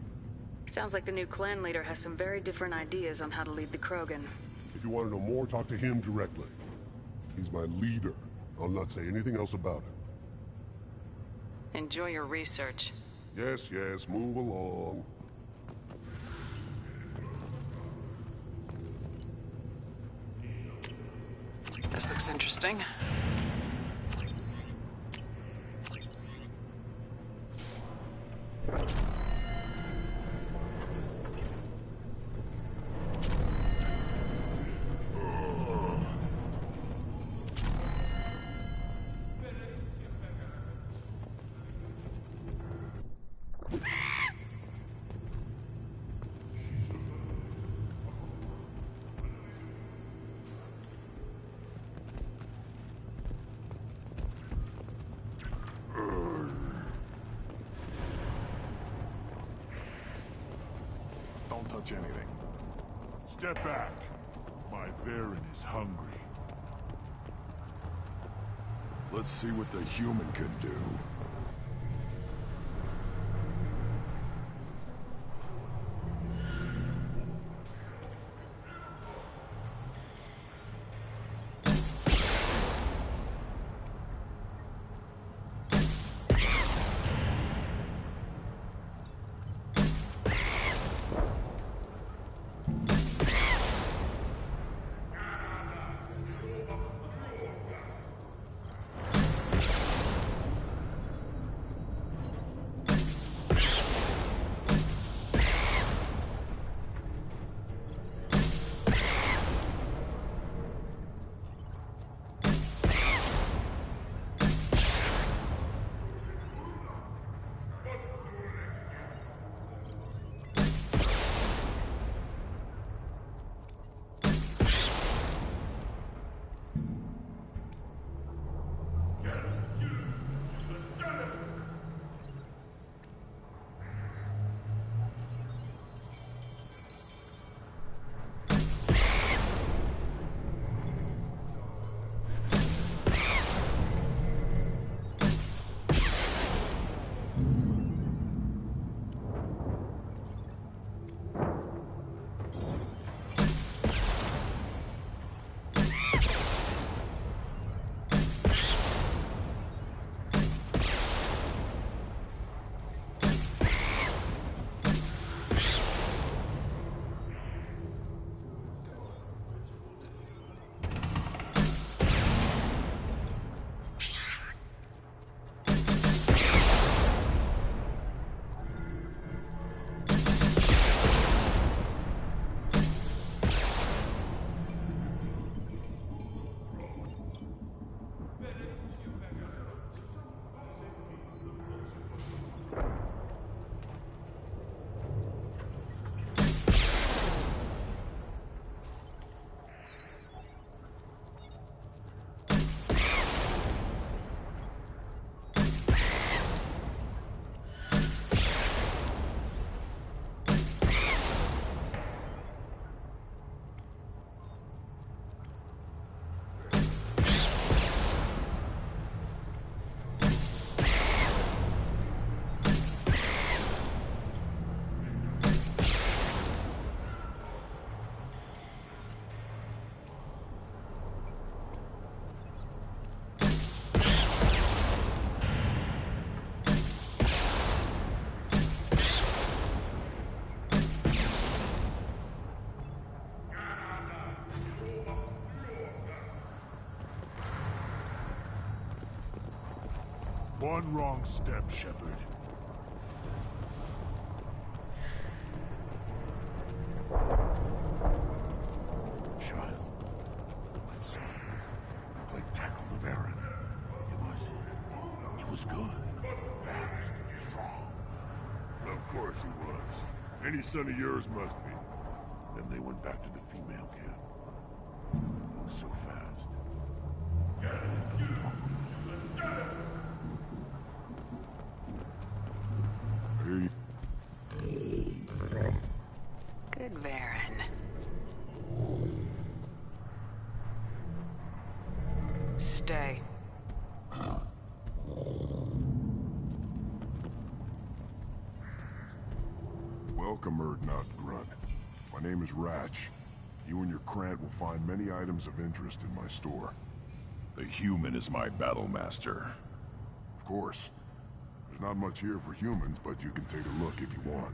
[SPEAKER 10] Sounds like the new clan leader has some very different ideas on how to lead the Krogan.
[SPEAKER 2] If you want to know more, talk to him directly. He's my leader. I'll not say anything else about it.
[SPEAKER 10] Enjoy your research.
[SPEAKER 2] Yes, move along.
[SPEAKER 10] This looks interesting.
[SPEAKER 6] Don't touch anything. Step back. My Varen is hungry.
[SPEAKER 14] Let's see what the human can do.
[SPEAKER 3] One wrong step, Shepard.
[SPEAKER 8] Child. My son. I tackled the Baron. He was good. Fast. Strong.
[SPEAKER 3] Of course he was. Any son of yours must be.
[SPEAKER 8] Then they went back to the female camp. He was so fast.
[SPEAKER 10] Good Baron. Stay.
[SPEAKER 3] Welcome, Urdnot Grunt. My name is Ratch. You and your Krant will find many items of interest in my store.
[SPEAKER 14] The human is my battle master.
[SPEAKER 3] Of course. There's not much here for humans, but you can take a look if you want.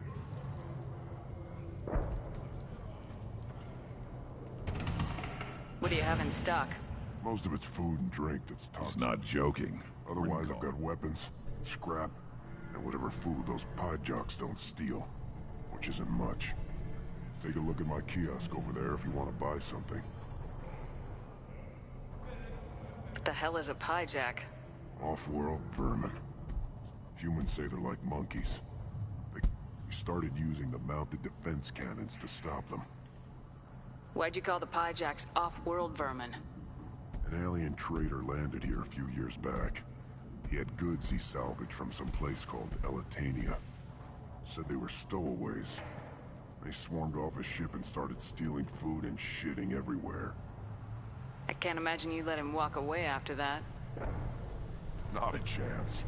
[SPEAKER 10] What do you have in stock?
[SPEAKER 3] Most of it's food and drink that's toxic.
[SPEAKER 14] He's not joking.
[SPEAKER 3] Otherwise, I've got weapons, scrap, and whatever food those pie jocks don't steal. Which isn't much. Take a look at my kiosk over there if you want to buy something.
[SPEAKER 10] What the hell is a pie jack?
[SPEAKER 3] Off-world vermin. Humans say they're like monkeys. We started using the mounted defense cannons to stop them.
[SPEAKER 10] Why'd you call the pie jacks off-world vermin?
[SPEAKER 3] An alien trader landed here a few years back. He had goods he salvaged from some place called Elitania. Said they were stowaways. They swarmed off his ship and started stealing food and shitting everywhere.
[SPEAKER 10] I can't imagine you let him walk away after that.
[SPEAKER 3] Not a chance.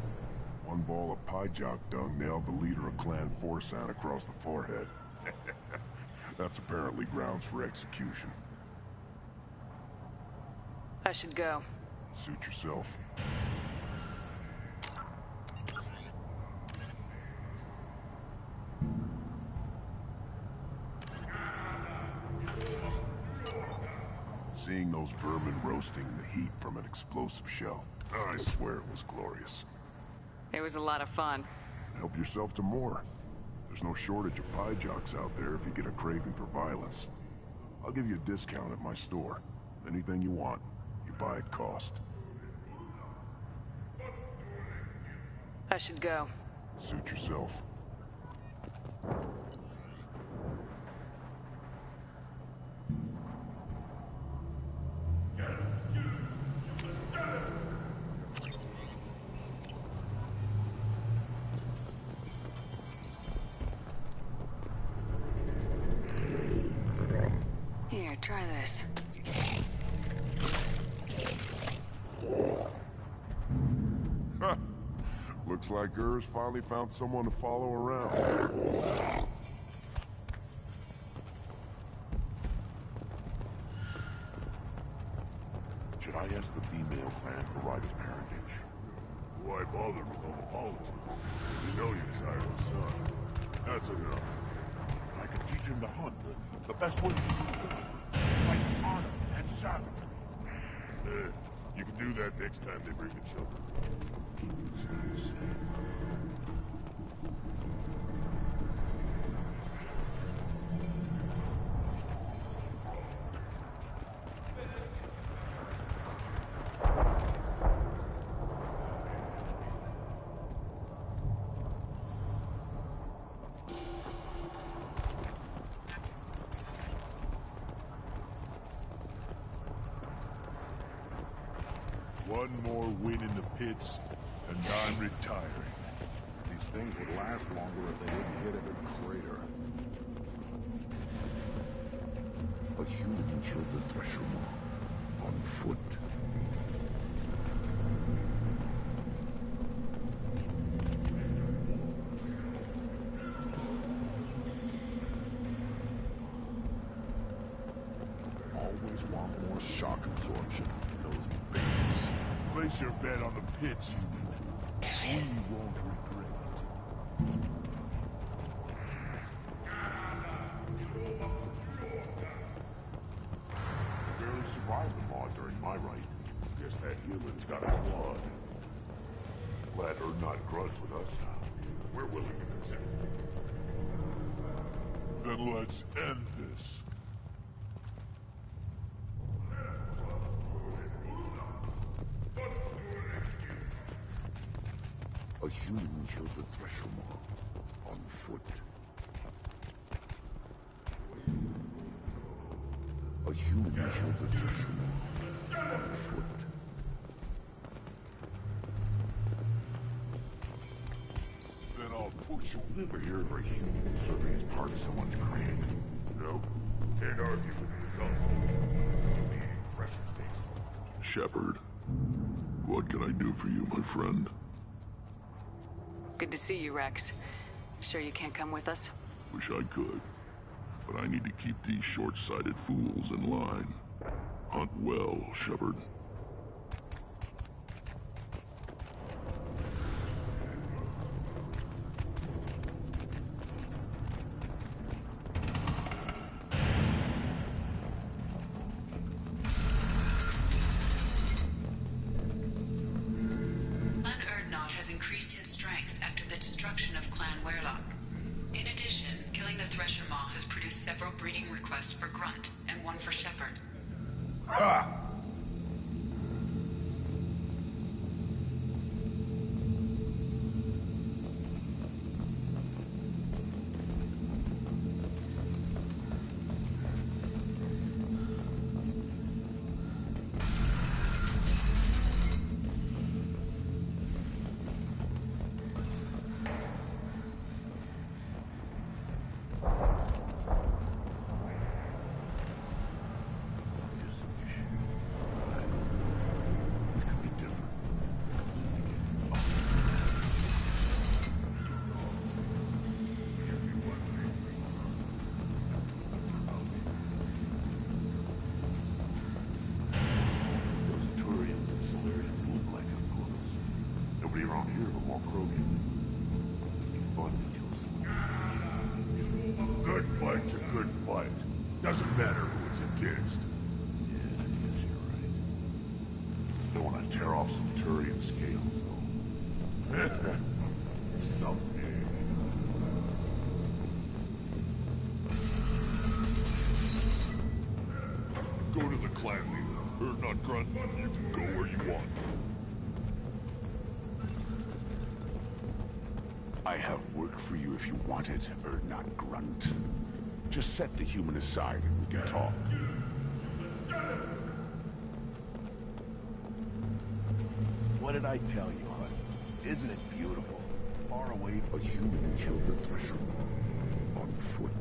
[SPEAKER 3] One ball of pie jock dung nailed the leader of Clan Forsan across the forehead. That's apparently grounds for execution.
[SPEAKER 10] I should go.
[SPEAKER 3] Suit yourself. Seeing those vermin roasting in the heat from an explosive shell, I swear it was glorious.
[SPEAKER 10] It was a lot of fun.
[SPEAKER 3] Help yourself to more. There's no shortage of pie jocks out there if you get a craving for violence. I'll give you a discount at my store. Anything you want, you buy at cost.
[SPEAKER 10] I should go.
[SPEAKER 3] Suit yourself.
[SPEAKER 10] Here, try this.
[SPEAKER 3] Looks like Garrus finally found someone to follow around.
[SPEAKER 8] Should I ask the female clan for right of parentage?
[SPEAKER 3] Why bother with all the politics? You know you've sired a son. That's enough.
[SPEAKER 8] I can teach him to hunt the best way to shoot. Fight with honor and savagery.
[SPEAKER 3] You can do that next time they bring the children.
[SPEAKER 6] One more win in the pits, and I'm retiring.
[SPEAKER 14] These things would last longer if they didn't hit every crater.
[SPEAKER 8] A human killed the Thresherman on foot.
[SPEAKER 14] Always want more shock absorption. Those babies.
[SPEAKER 6] Place your bet on the pits, human. We won't regret it.
[SPEAKER 8] Barely survived the maw during my reign. Guess that human's got a blood. glad Erdnot Grunt's with us now. We're willing to accept.
[SPEAKER 6] Then let's end this.
[SPEAKER 8] A human killed the Thresher Maw on foot. A human killed the Thresher Maw on foot.
[SPEAKER 6] Then I'll push you.
[SPEAKER 8] Never hear of a human serving as part of someone's created.
[SPEAKER 6] No. Can't argue with the results. Pressure stakes.
[SPEAKER 4] Shepard, what can I do for you, my friend?
[SPEAKER 10] Good to see you, Rex. Sure you can't come with us?
[SPEAKER 4] Wish I could, but I need to keep these short-sighted fools in line. Hunt well, Shepard.
[SPEAKER 1] Increased in strength after the destruction of Clan Werlock. In addition, killing the Thresher Maw has produced several breeding requests for Grunt, and one for Shepard.
[SPEAKER 6] Ah! Good fight's a good fight. Doesn't matter who it's against.
[SPEAKER 8] Yeah, I guess you're right. Don't want to tear off some Turian scales, though.
[SPEAKER 6] Someday. Go to the clan leader. Erdnot Grunt, you can go where you want.
[SPEAKER 8] I have work for you if you want it, Erdnot Grunt. Just set the human aside and we can talk.
[SPEAKER 16] What did I tell you, honey? Isn't it beautiful? Far away.
[SPEAKER 8] A human killed the Thresher Maw on foot.